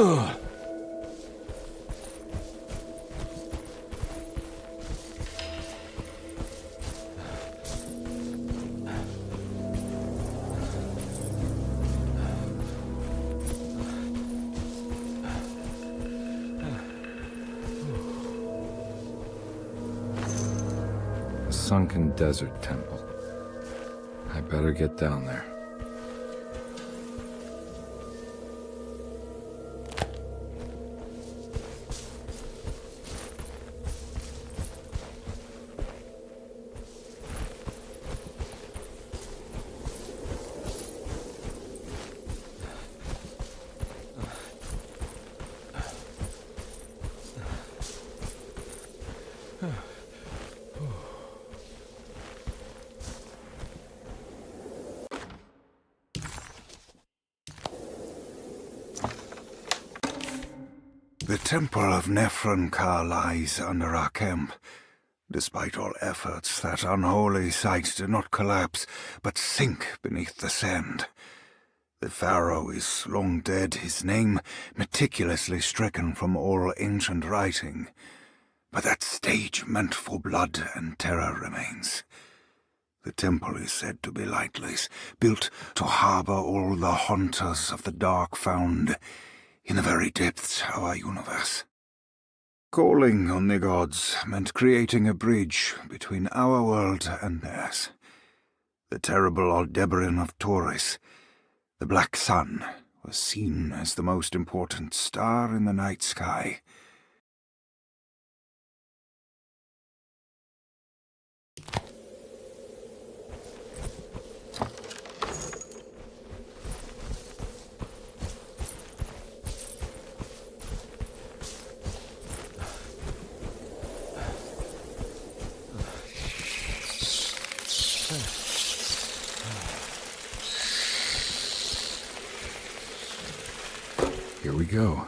Ugh. A sunken desert temple. I better get down there. The temple of Nephron-Ka lies under our camp. Despite all efforts, that unholy site did not collapse, but sink beneath the sand. The pharaoh is long dead, his name meticulously stricken from all ancient writing. But that stage meant for blood and terror remains. The temple is said to be lightless, built to harbor all the haunters of the dark found in the very depths of our universe. Calling on the gods meant creating a bridge between our world and theirs. The terrible Aldebaran of Taurus, the Black Sun, was seen as the most important star in the night sky. Here we go.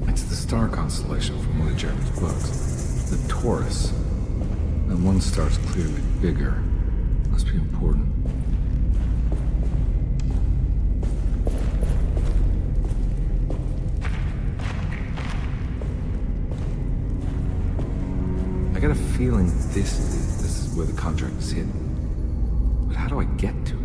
It's the star constellation from one of Jeremy's books. The Taurus. And one star's clearly bigger. Must be important. I got a feeling this is where the contract is hidden. But how do I get to it?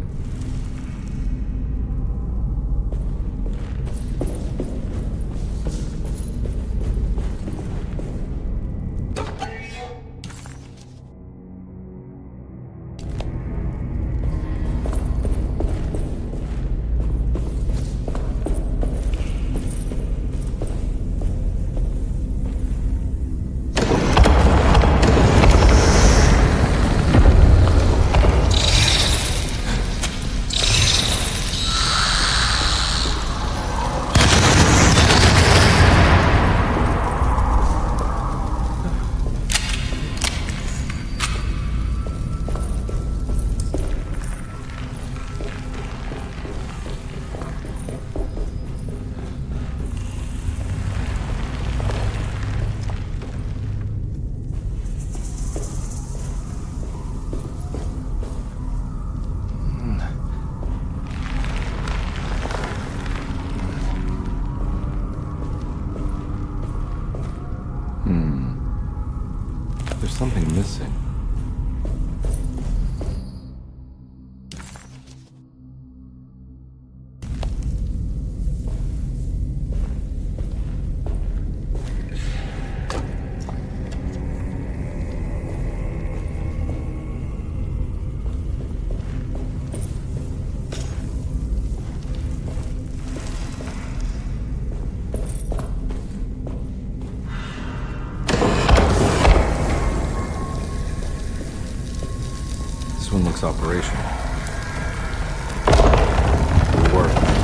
There's something missing. this operation. Good work.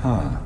Huh.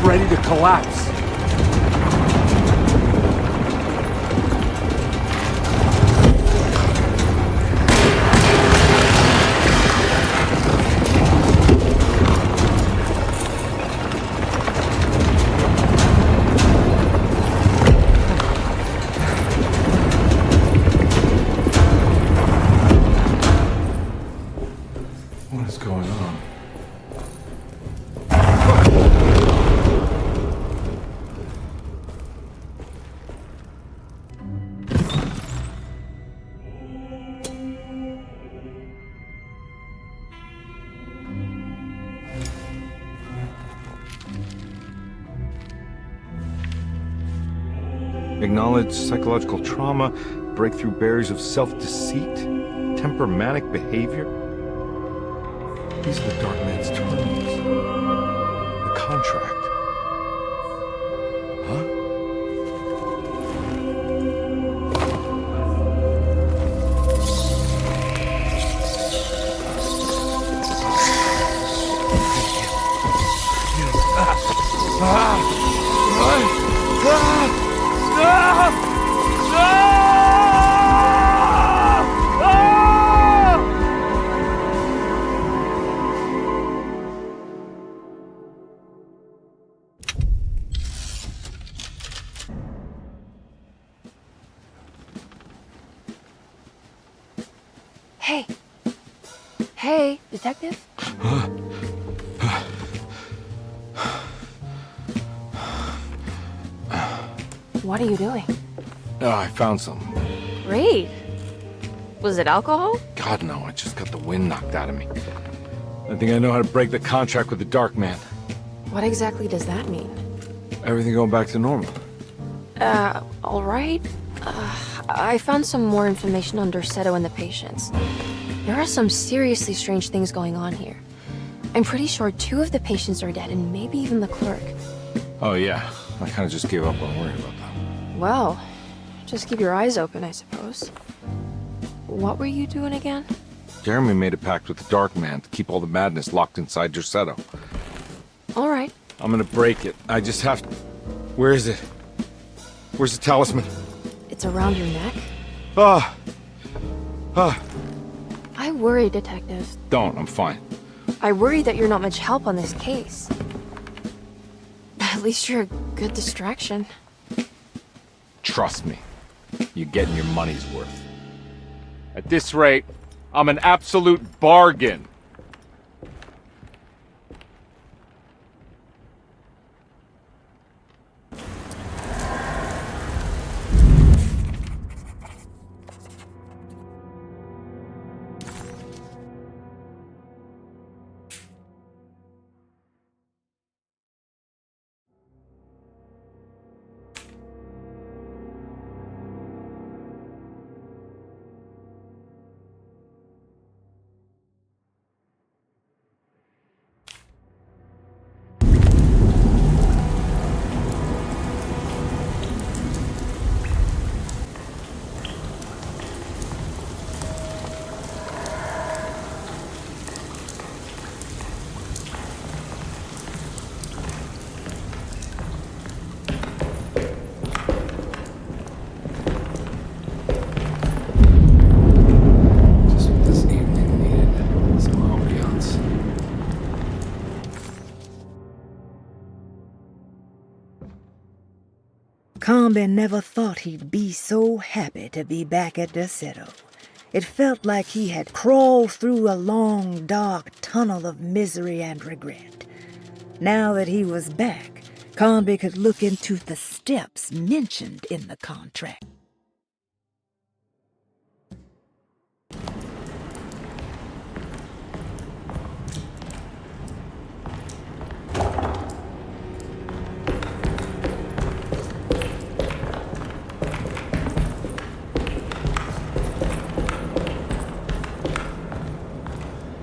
Ready to collapse. What is going on? Acknowledge psychological trauma, breakthrough barriers of self-deceit, temperamental behavior. These are the Dark Man's terms. The contract. Huh? Hey. Hey, detective? What are you doing? Oh, I found something. Great. Was it alcohol? God, no, I just got the wind knocked out of me. I think I know how to break the contract with the Dark Man. What exactly does that mean? Everything going back to normal. All right. I found some more information on Dorsetto and the patients. There are some seriously strange things going on here. I'm pretty sure 2 of the patients are dead, and maybe even the clerk. Oh, yeah. I kind of just gave up on worrying about that. Well, just keep your eyes open, I suppose. What were you doing again? Jeremy made a pact with the Dark Man to keep all the madness locked inside Dorsetto. All right. I'm gonna break it. I just have to... Where is it? Where's the talisman? It's around your neck? I worry, Detective. Don't, I'm fine. I worry that you're not much help on this case. At least you're a good distraction. Trust me. You're getting your money's worth. At this rate, I'm an absolute bargain. Carnby never thought he'd be so happy to be back at Derceto. It felt like he had crawled through a long, dark tunnel of misery and regret. Now that he was back, Carnby could look into the steps mentioned in the contract.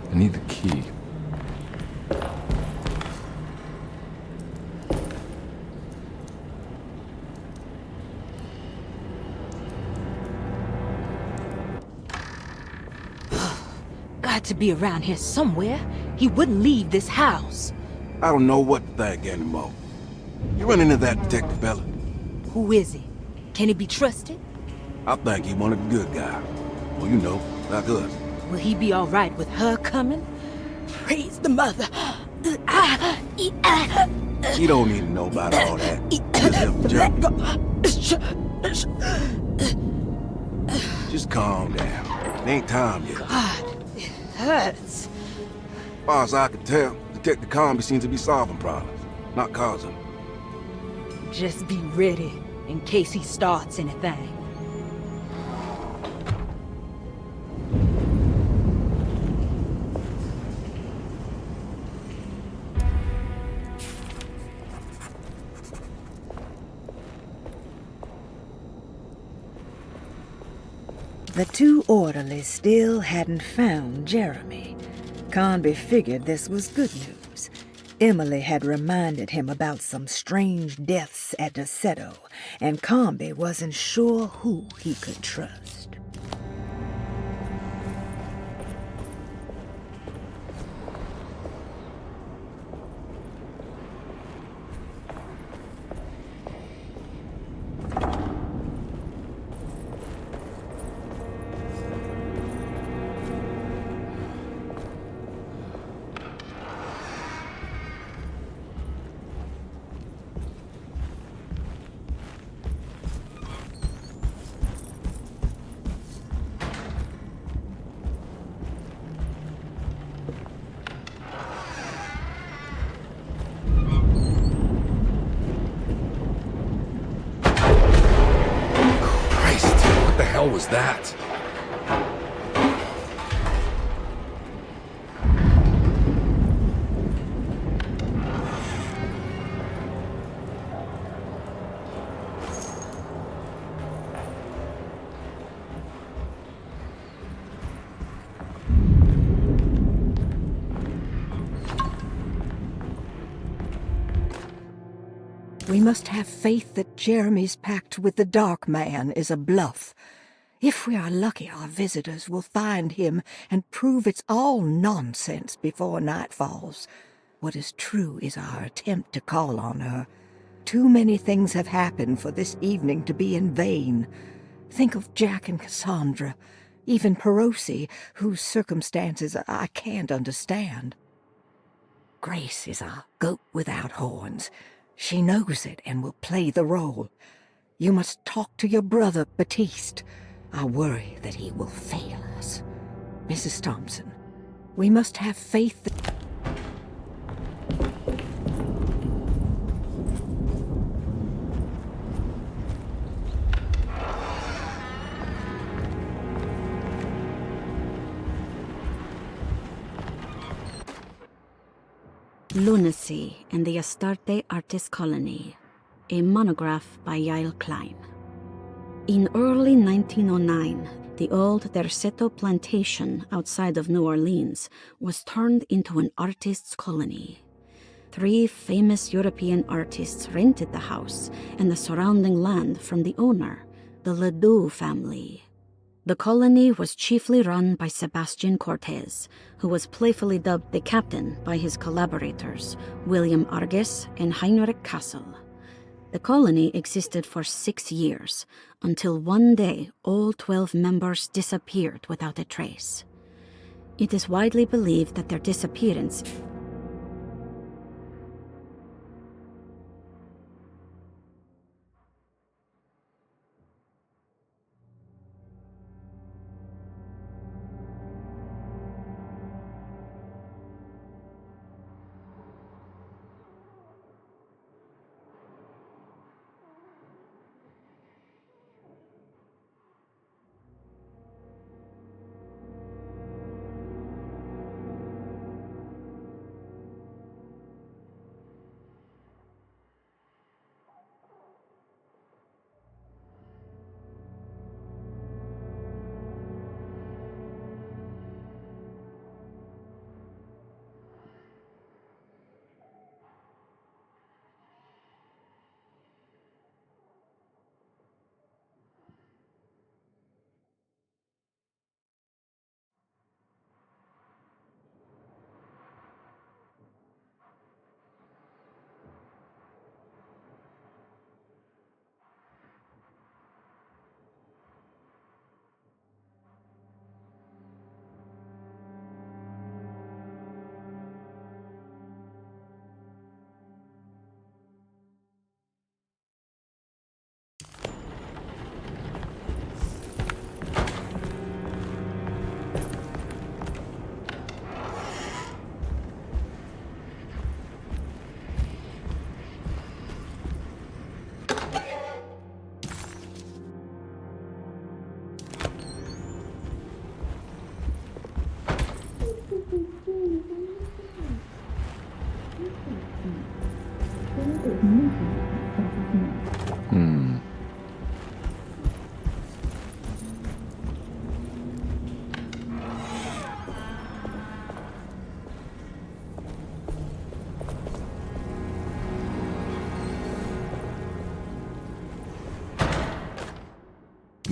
I need the key. Got to be around here somewhere. He wouldn't leave this house. I don't know what to think anymore. You run into that detective fella? Who is he? Can he be trusted? I think he one of the good guys. Well, you know, like us. Will he be all right with her coming? Praise the mother. You don't need to know about all that. Just help Jeremy. Just calm down. It ain't time yet. God, it hurts. As far as I can tell, Detective Carnby seems to be solving problems, not causing them. Just be ready in case he starts anything. The two orderlies still hadn't found Jeremy. Carnby figured this was good news. Emily had reminded him about some strange deaths at Derceto, and Carnby wasn't sure who he could trust. What the hell was that? We must have faith that Jeremy's pact with the Dark Man is a bluff. If we are lucky, our visitors will find him and prove it's all nonsense before night falls. What is true is our attempt to call on her. Too many things have happened for this evening to be in vain. Think of Jack and Cassandra, even Perosi, whose circumstances I can't understand. Grace is our goat without horns. She knows it and will play the role. You must talk to your brother, Baptiste. I worry that he will fail us. Mrs. Thompson, we must have faith that... Lunacy and the Astarte Artist Colony, a monograph by Yael Klein. In early 1909, the old Derceto plantation outside of New Orleans was turned into an artist's colony. 3 famous European artists rented the house and the surrounding land from the owner, the Ledoux family. The colony was chiefly run by Sebastian Cortez, who was playfully dubbed the captain by his collaborators, William Arges and Heinrich Kassel. The colony existed for 6 years, until one day all 12 members disappeared without a trace. It is widely believed that their disappearance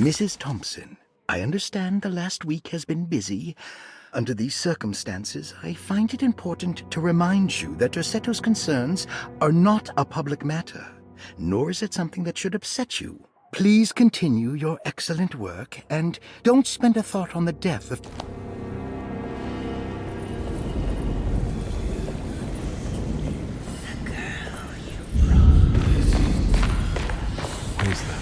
Mrs. Thompson, I understand the last week has been busy. Under these circumstances, I find it important to remind you that Derceto's concerns are not a public matter, nor is it something that should upset you. Please continue your excellent work, and don't spend a thought on the death of... What is that?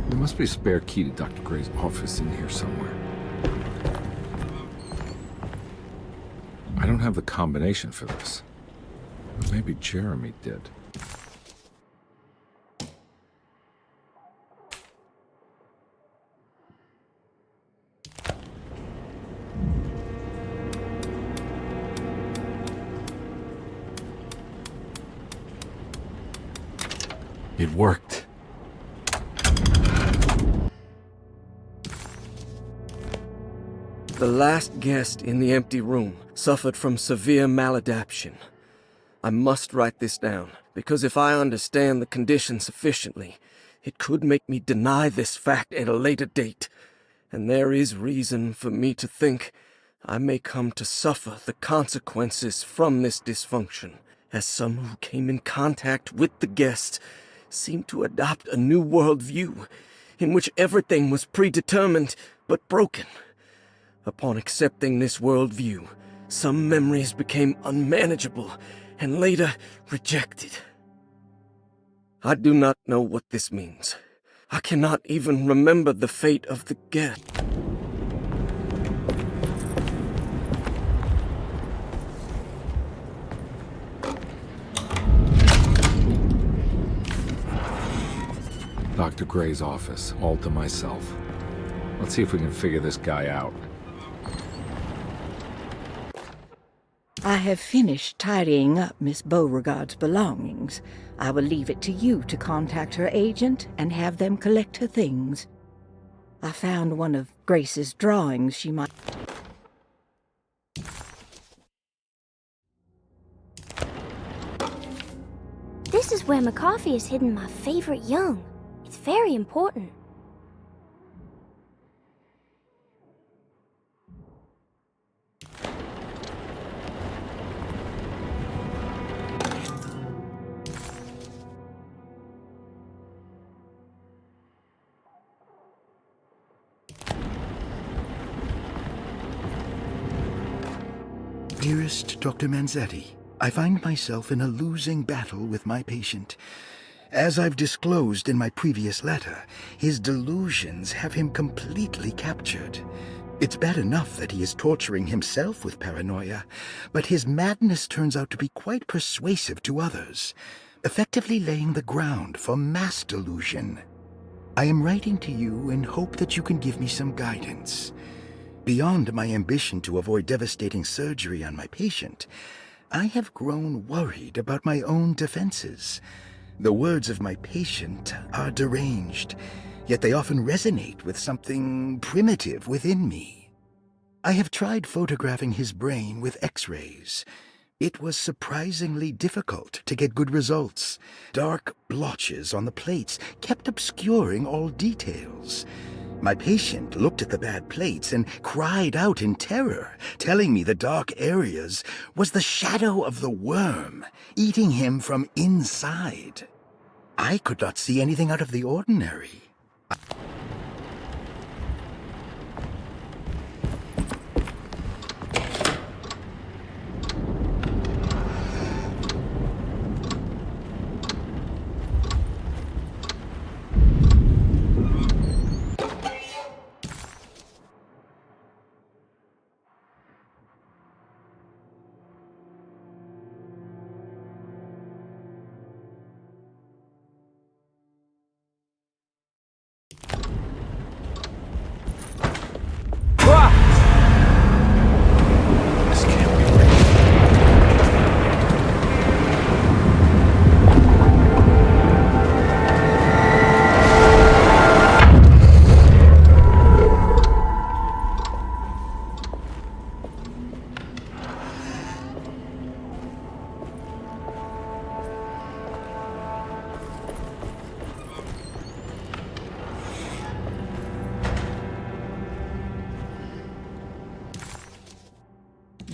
There must be a spare key to Dr. Gray's office in here somewhere. I don't have the combination for this. But maybe Jeremy did. It worked. The last guest in the empty room suffered from severe maladaptation. I must write this down, because if I understand the condition sufficiently, it could make me deny this fact at a later date, and there is reason for me to think I may come to suffer the consequences from this dysfunction, as some who came in contact with the guest seemed to adopt a new worldview, in which everything was predetermined but broken. Upon accepting this worldview, some memories became unmanageable and later rejected. I do not know what this means. I cannot even remember the fate of the guest. Dr. Gray's office, all to myself. Let's see if we can figure this guy out. I have finished tidying up Miss Beauregard's belongings. I will leave it to you to contact her agent and have them collect her things. I found one of Grace's drawings she might... This is where McCarthy has hidden my favorite young. It's very important. Dearest Dr. Manzetti, I find myself in a losing battle with my patient. As I've disclosed in my previous letter, his delusions have him completely captured. It's bad enough that he is torturing himself with paranoia, but his madness turns out to be quite persuasive to others, effectively laying the ground for mass delusion. I am writing to you in hope that you can give me some guidance. Beyond my ambition to avoid devastating surgery on my patient, I have grown worried about my own defenses. The words of my patient are deranged, yet they often resonate with something primitive within me. I have tried photographing his brain with X-rays. It was surprisingly difficult to get good results. Dark blotches on the plates kept obscuring all details. My patient looked at the bad plates and cried out in terror, telling me the dark areas was the shadow of the worm, eating him from inside. I could not see anything out of the ordinary.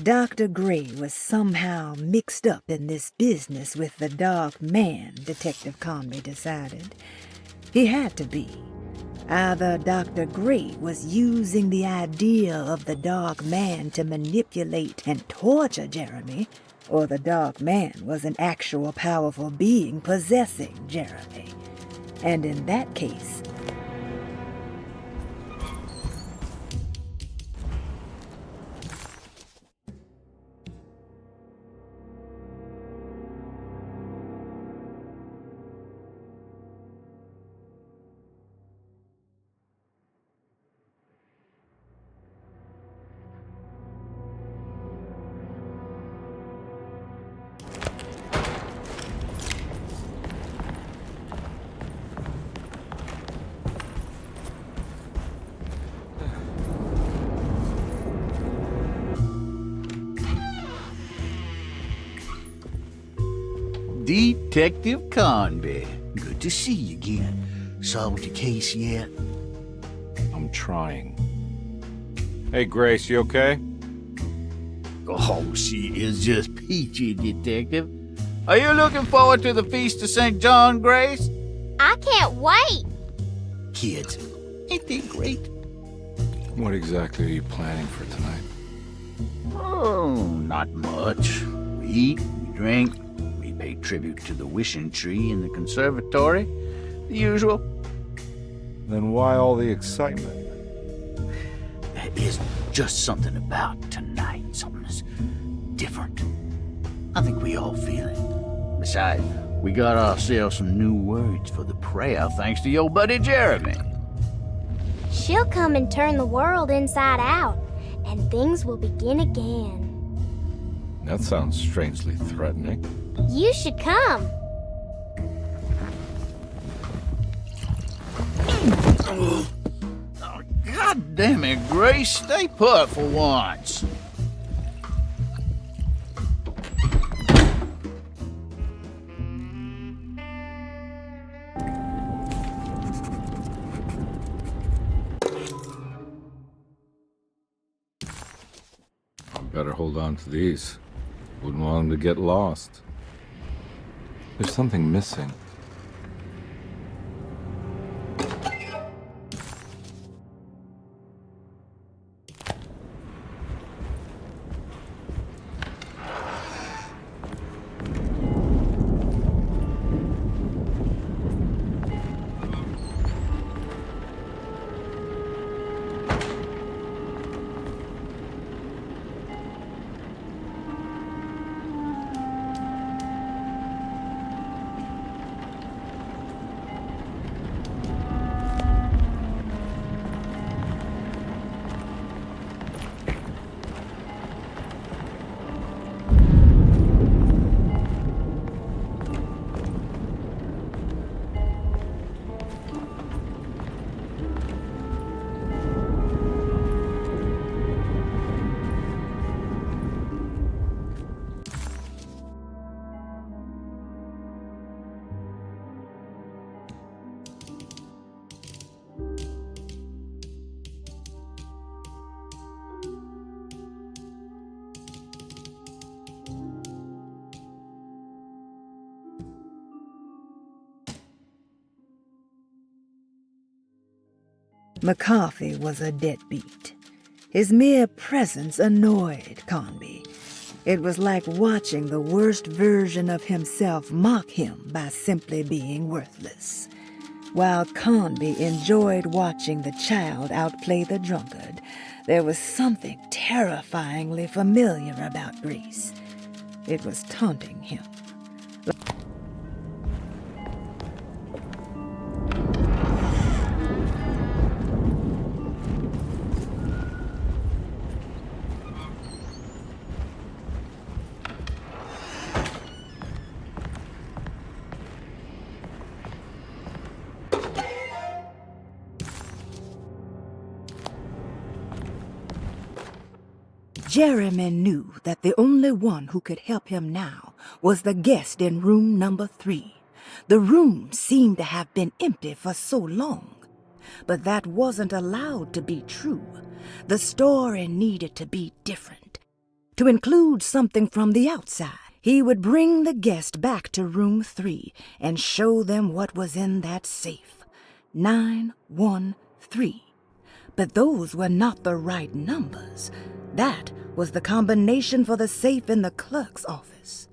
Dr. Gray was somehow mixed up in this business with the Dark Man, Detective Carnby decided. He had to be. Either Dr. Gray was using the idea of the Dark Man to manipulate and torture Jeremy, or the Dark Man was an actual powerful being possessing Jeremy. And in that case, Detective Carnby. Good to see you again. Solved your case yet? I'm trying. Hey, Grace, you okay? Oh, she is just peachy, Detective. Are you looking forward to the Feast of St. John, Grace? I can't wait. Kids, ain't they great? What exactly are you planning for tonight? Oh, not much. We eat, we drink, we pay tribute to the wishing tree in the conservatory. The usual. Then why all the excitement? There is just something about tonight. Something's different. I think we all feel it. Besides, we got ourselves some new words for the prayer thanks to your buddy Jeremy. She'll come and turn the world inside out, and things will begin again. That sounds strangely threatening. You should come. God damn it, Grace. Stay put for once. Better hold on to these. Wouldn't want them to get lost. There's something missing. McCarthy was a deadbeat. His mere presence annoyed Carnby. It was like watching the worst version of himself mock him by simply being worthless. While Carnby enjoyed watching the child outplay the drunkard, there was something terrifyingly familiar about Grace. It was taunting him. Jeremy knew that the only one who could help him now was the guest in room number 3. The room seemed to have been empty for so long. But that wasn't allowed to be true. The story needed to be different. To include something from the outside, he would bring the guest back to room 3 and show them what was in that safe. 913. But those were not the right numbers. That was the combination for the safe in the clerk's office.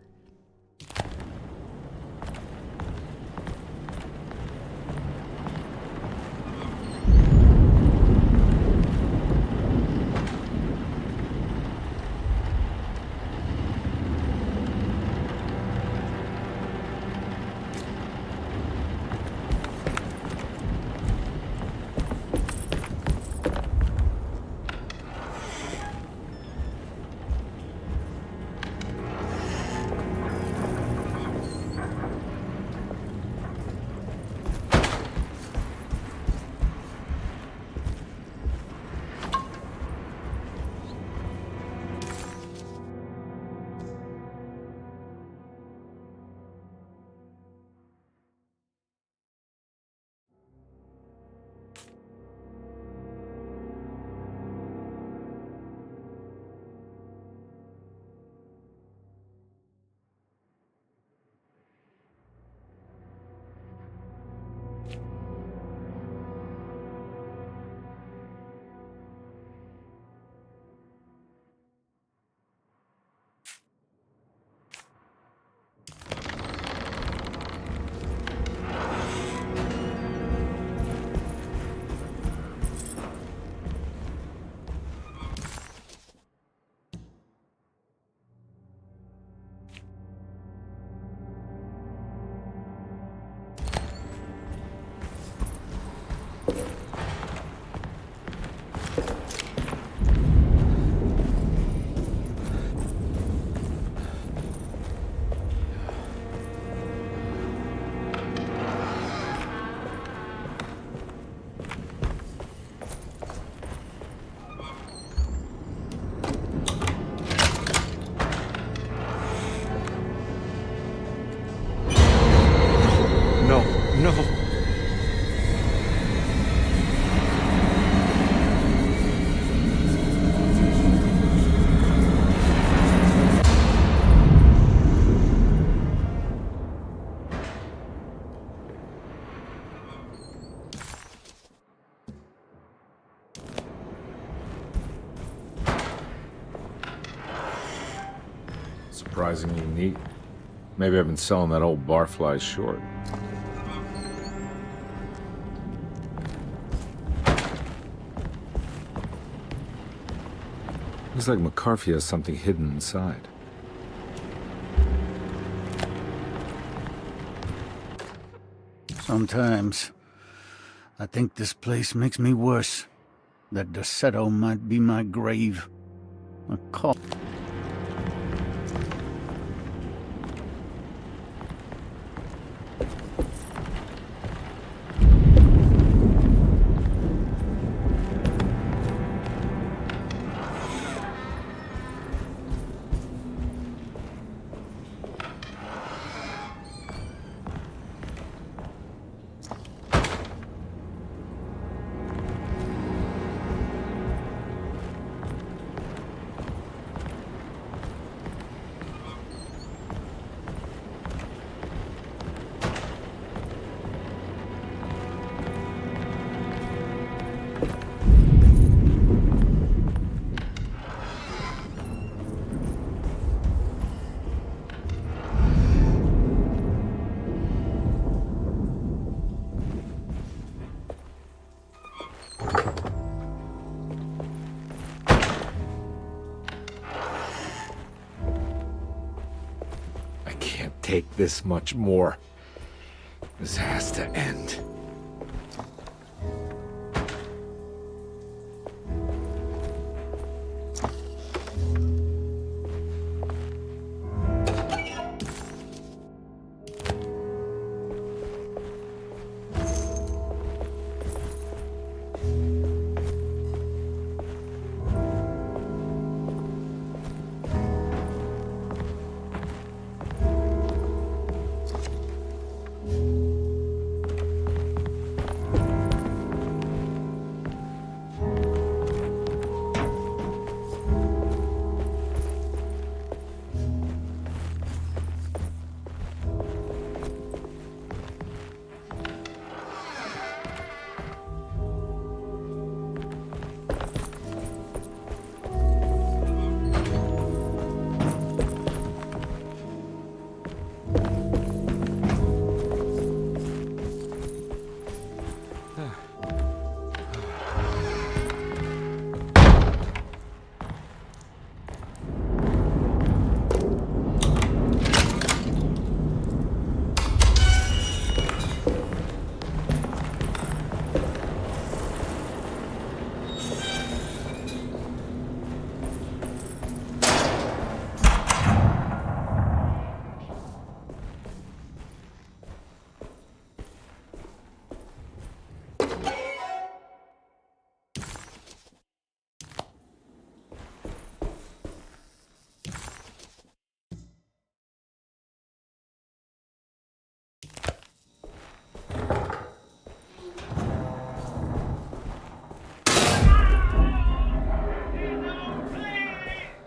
Surprisingly neat. Maybe I've been selling that old barfly short. Looks like McCarthy has something hidden inside. Sometimes, I think this place makes me worse. That Derceto might be my grave. A call. take this much more. This has to end.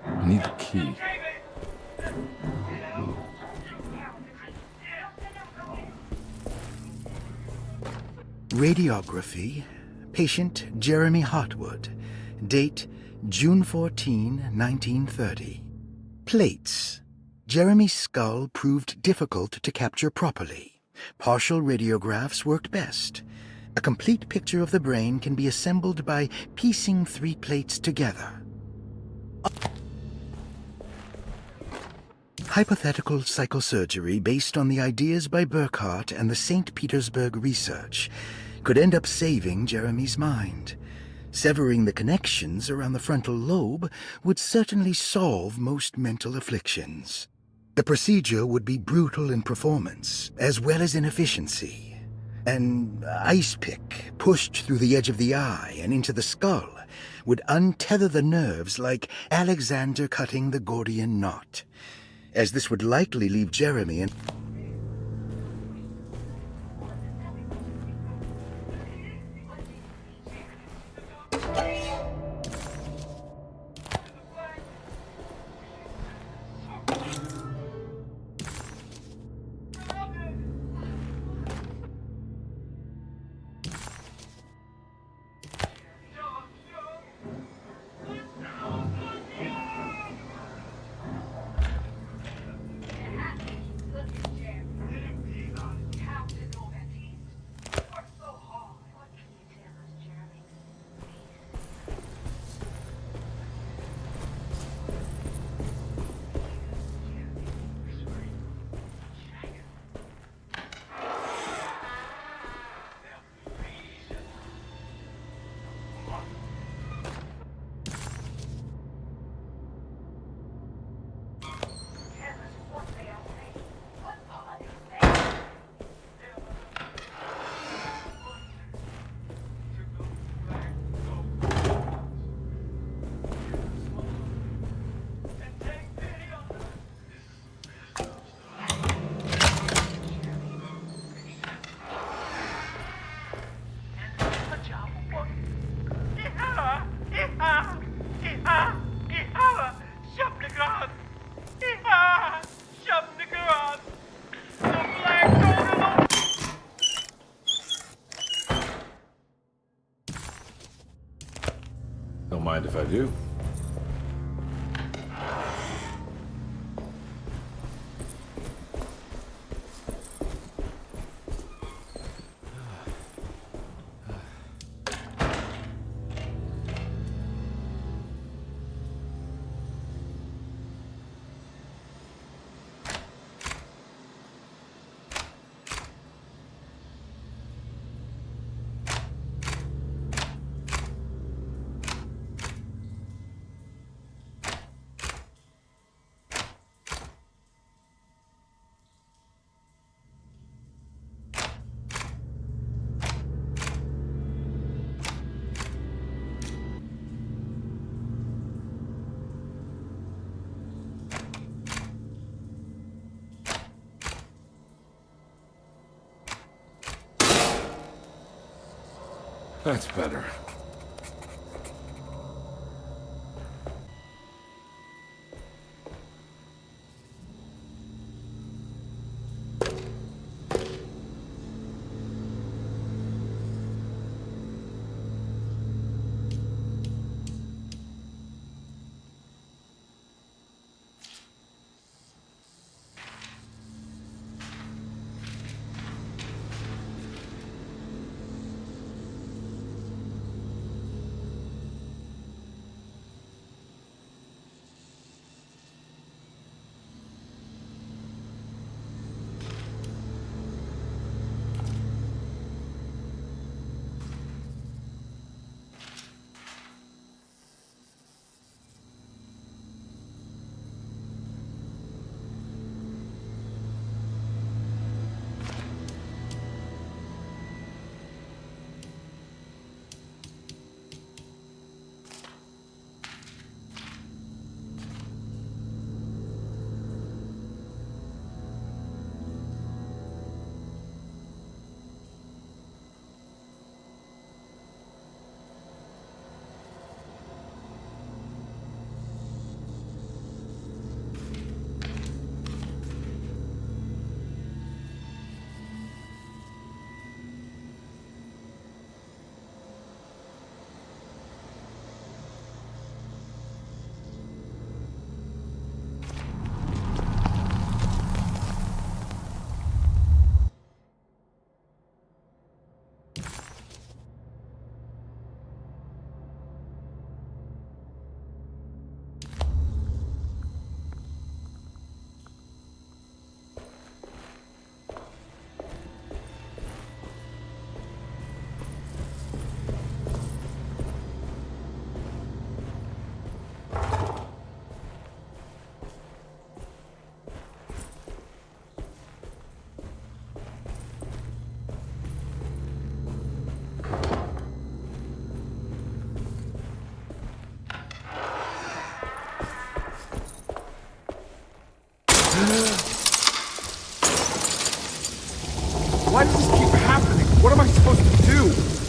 I need the key. Radiography. Patient Jeremy Hartwood. Date June 14, 1930. Plates. Jeremy's skull proved difficult to capture properly. Partial radiographs worked best. A complete picture of the brain can be assembled by piecing 3 plates together. Hypothetical psychosurgery based on the ideas by Burckhardt and the St. Petersburg research could end up saving Jeremy's mind. Severing the connections around the frontal lobe would certainly solve most mental afflictions. The procedure would be brutal in performance, as well as in efficiency. An ice pick pushed through the edge of the eye and into the skull would untether the nerves like Alexander cutting the Gordian knot, as this would likely leave Jeremy in... Don't mind if I do. That's better. Why does this keep happening? What am I supposed to do?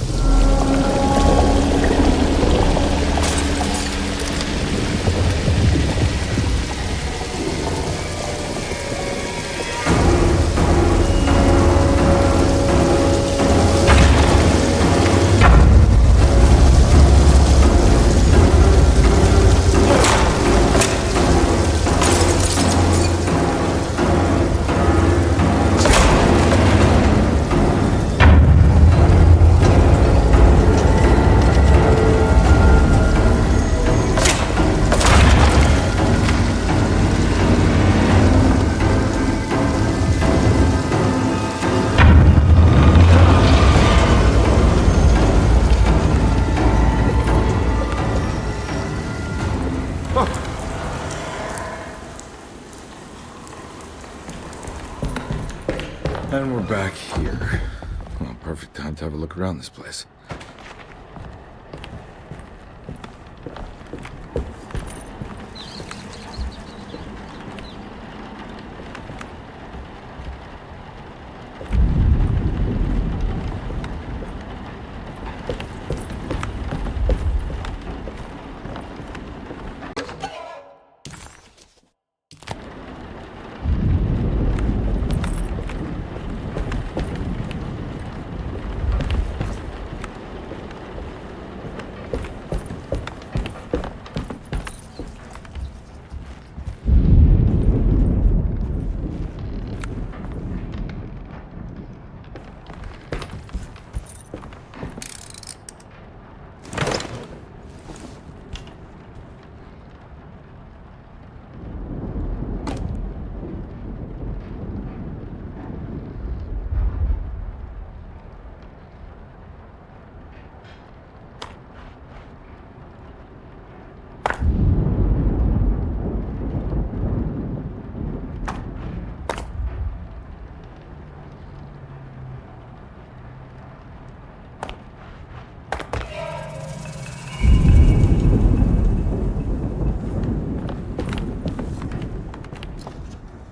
And we're back here. Well, perfect time to have a look around this place.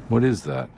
What is that?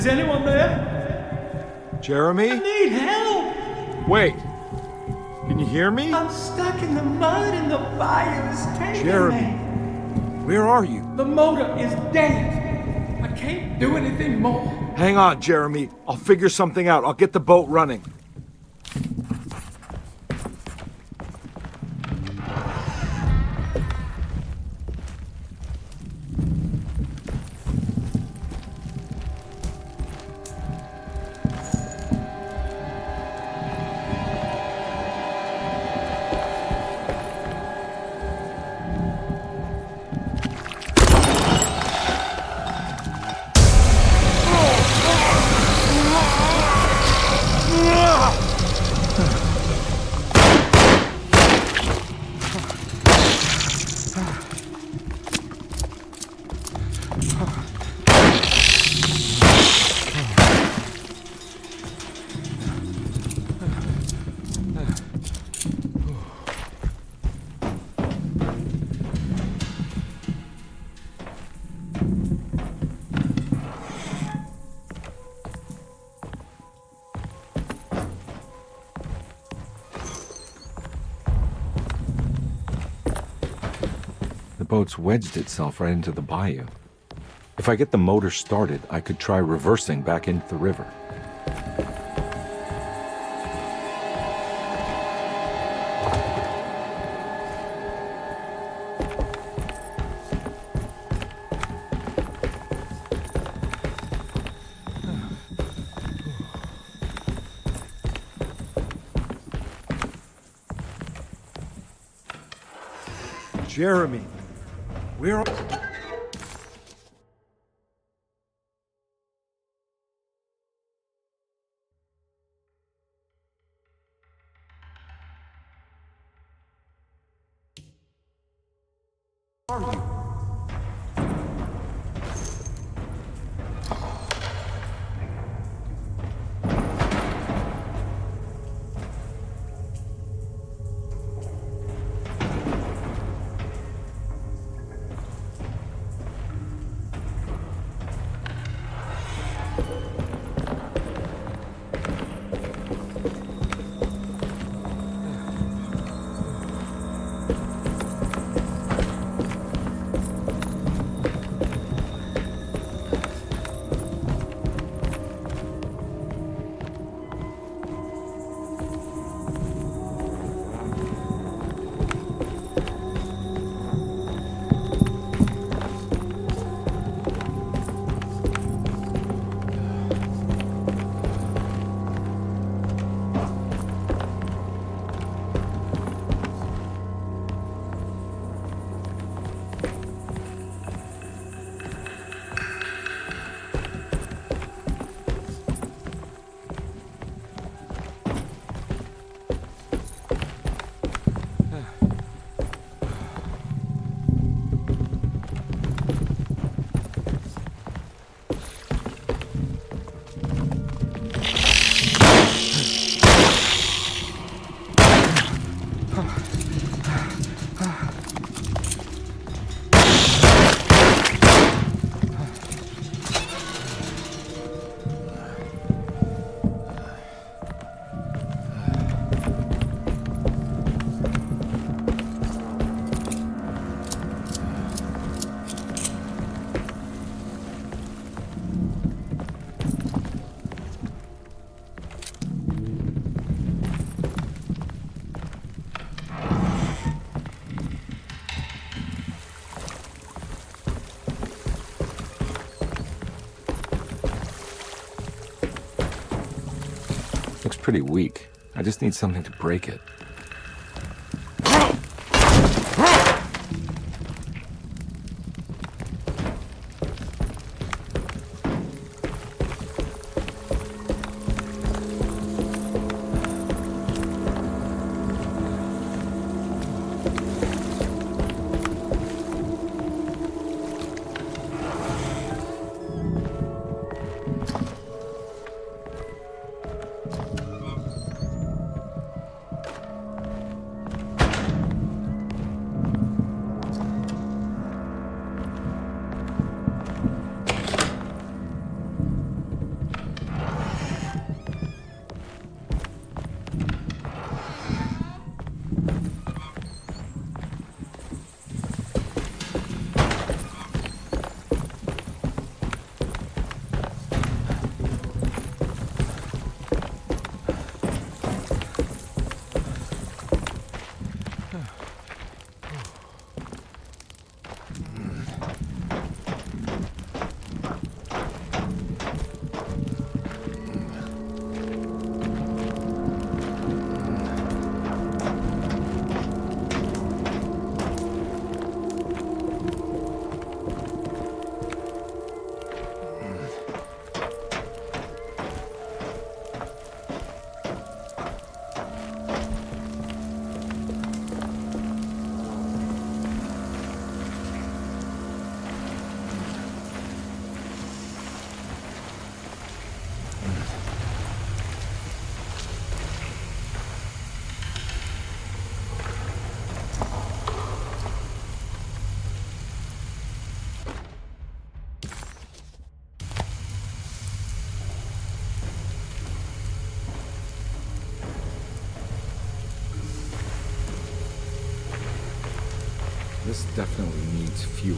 Is anyone there? Jeremy? I need help! Wait. Can you hear me? I'm stuck in the mud and the fire is taking Jeremy. me. Where are you? The motor is dead. I can't do anything more. Hang on, Jeremy. I'll figure something out. I'll get the boat running. The boat's wedged itself right into the bayou. If I get the motor started, I could try reversing back into the river. Jeremy, where are... are you? Looks pretty weak. I just need something to break it. This definitely needs fuel.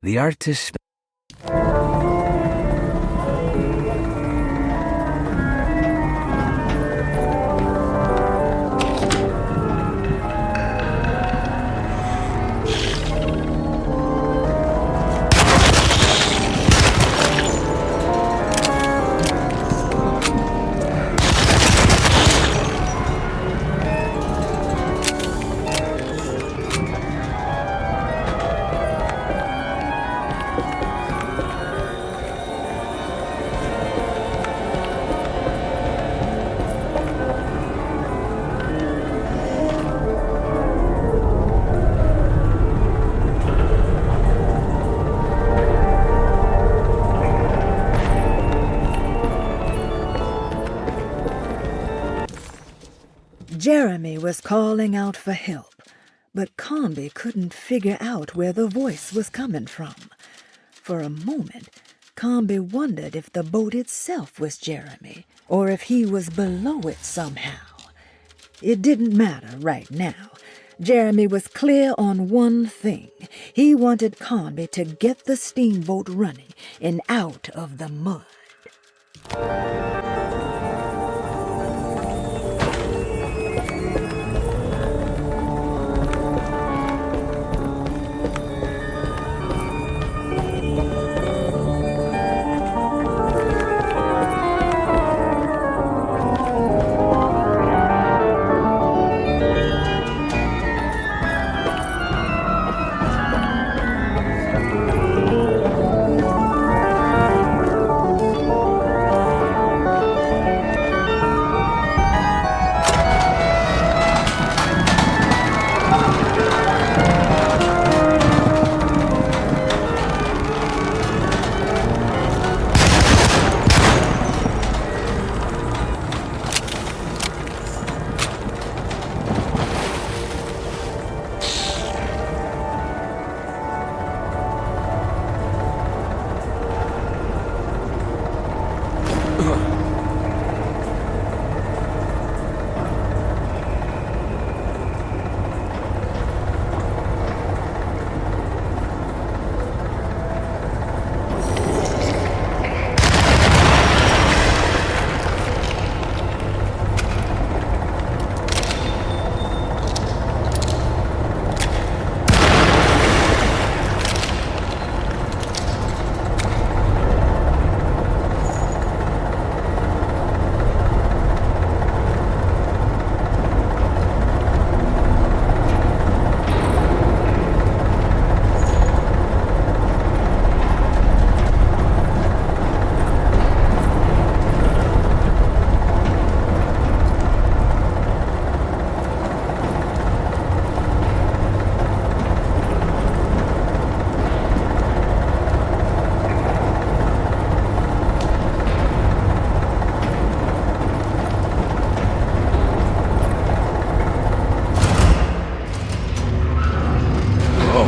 The artist... Jeremy was calling out for help, but Carnby couldn't figure out where the voice was coming from. For a moment, Carnby wondered if the boat itself was Jeremy, or if he was below it somehow. It didn't matter right now. Jeremy was clear on one thing. He wanted Carnby to get the steamboat running and out of the mud.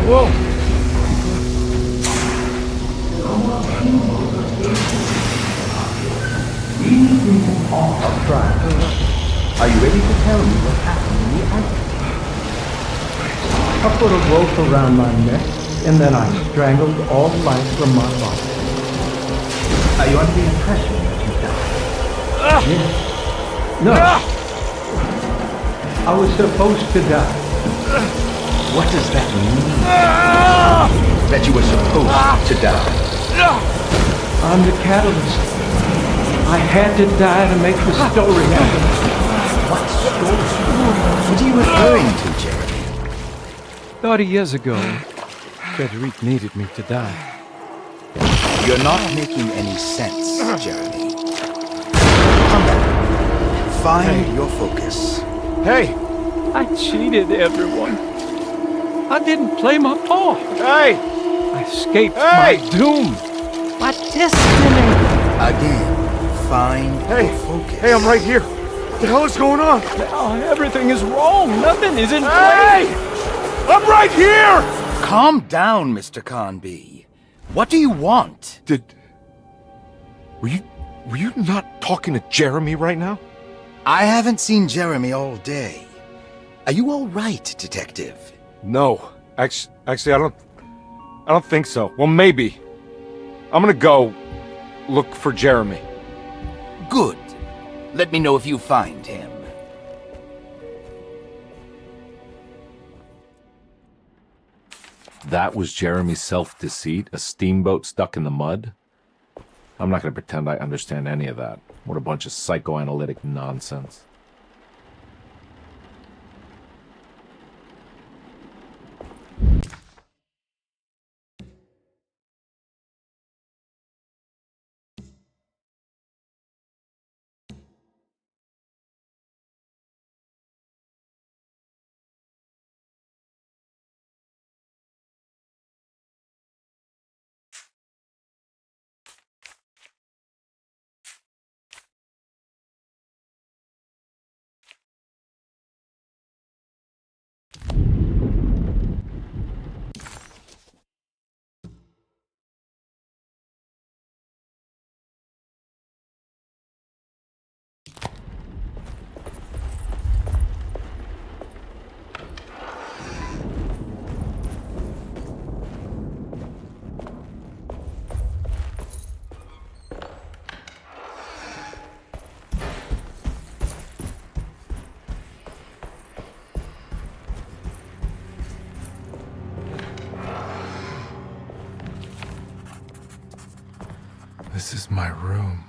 Whoa! I'll try. Are you ready to tell me what happened in the attic? I put a rope around my neck, and then I strangled all life from my body. Are you under the impression that you died? Yes. No. I was supposed to die. What does that mean? That you were supposed to die? I'm the catalyst. I had to die to make the story happen. What story? What are you referring to, Jeremy? 30 years ago, Frederic needed me to die. You're not making any sense, Jeremy. Come back. Find your focus. Hey! I cheated everyone. I didn't play my part. Hey! I escaped my doom. My destiny. Again, find your focus. Hey, I'm right here. What the hell is going on? Now everything is wrong. Nothing is in place. Hey! I'm right here! Calm down, Mr. Carnby. What do you want? Were you not talking to Jeremy right now? I haven't seen Jeremy all day. Are you all right, Detective? No. Actually, I don't think so. Well, maybe. I'm gonna go look for Jeremy. Good. Let me know if you find him. That was Jeremy's self-deceit? A steamboat stuck in the mud? I'm not going to pretend I understand any of that. What a bunch of psychoanalytic nonsense. This is my room.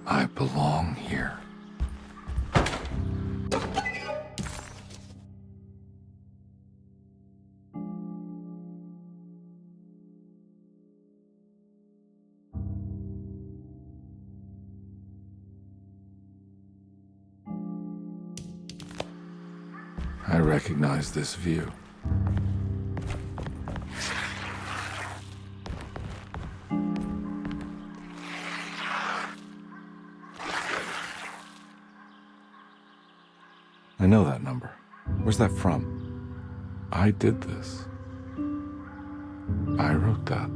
I belong here. I recognize this view. I know that number. Where's that from? I did this. I wrote that.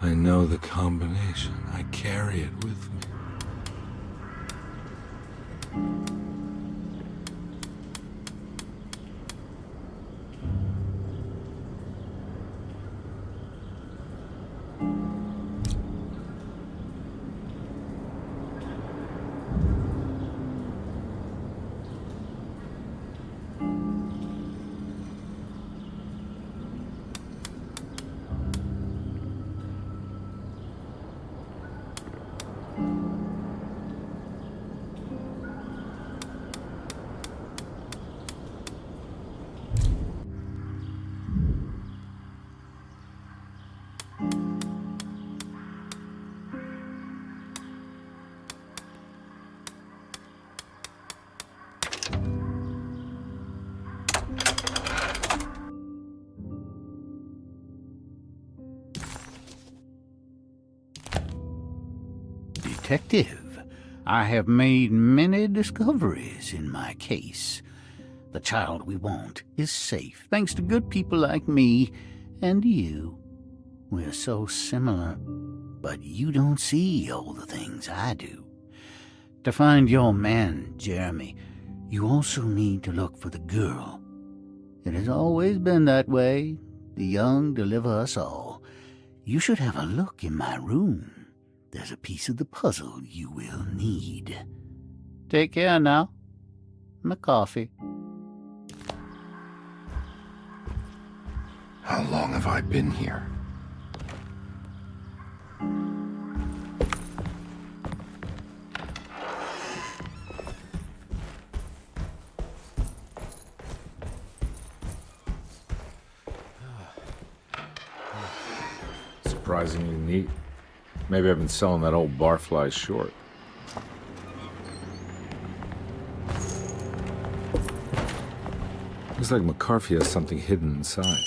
I know the combination. I carry it with me. Detective, I have made many discoveries in my case. The child we want is safe, thanks to good people like me and you. We're so similar, but you don't see all the things I do. To find your man, Jeremy, you also need to look for the girl. It has always been that way. The young deliver us all. You should have a look in my room. There's a piece of the puzzle you will need. Take care now. My coffee. How long have I been here? Surprisingly neat. Maybe I've been selling that old barfly short. Looks like McCarthy has something hidden inside.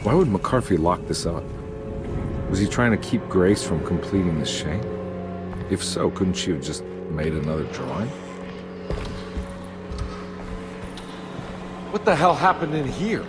Why would McCarthy lock this up? Was he trying to keep Grace from completing the shape? If so, couldn't she have just made another drawing? What the hell happened in here?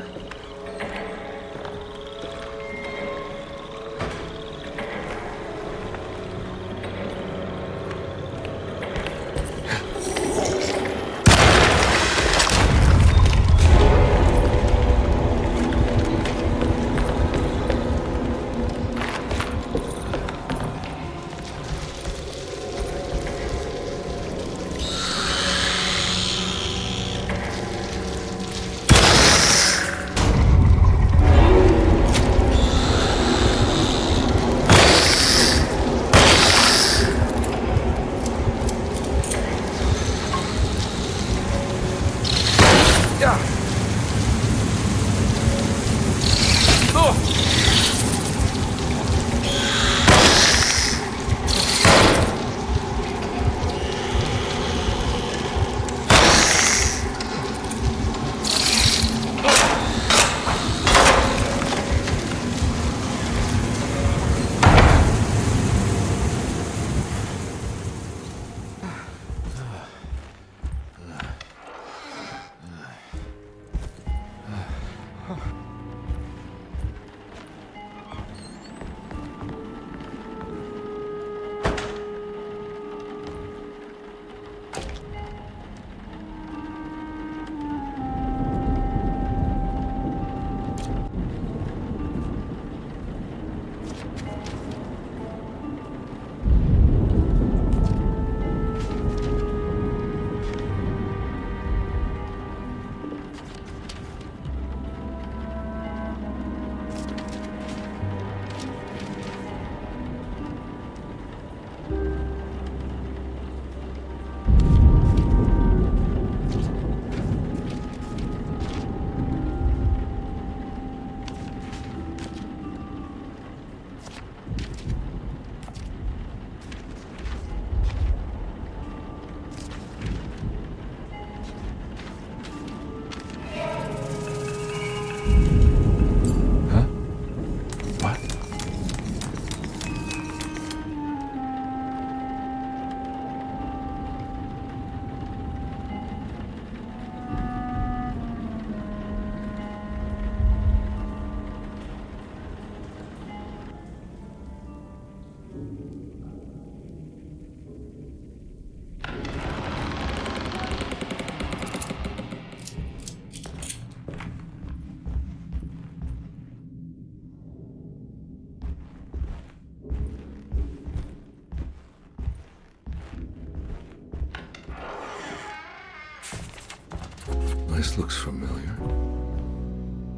place looks familiar.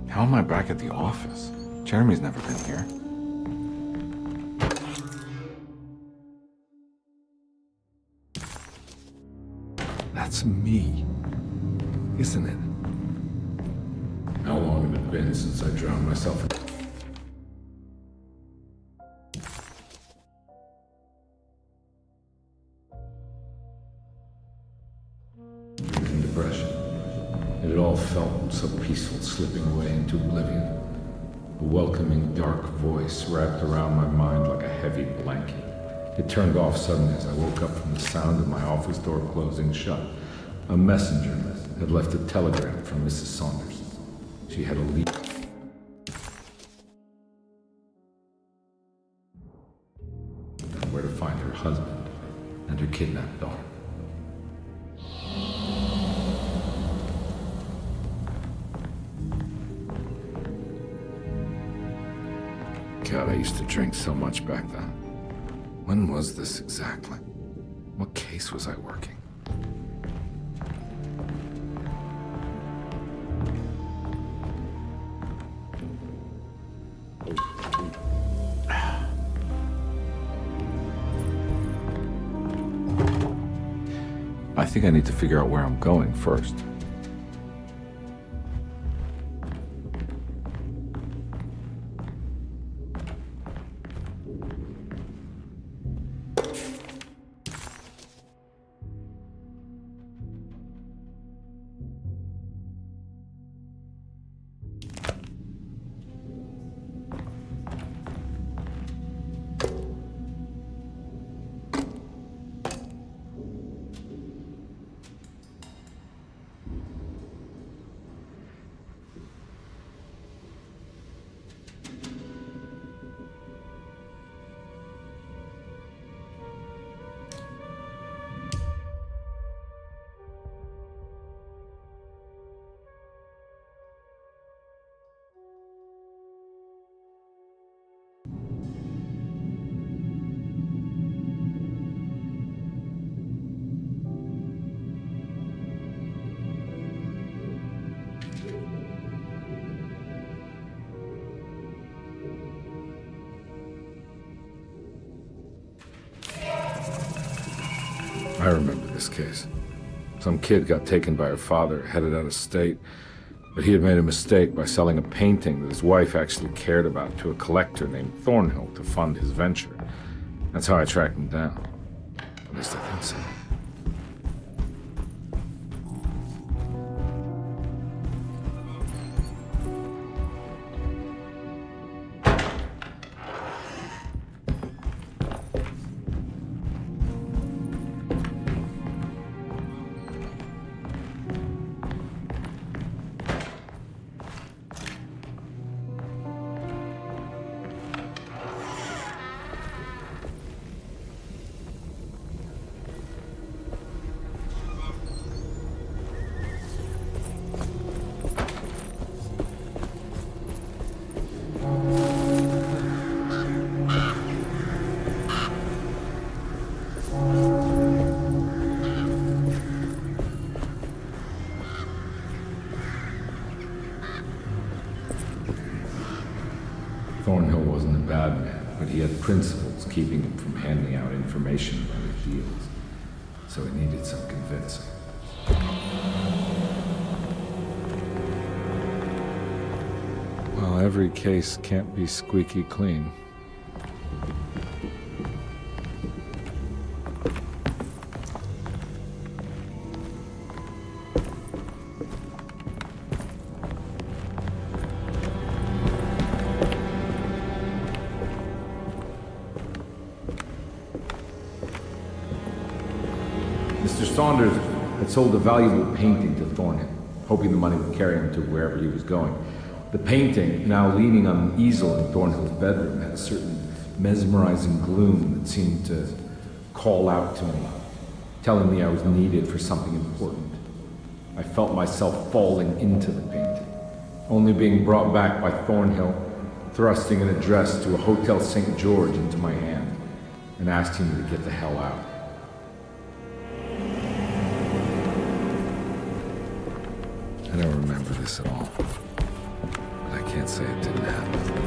How am I back at the office? Jeremy's never been here. That's me, isn't it? How long had it been since I drowned myself in... depression. It had all felt so peaceful, slipping away into oblivion. A welcoming, dark voice wrapped around my mind like a heavy blanket. It turned off suddenly as I woke up from the sound of my office door closing shut. A messenger had left a telegram from Mrs. Saunders. She had a lead. Where to find her husband and her kidnapped daughter. God, I used to drink so much back then. When was this exactly? What case was I working? I think I need to figure out where I'm going first. I remember this case. Some kid got taken by her father, headed out of state, but he had made a mistake by selling a painting that his wife actually cared about to a collector named Thornhill to fund his venture. That's how I tracked him down. At least I think so. Thornhill wasn't a bad man, but he had principles keeping him from handing out information about his deals. So it needed some convincing. Well, every case can't be squeaky clean. Mr. Saunders had sold a valuable painting to Thornhill, hoping the money would carry him to wherever he was going. The painting, now leaning on an easel in Thornhill's bedroom, had a certain mesmerizing gloom that seemed to call out to me, telling me I was needed for something important. I felt myself falling into the painting, only being brought back by Thornhill, thrusting an address to a Hotel St. George into my hand, and asking me to get the hell out. And don't remember this at all. But I can't say it didn't happen.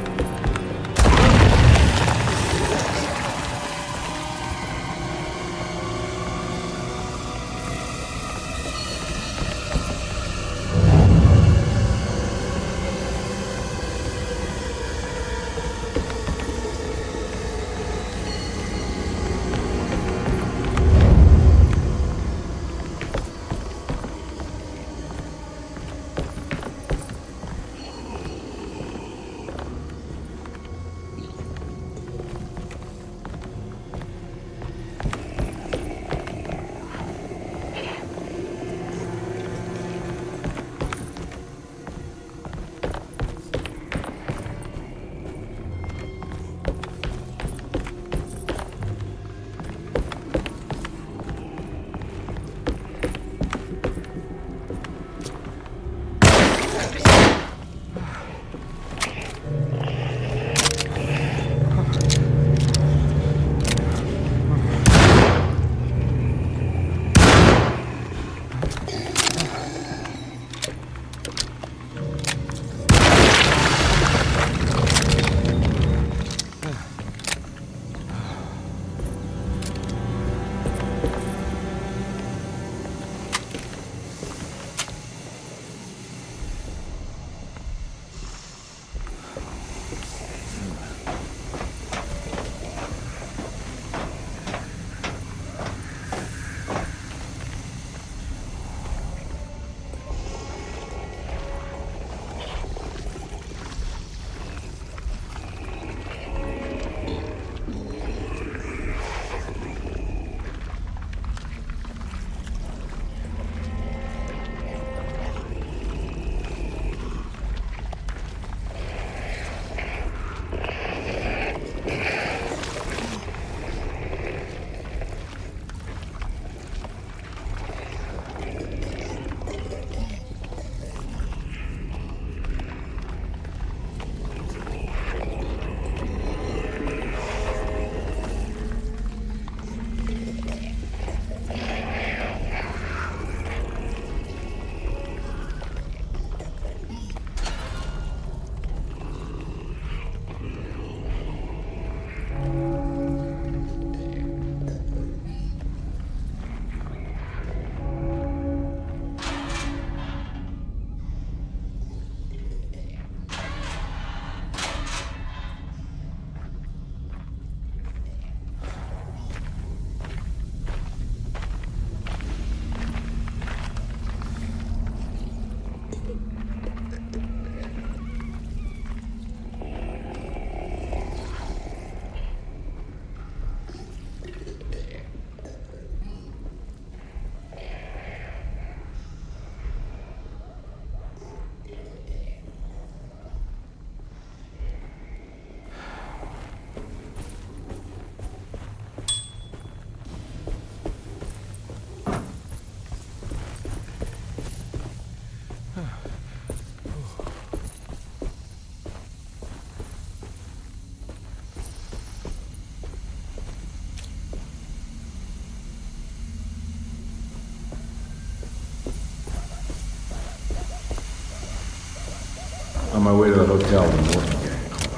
On my way to the hotel, the Morton gang caught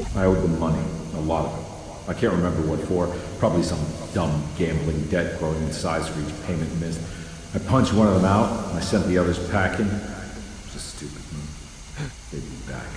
up. I owed them money, a lot of it. I can't remember what for. Probably some dumb gambling debt growing in size for each payment missed. I punched one of them out, and I sent the others packing. It was a stupid move. They'd be back.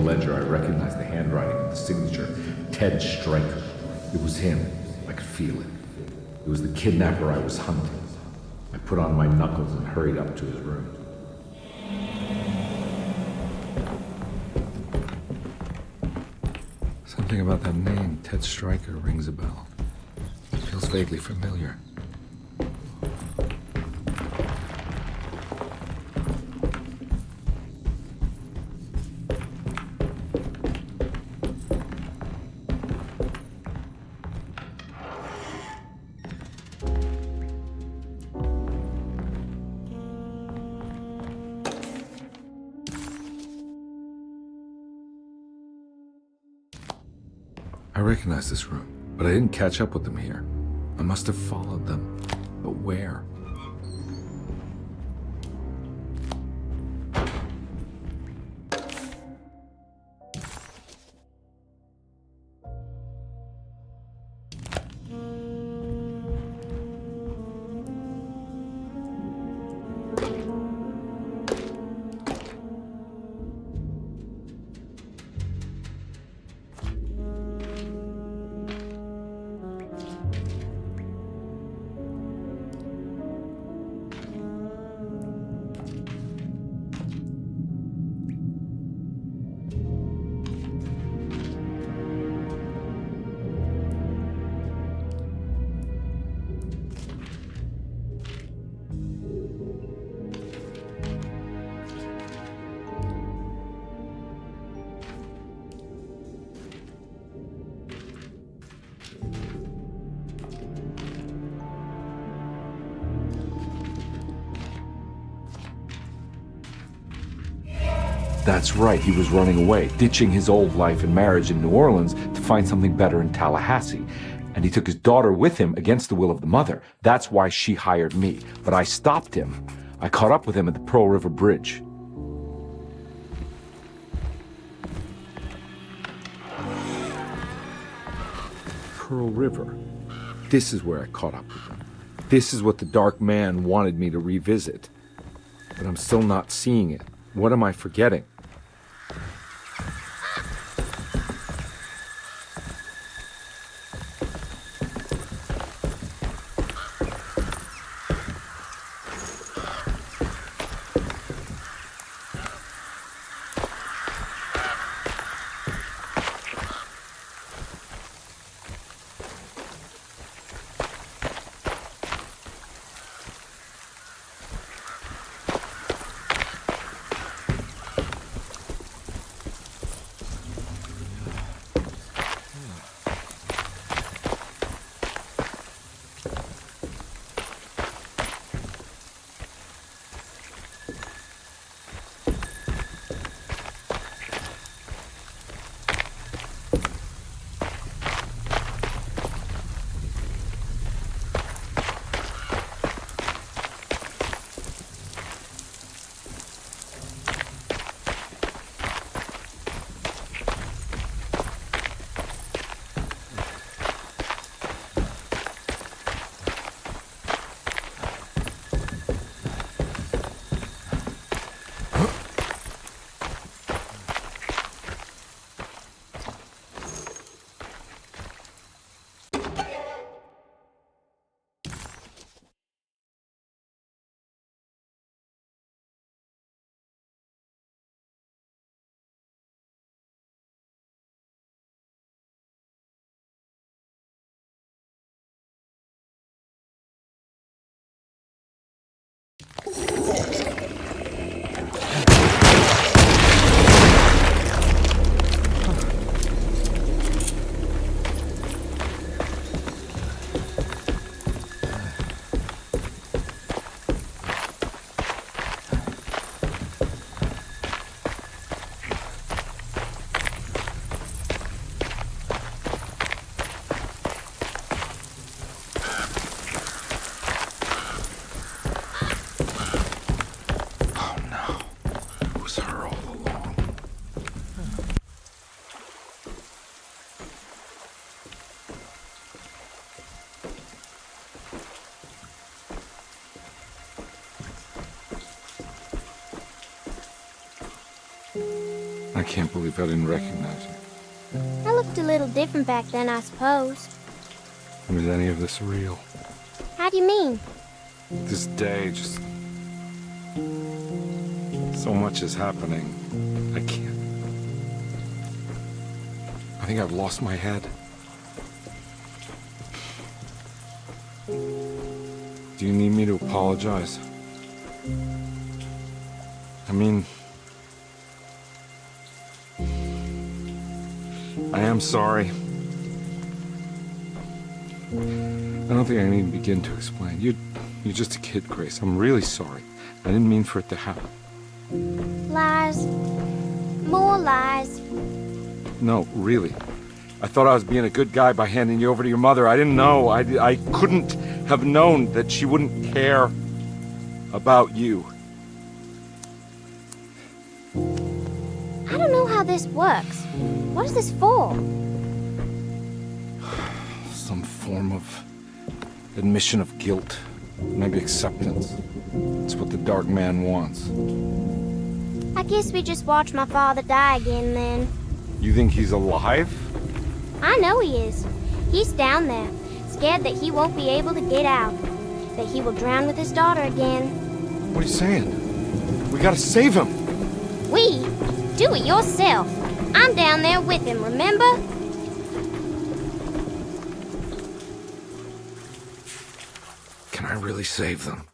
ledger, I recognized the handwriting of the signature, Ted Stryker. It was him. I could feel it. It was the kidnapper I was hunting. I put on my knuckles and hurried up to his room. Something about that name, Ted Stryker, rings a bell. Feels vaguely familiar. I recognize this room, but I didn't catch up with them here. I must have followed them. But where? That's right, he was running away, ditching his old life and marriage in New Orleans to find something better in Tallahassee. And he took his daughter with him against the will of the mother. That's why she hired me. But I stopped him. I caught up with him at the Pearl River Bridge. Pearl River. This is where I caught up with him. This is what the Dark Man wanted me to revisit. But I'm still not seeing it. What am I forgetting? I can't believe I didn't recognize you. I looked a little different back then, I suppose. Was any of this real? How do you mean? This day, just... so much is happening. I can't... I think I've lost my head. Do you need me to apologize? I mean... I am sorry. I don't think I need to begin to explain. You're just a kid, Grace. I'm really sorry. I didn't mean for it to happen. Lies. More lies. No, really. I thought I was being a good guy by handing you over to your mother. I didn't know. I couldn't have known that she wouldn't care about you. I don't know how this works. What is this for? Some form of admission of guilt. Maybe acceptance. It's what the Dark Man wants. I guess we just watch my father die again then. You think he's alive? I know he is. He's down there, scared that he won't be able to get out. That he will drown with his daughter again. What are you saying? We gotta save him! We? Do it yourself. I'm down there with him, remember? Can I really save them?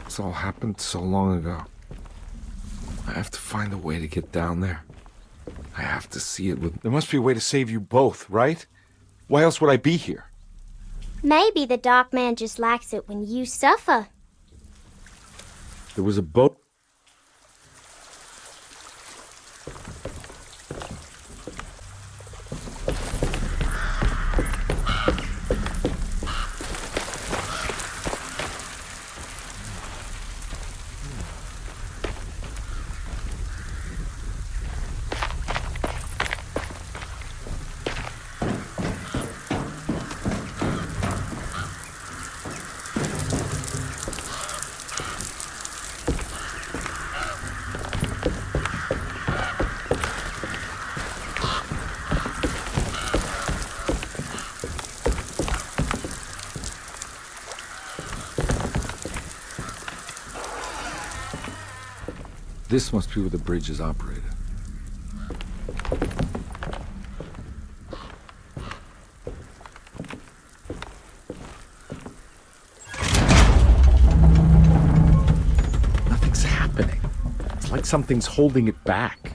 This all happened so long ago. I have to find a way to get down there. I have to see it with... There must be a way to save you both, right? Why else would I be here? Maybe the Dark Man just likes it when you suffer. There was a boat... This must be where the bridge is operated. Nothing's happening. It's like something's holding it back.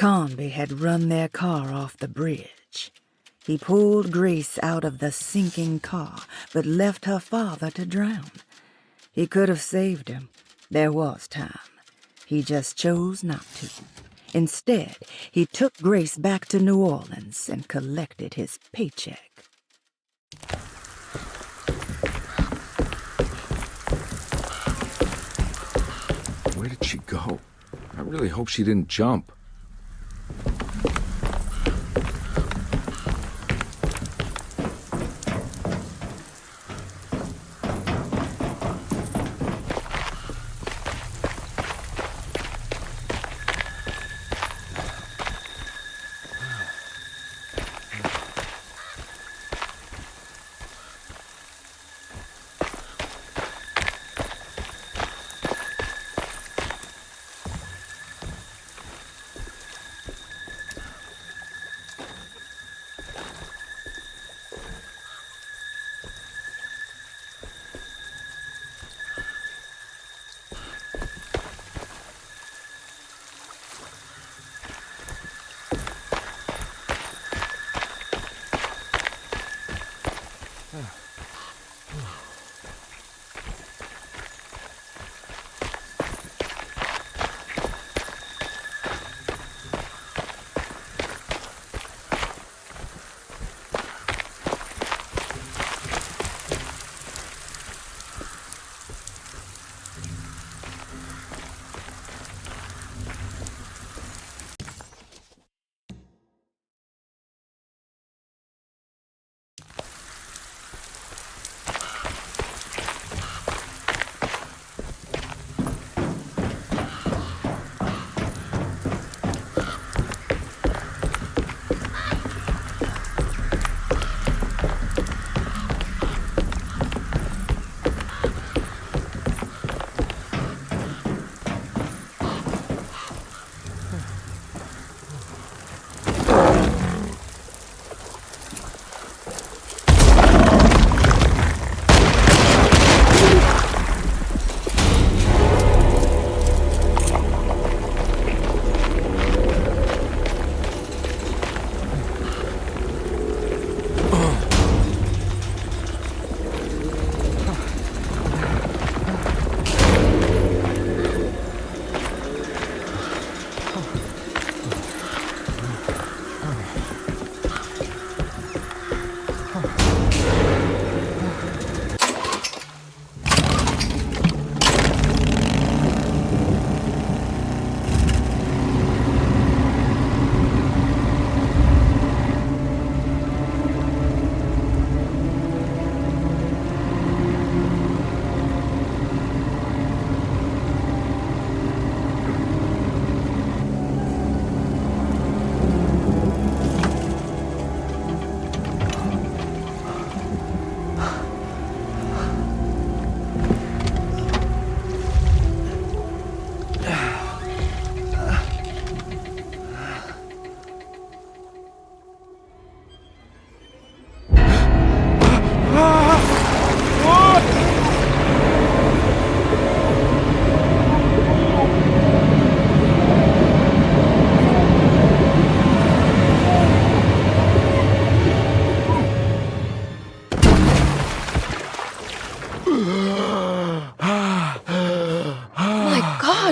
Carnby had run their car off the bridge. He pulled Grace out of the sinking car, but left her father to drown. He could have saved him. There was time. He just chose not to. Instead, he took Grace back to New Orleans and collected his paycheck. Where did she go? I really hope she didn't jump.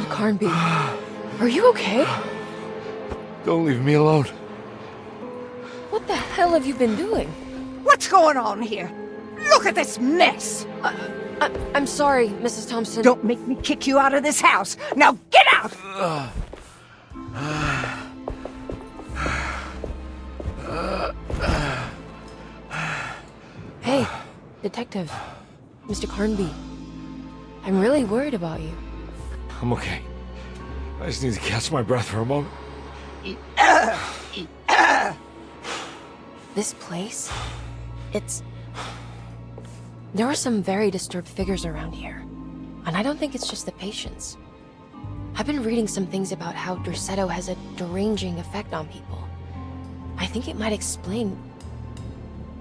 Carnby, are you okay? Don't leave me alone. What the hell have you been doing? What's going on here? Look at this mess! I'm sorry, Mrs. Thompson. Don't make me kick you out of this house! Now get out! Hey, Detective. Mr. Carnby. I'm really worried about you. I'm okay. I just need to catch my breath for a moment. This place? There are some very disturbed figures around here. And I don't think it's just the patients. I've been reading some things about how Derceto has a deranging effect on people. I think it might explain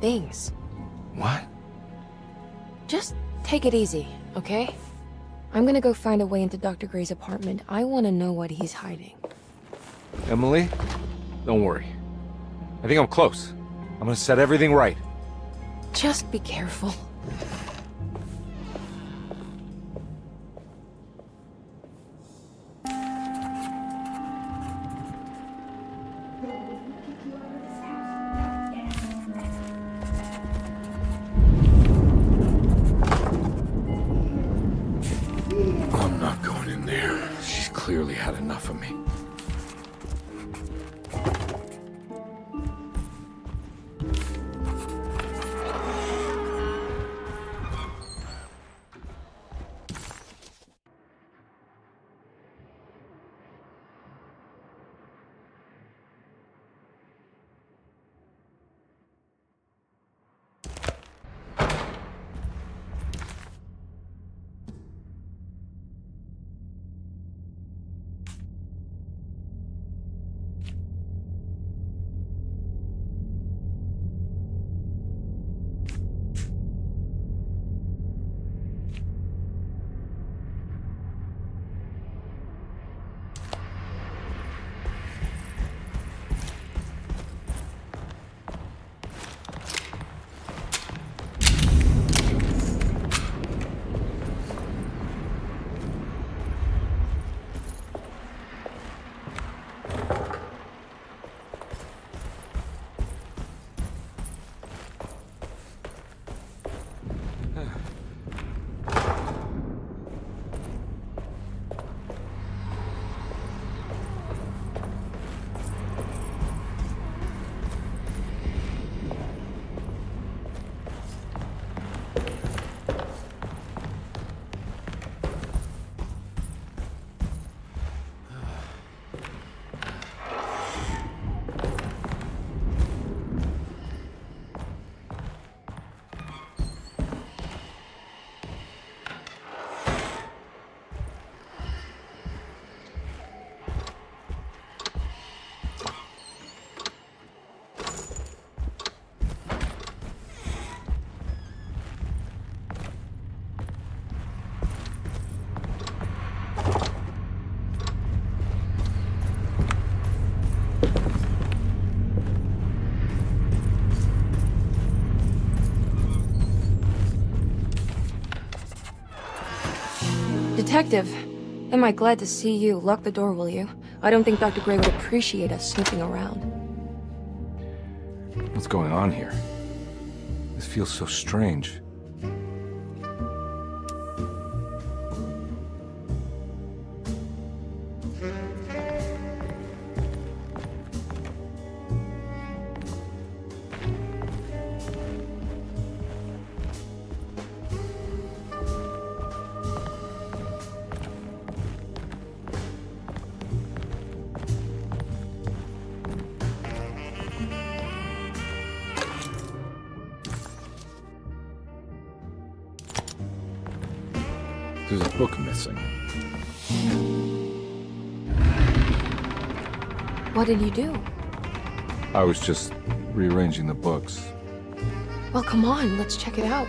things. What? Just take it easy, okay? I'm gonna go find a way into Dr. Gray's apartment. I want to know what he's hiding. Emily, don't worry. I think I'm close. I'm gonna set everything right. Just be careful. I'm not going in there. She's clearly had enough of me. Detective, am I glad to see you. Lock the door, will you? I don't think Dr. Gray would appreciate us snooping around. What's going on here? This feels so strange. There's a book missing. What did you do? I was just rearranging the books. Well, come on, let's check it out.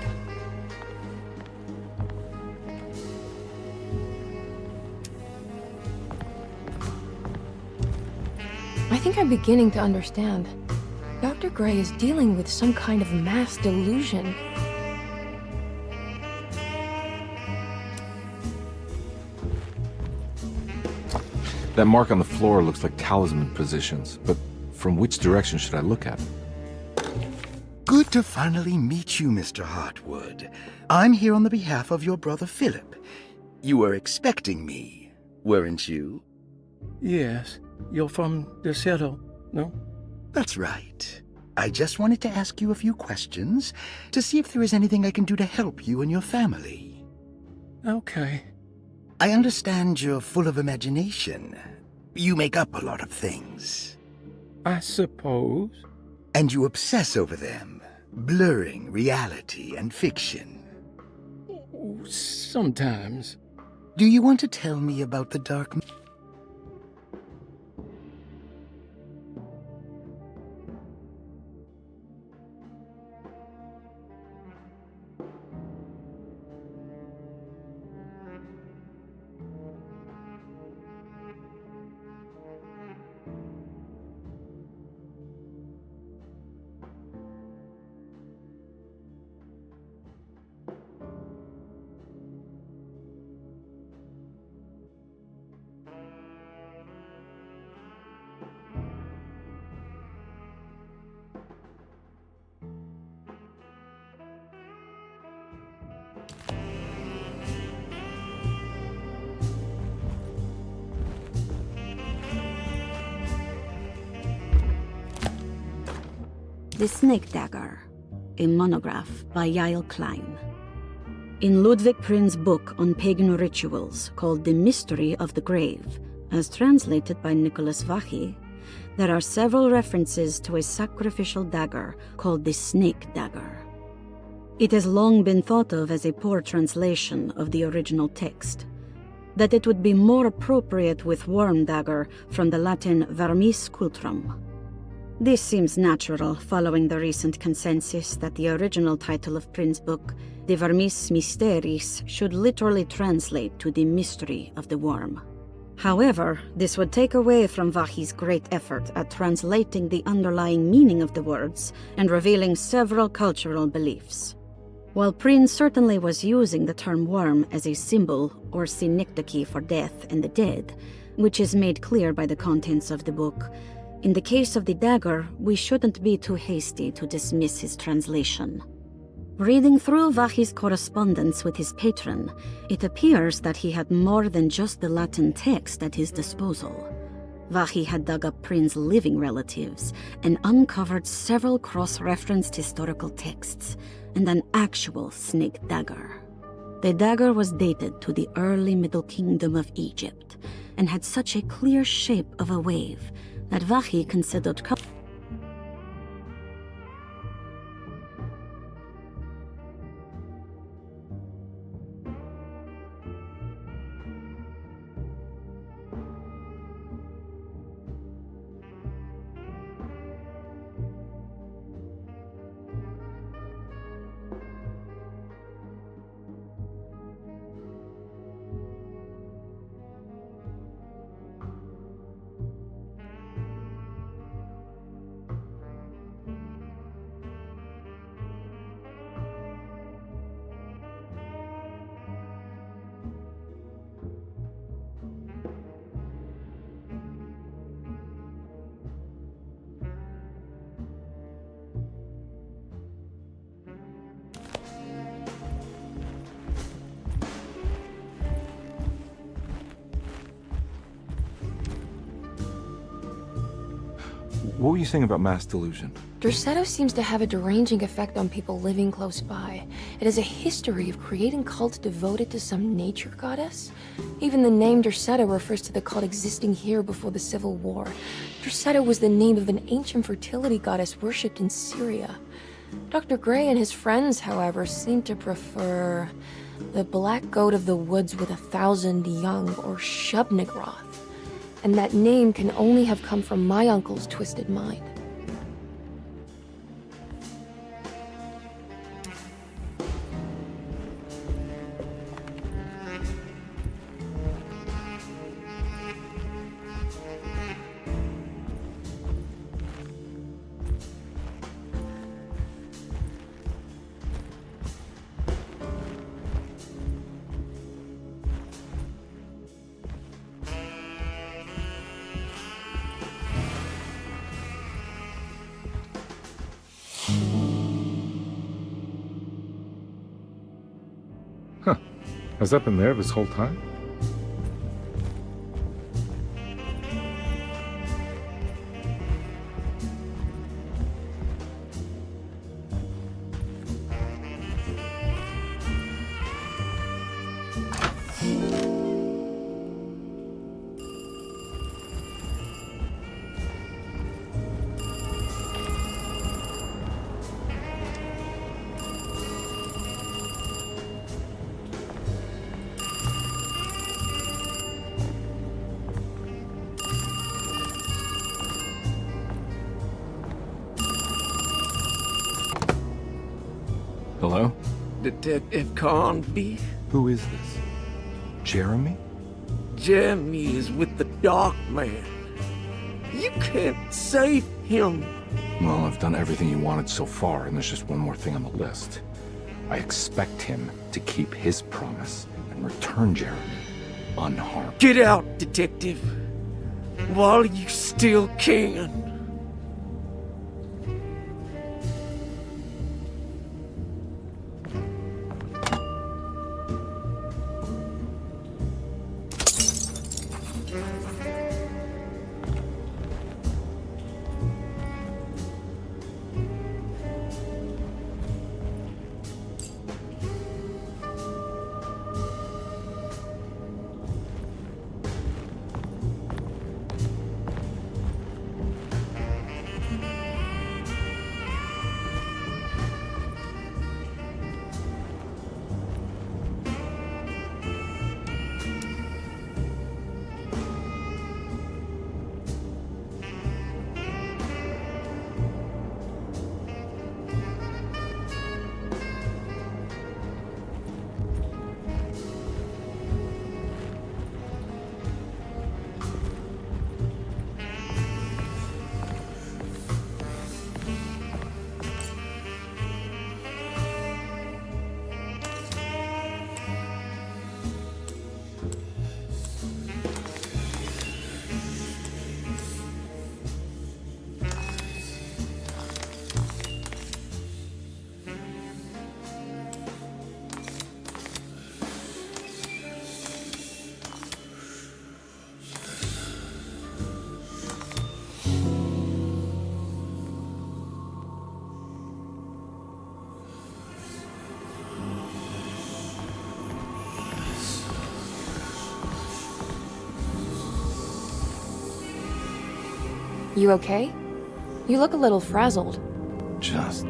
I think I'm beginning to understand. Dr. Gray is dealing with some kind of mass delusion. That mark on the floor looks like talisman positions, but from which direction should I look at? Good to finally meet you, Mr. Hartwood. I'm here on the behalf of your brother Philip. You were expecting me, weren't you? Yes. You're from Deseto, no? That's right. I just wanted to ask you a few questions to see if there is anything I can do to help you and your family. Okay. I understand you're full of imagination. You make up a lot of things. I suppose. And you obsess over them, blurring reality and fiction. Sometimes. Do you want to tell me about the dark... The Snake Dagger, a monograph by Yael Klein. In Ludwig Prin's book on pagan rituals called The Mystery of the Grave, as translated by Nicholas Vachy, there are several references to a sacrificial dagger called the Snake Dagger. It has long been thought of as a poor translation of the original text, that it would be more appropriate with worm dagger from the Latin vermis cultrum. This seems natural following the recent consensus that the original title of Prin's book, De Vermis Mysteris, should literally translate to the mystery of the worm. However, this would take away from Vachy's great effort at translating the underlying meaning of the words and revealing several cultural beliefs. While Prin certainly was using the term worm as a symbol or synecdoche for death and the dead, which is made clear by the contents of the book, in the case of the dagger, we shouldn't be too hasty to dismiss his translation. Reading through Vachy's correspondence with his patron, it appears that he had more than just the Latin text at his disposal. Vachy had dug up Prin's living relatives and uncovered several cross-referenced historical texts and an actual snake dagger. The dagger was dated to the early Middle Kingdom of Egypt and had such a clear shape of a wave that Vachy considered What were you saying about mass delusion? Derceto seems to have a deranging effect on people living close by. It has a history of creating cults devoted to some nature goddess. Even the name Derceto refers to the cult existing here before the Civil War. Derceto was the name of an ancient fertility goddess worshipped in Syria. Dr. Gray and his friends, however, seem to prefer the black goat of the woods with 1,000 young, or Shub-Nigroth. And that name can only have come from my uncle's twisted mind. Huh. Has that been there this whole time? Hello? Detective Carnby? Who is this? Jeremy? Jeremy is with the Dark Man. You can't save him. Well, I've done everything you wanted so far, and there's just one more thing on the list. I expect him to keep his promise and return Jeremy unharmed. Get out, Detective, while you still can. You okay? You look a little frazzled. Just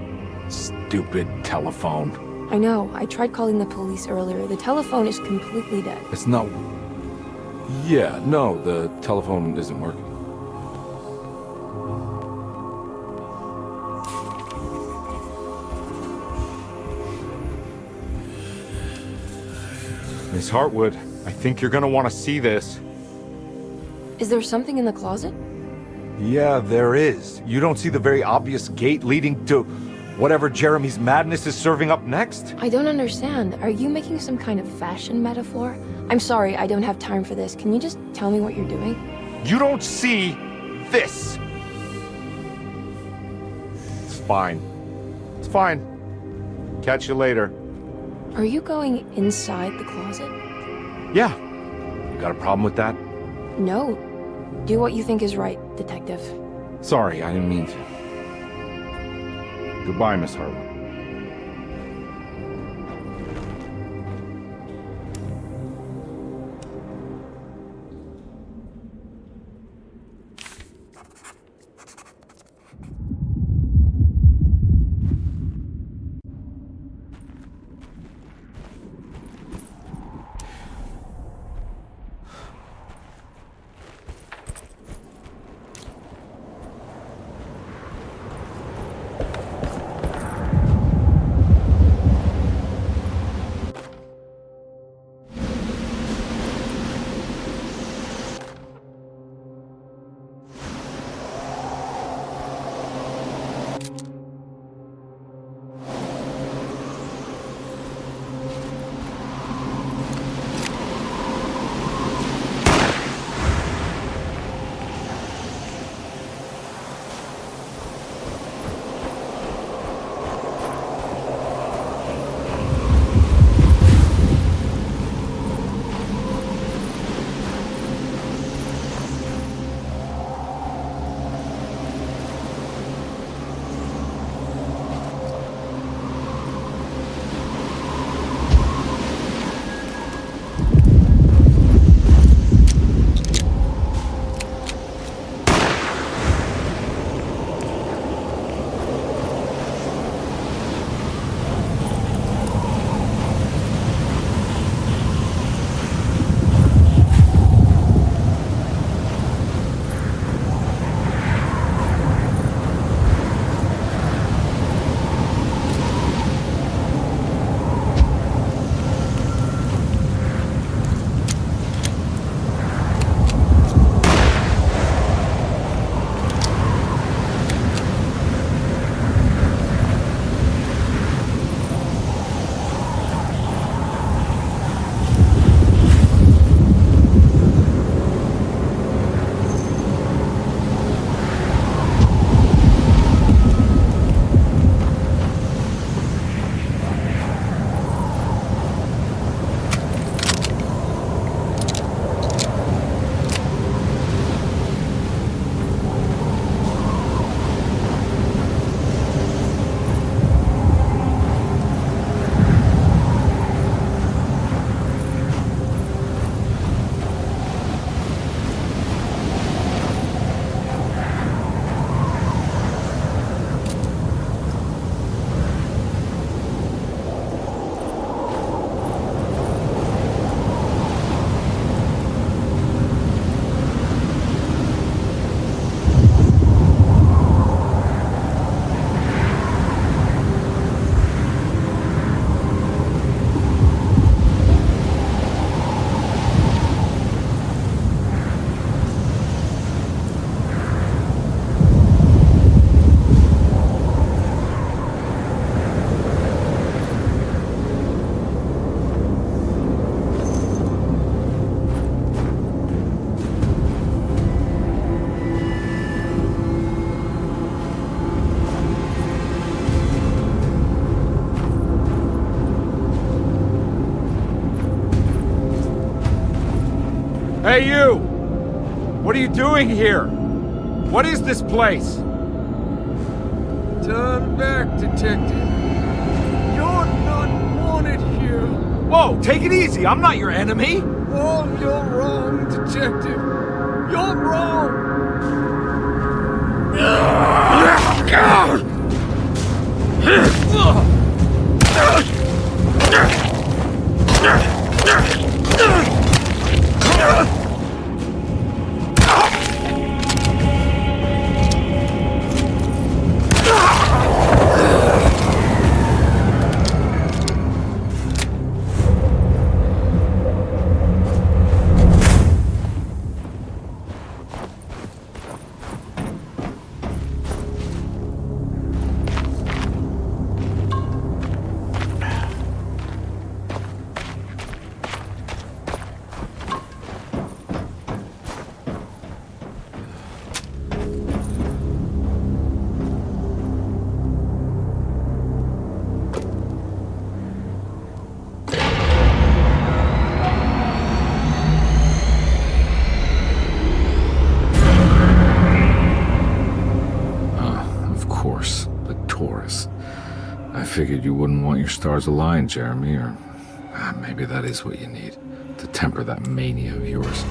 stupid telephone. I know. I tried calling the police earlier. The telephone is completely dead. It's not... Yeah, no, the telephone isn't working. Miss Hartwood, I think you're gonna want to see this. Is there something in the closet? Yeah, there is. You don't see the very obvious gate leading to whatever Jeremy's madness is serving up next? I don't understand. Are you making some kind of fashion metaphor? I'm sorry, I don't have time for this. Can you just tell me what you're doing? You don't see this! It's fine. It's fine. Catch you later. Are you going inside the closet? Yeah. You got a problem with that? No. Do what you think is right, Detective. Sorry, I didn't mean to. Goodbye, Miss Hartwood. Hey, you! What are you doing here? What is this place? Turn back, Detective. You're not wanted here. Whoa, take it easy. I'm not your enemy. Oh, you're wrong, Detective. You're wrong. I figured you wouldn't want your stars aligned, Jeremy, or maybe that is what you need to temper that mania of yours.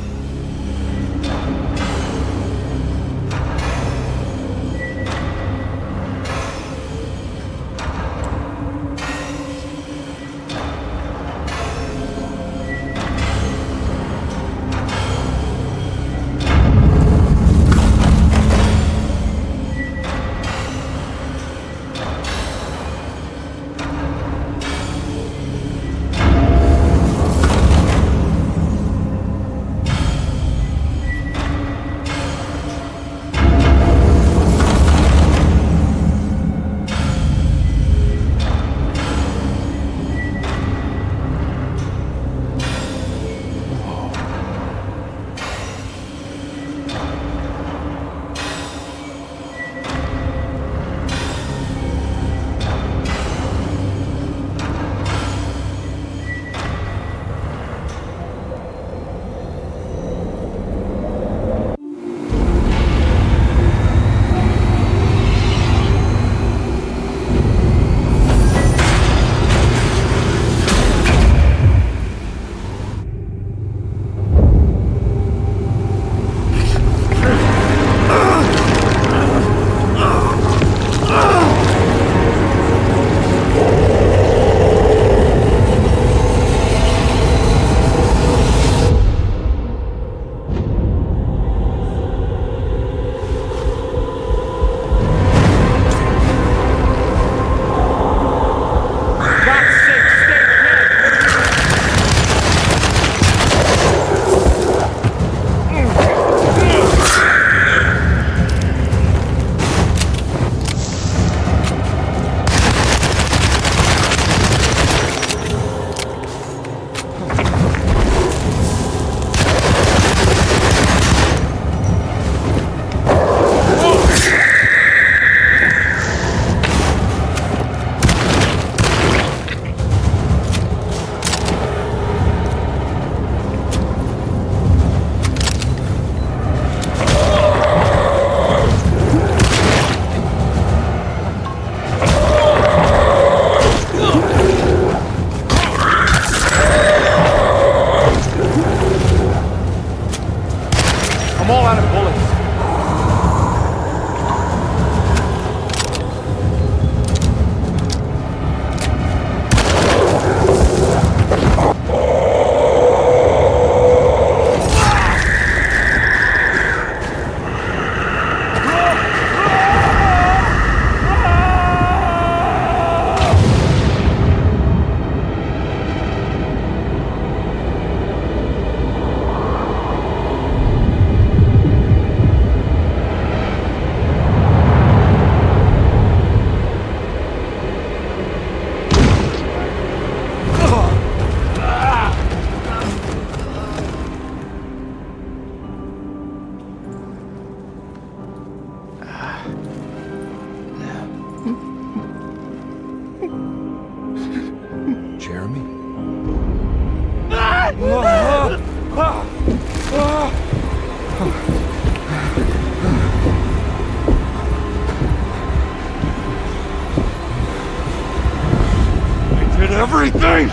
Everything!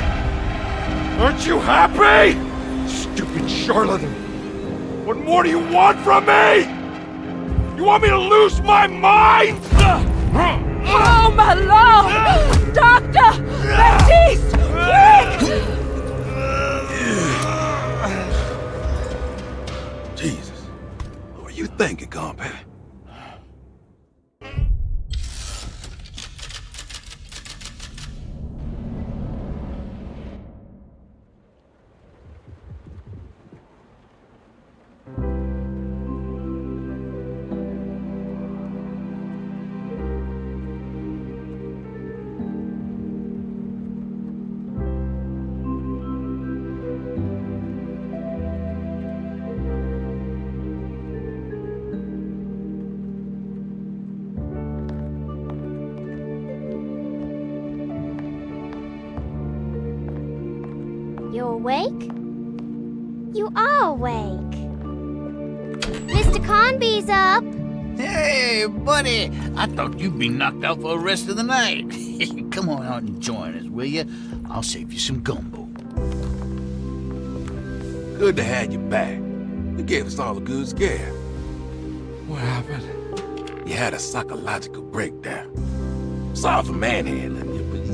Aren't you happy? Stupid charlatan! What more do you want from me? You want me to lose my mind? Oh, my lord! Doctor! Baptiste! Quick! Jesus. What were you thinking, Carnby? You awake? You are awake. Mr. Carnby's up. Hey, buddy! I thought you'd be knocked out for the rest of the night. Come on out and join us, will you? I'll save you some gumbo. Good to have you back. You gave us all a good scare. What happened? You had a psychological breakdown. Sorry for manhandling you, but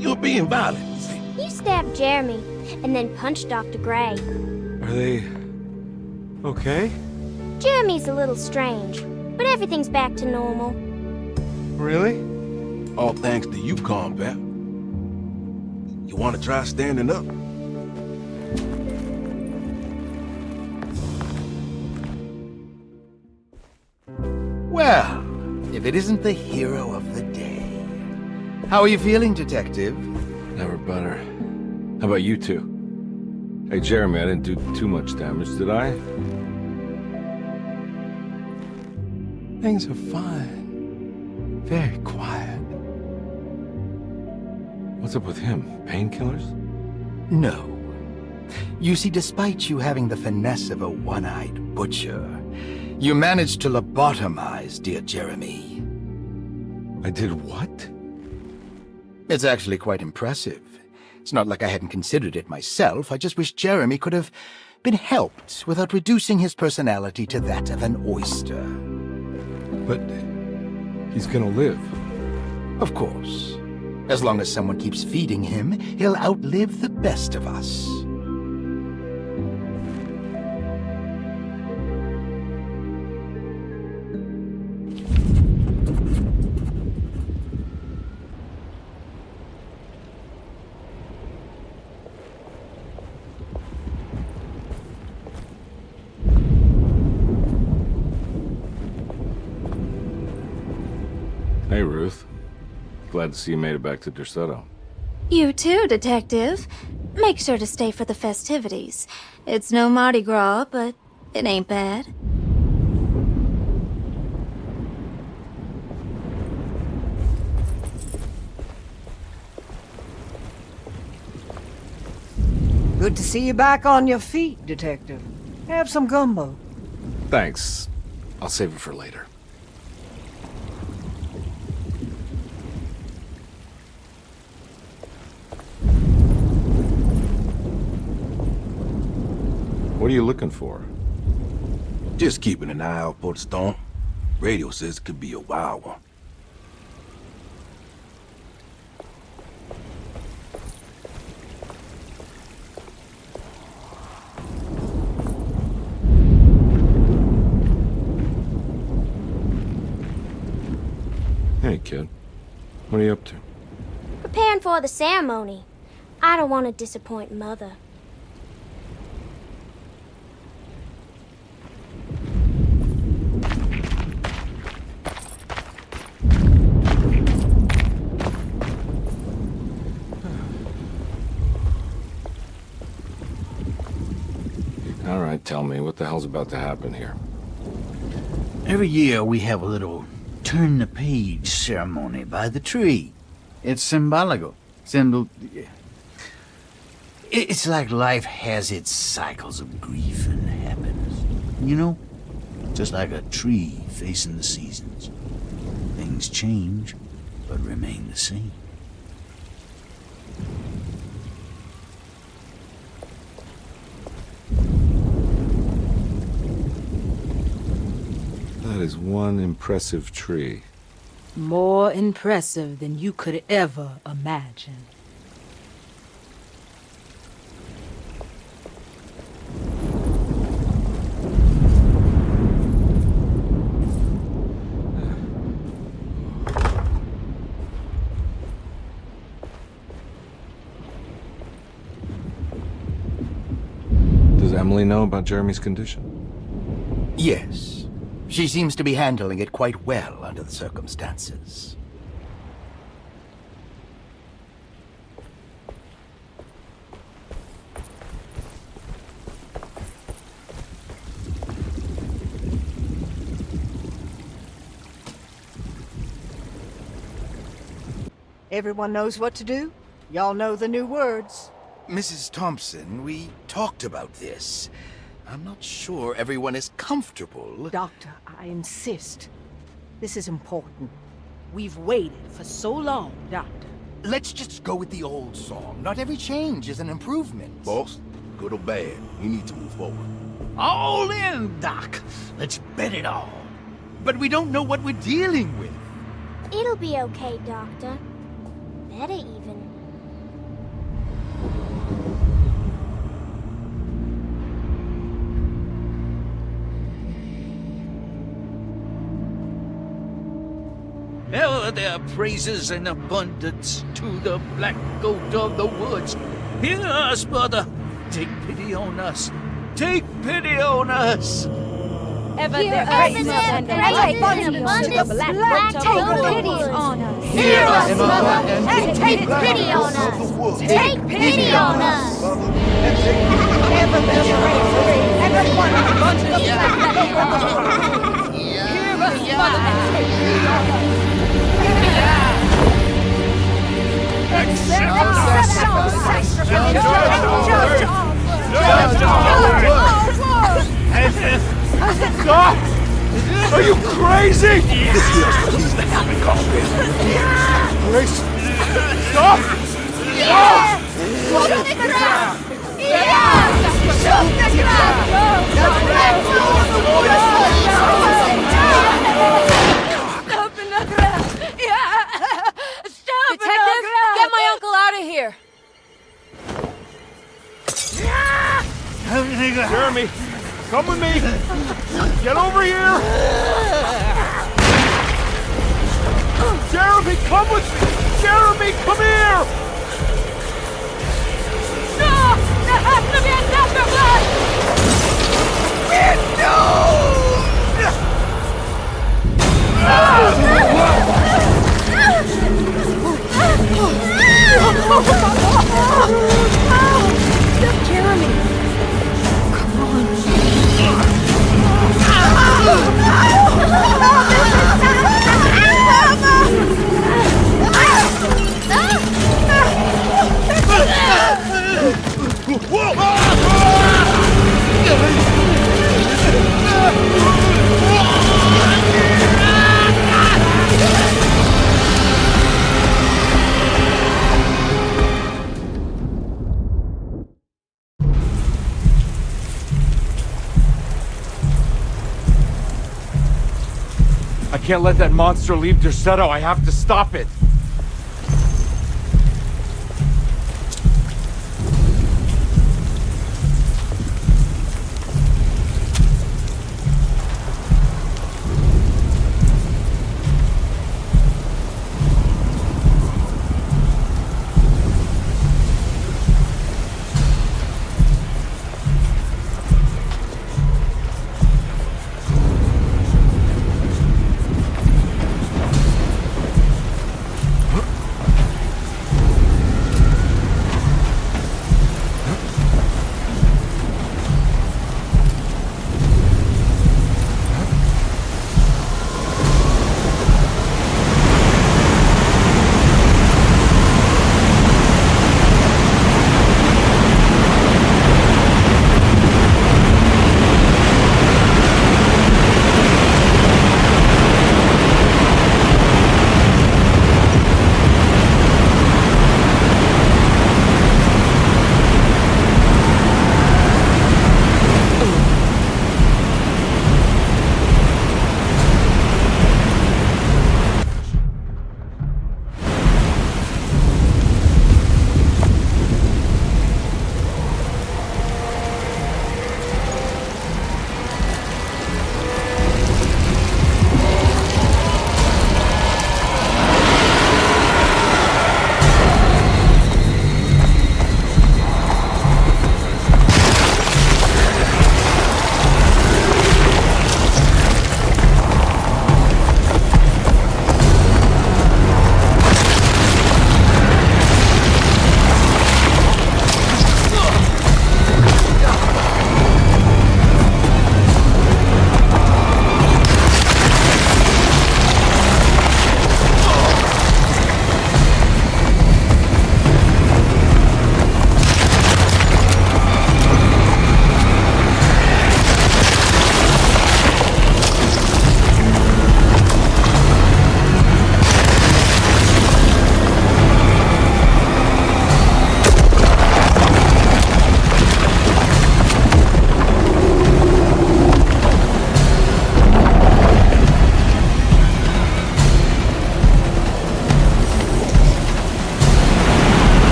you were being violent, you see. You stabbed Jeremy and then punched Dr. Gray. Are they okay? Jeremy's a little strange, but everything's back to normal. Really? All thanks to you, Carnby. You want to try standing up? Well, if it isn't the hero of the day. How are you feeling, Detective? Never better. How about you two? Hey, Jeremy, I didn't do too much damage, did I? Things are fine. Very quiet. What's up with him? Painkillers? No. You see, despite you having the finesse of a one-eyed butcher, you managed to lobotomize dear Jeremy. I did what? It's actually quite impressive. It's not like I hadn't considered it myself. I just wish Jeremy could have been helped without reducing his personality to that of an oyster. But he's gonna live. Of course. As long as someone keeps feeding him, he'll outlive the best of us. Hey, Ruth. Glad to see you made it back to Derceto. You too, Detective. Make sure to stay for the festivities. It's no Mardi Gras, but it ain't bad. Good to see you back on your feet, Detective. Have some gumbo. Thanks. I'll save it for later. What are you looking for? Just keeping an eye out for the storm. Radio says it could be a wild one. Hey, kid. What are you up to? Preparing for the ceremony. I don't want to disappoint Mother. All right, tell me, what the hell's about to happen here? Every year we have a little turn the page ceremony by the tree. It's symbolical. It's like life has its cycles of grief and happiness. You know? Just like a tree facing the seasons. Things change, but remain the same. That is one impressive tree. More impressive than you could ever imagine. Does Emily know about Jeremy's condition? Yes. She seems to be handling it quite well under the circumstances. Everyone knows what to do? Y'all know the new words. Mrs. Thompson, we talked about this. I'm not sure everyone is comfortable. Doctor, I insist. This is important. We've waited for so long, Doctor. Let's just go with the old song. Not every change is an improvement. Boss, good or bad, we need to move forward. All in, Doc. Let's bet it all. But we don't know what we're dealing with. It'll be okay, Doctor. Better even. Ever there praises in abundance to the black goat of the woods. Hear us, brother. Take pity on us. Take pity on us. Ever there praises and abundance to the black goat of the woods. Hear us, Mother, and take pity on us. Take pity on us. Ever there praises and abundance to the black goat of the woods. Hear us, Mother, and take pity on us. Stop! Are you crazy? This here's what needs to happen, Carnby. Grace! Stop! Stop! Shoot the ground! Shoot the Detective, get my uncle out of here. Jeremy, come with me. Get over here. Jeremy, come with me. Jeremy, come here. No! There has to be another blood! Jeremy, come on. I can't let that monster leave Derceto. I have to stop it.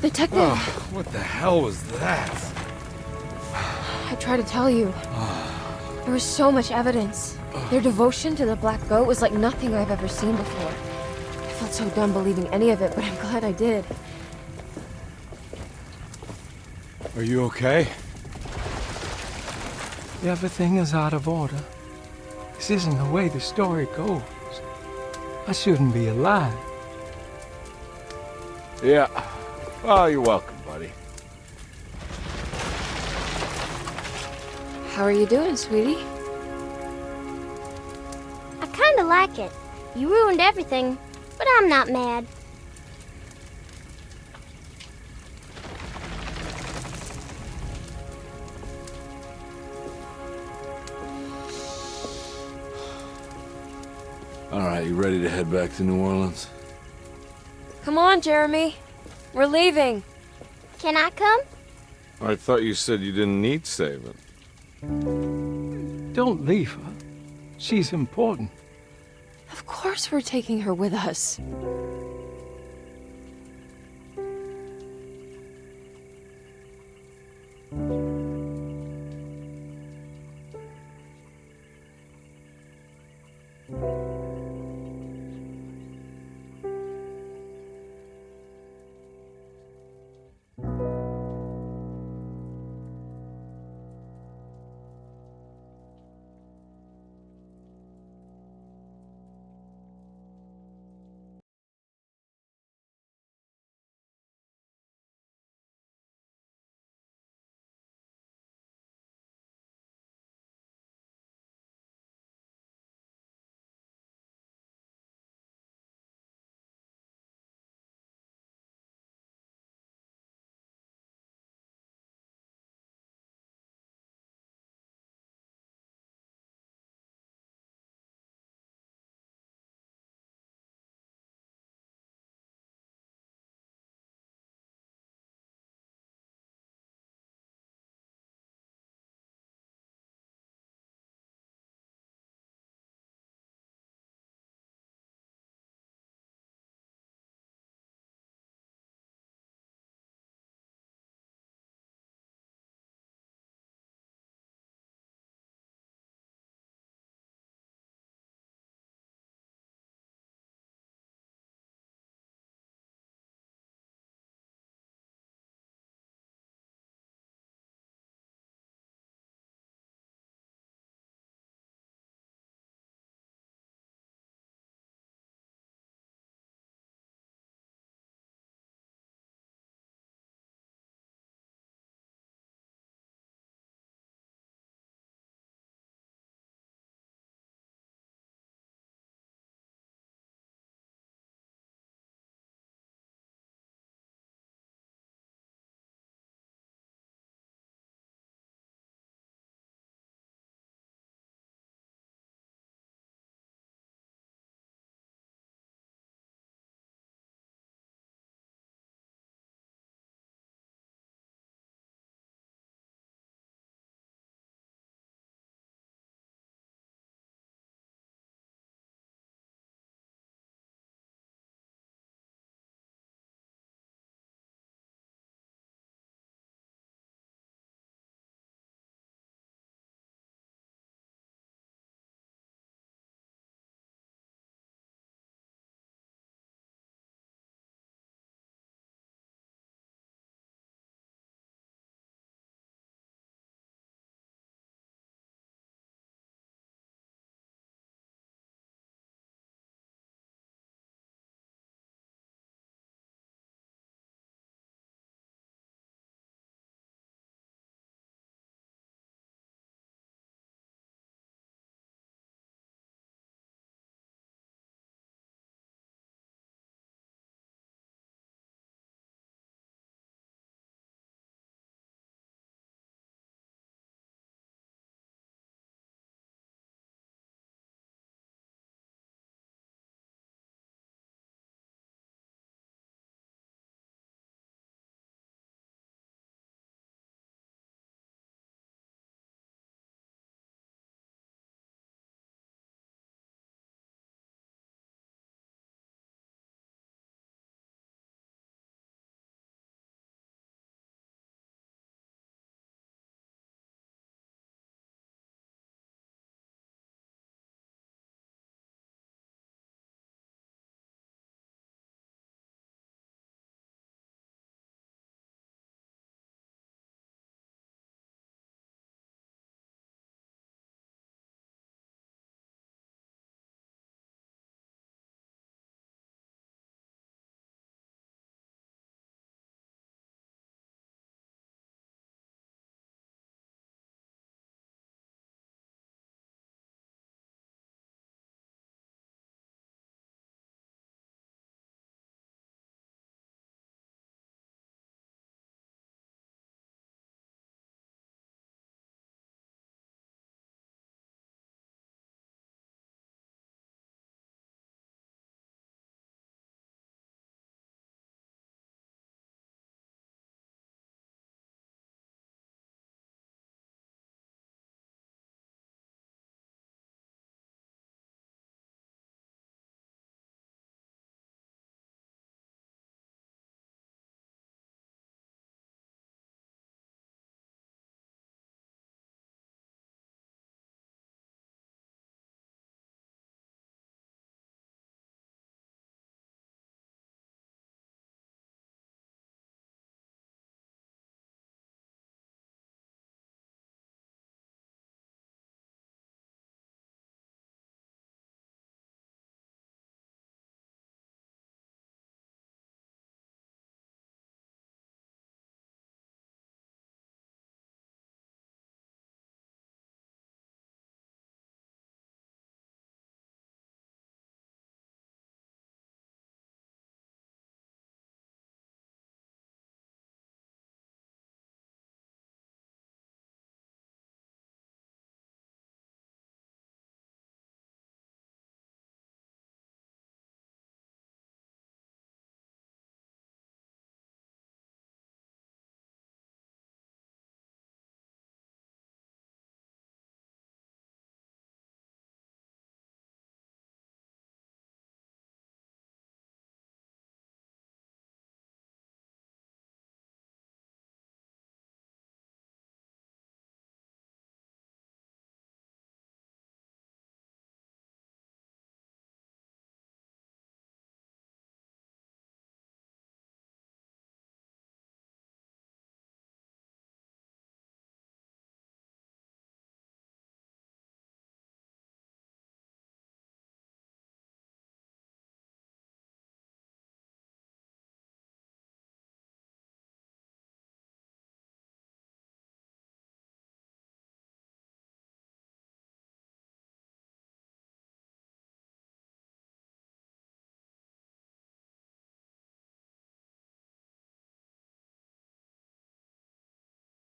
Detective! Oh, what the hell was that? I tried to tell you. There was so much evidence. Their devotion to the Black Goat was like nothing I've ever seen before. I felt so dumb believing any of it, but I'm glad I did. Are you okay? Everything is out of order. This isn't the way the story goes. I shouldn't be alive. Yeah. Oh, you're welcome, buddy. How are you doing, sweetie? I kinda like it. You ruined everything, but I'm not mad. All right, you ready to head back to New Orleans? Come on, Jeremy. We're leaving. Can I come? I thought you said you didn't need saving. Don't leave her. She's important. Of course we're taking her with us.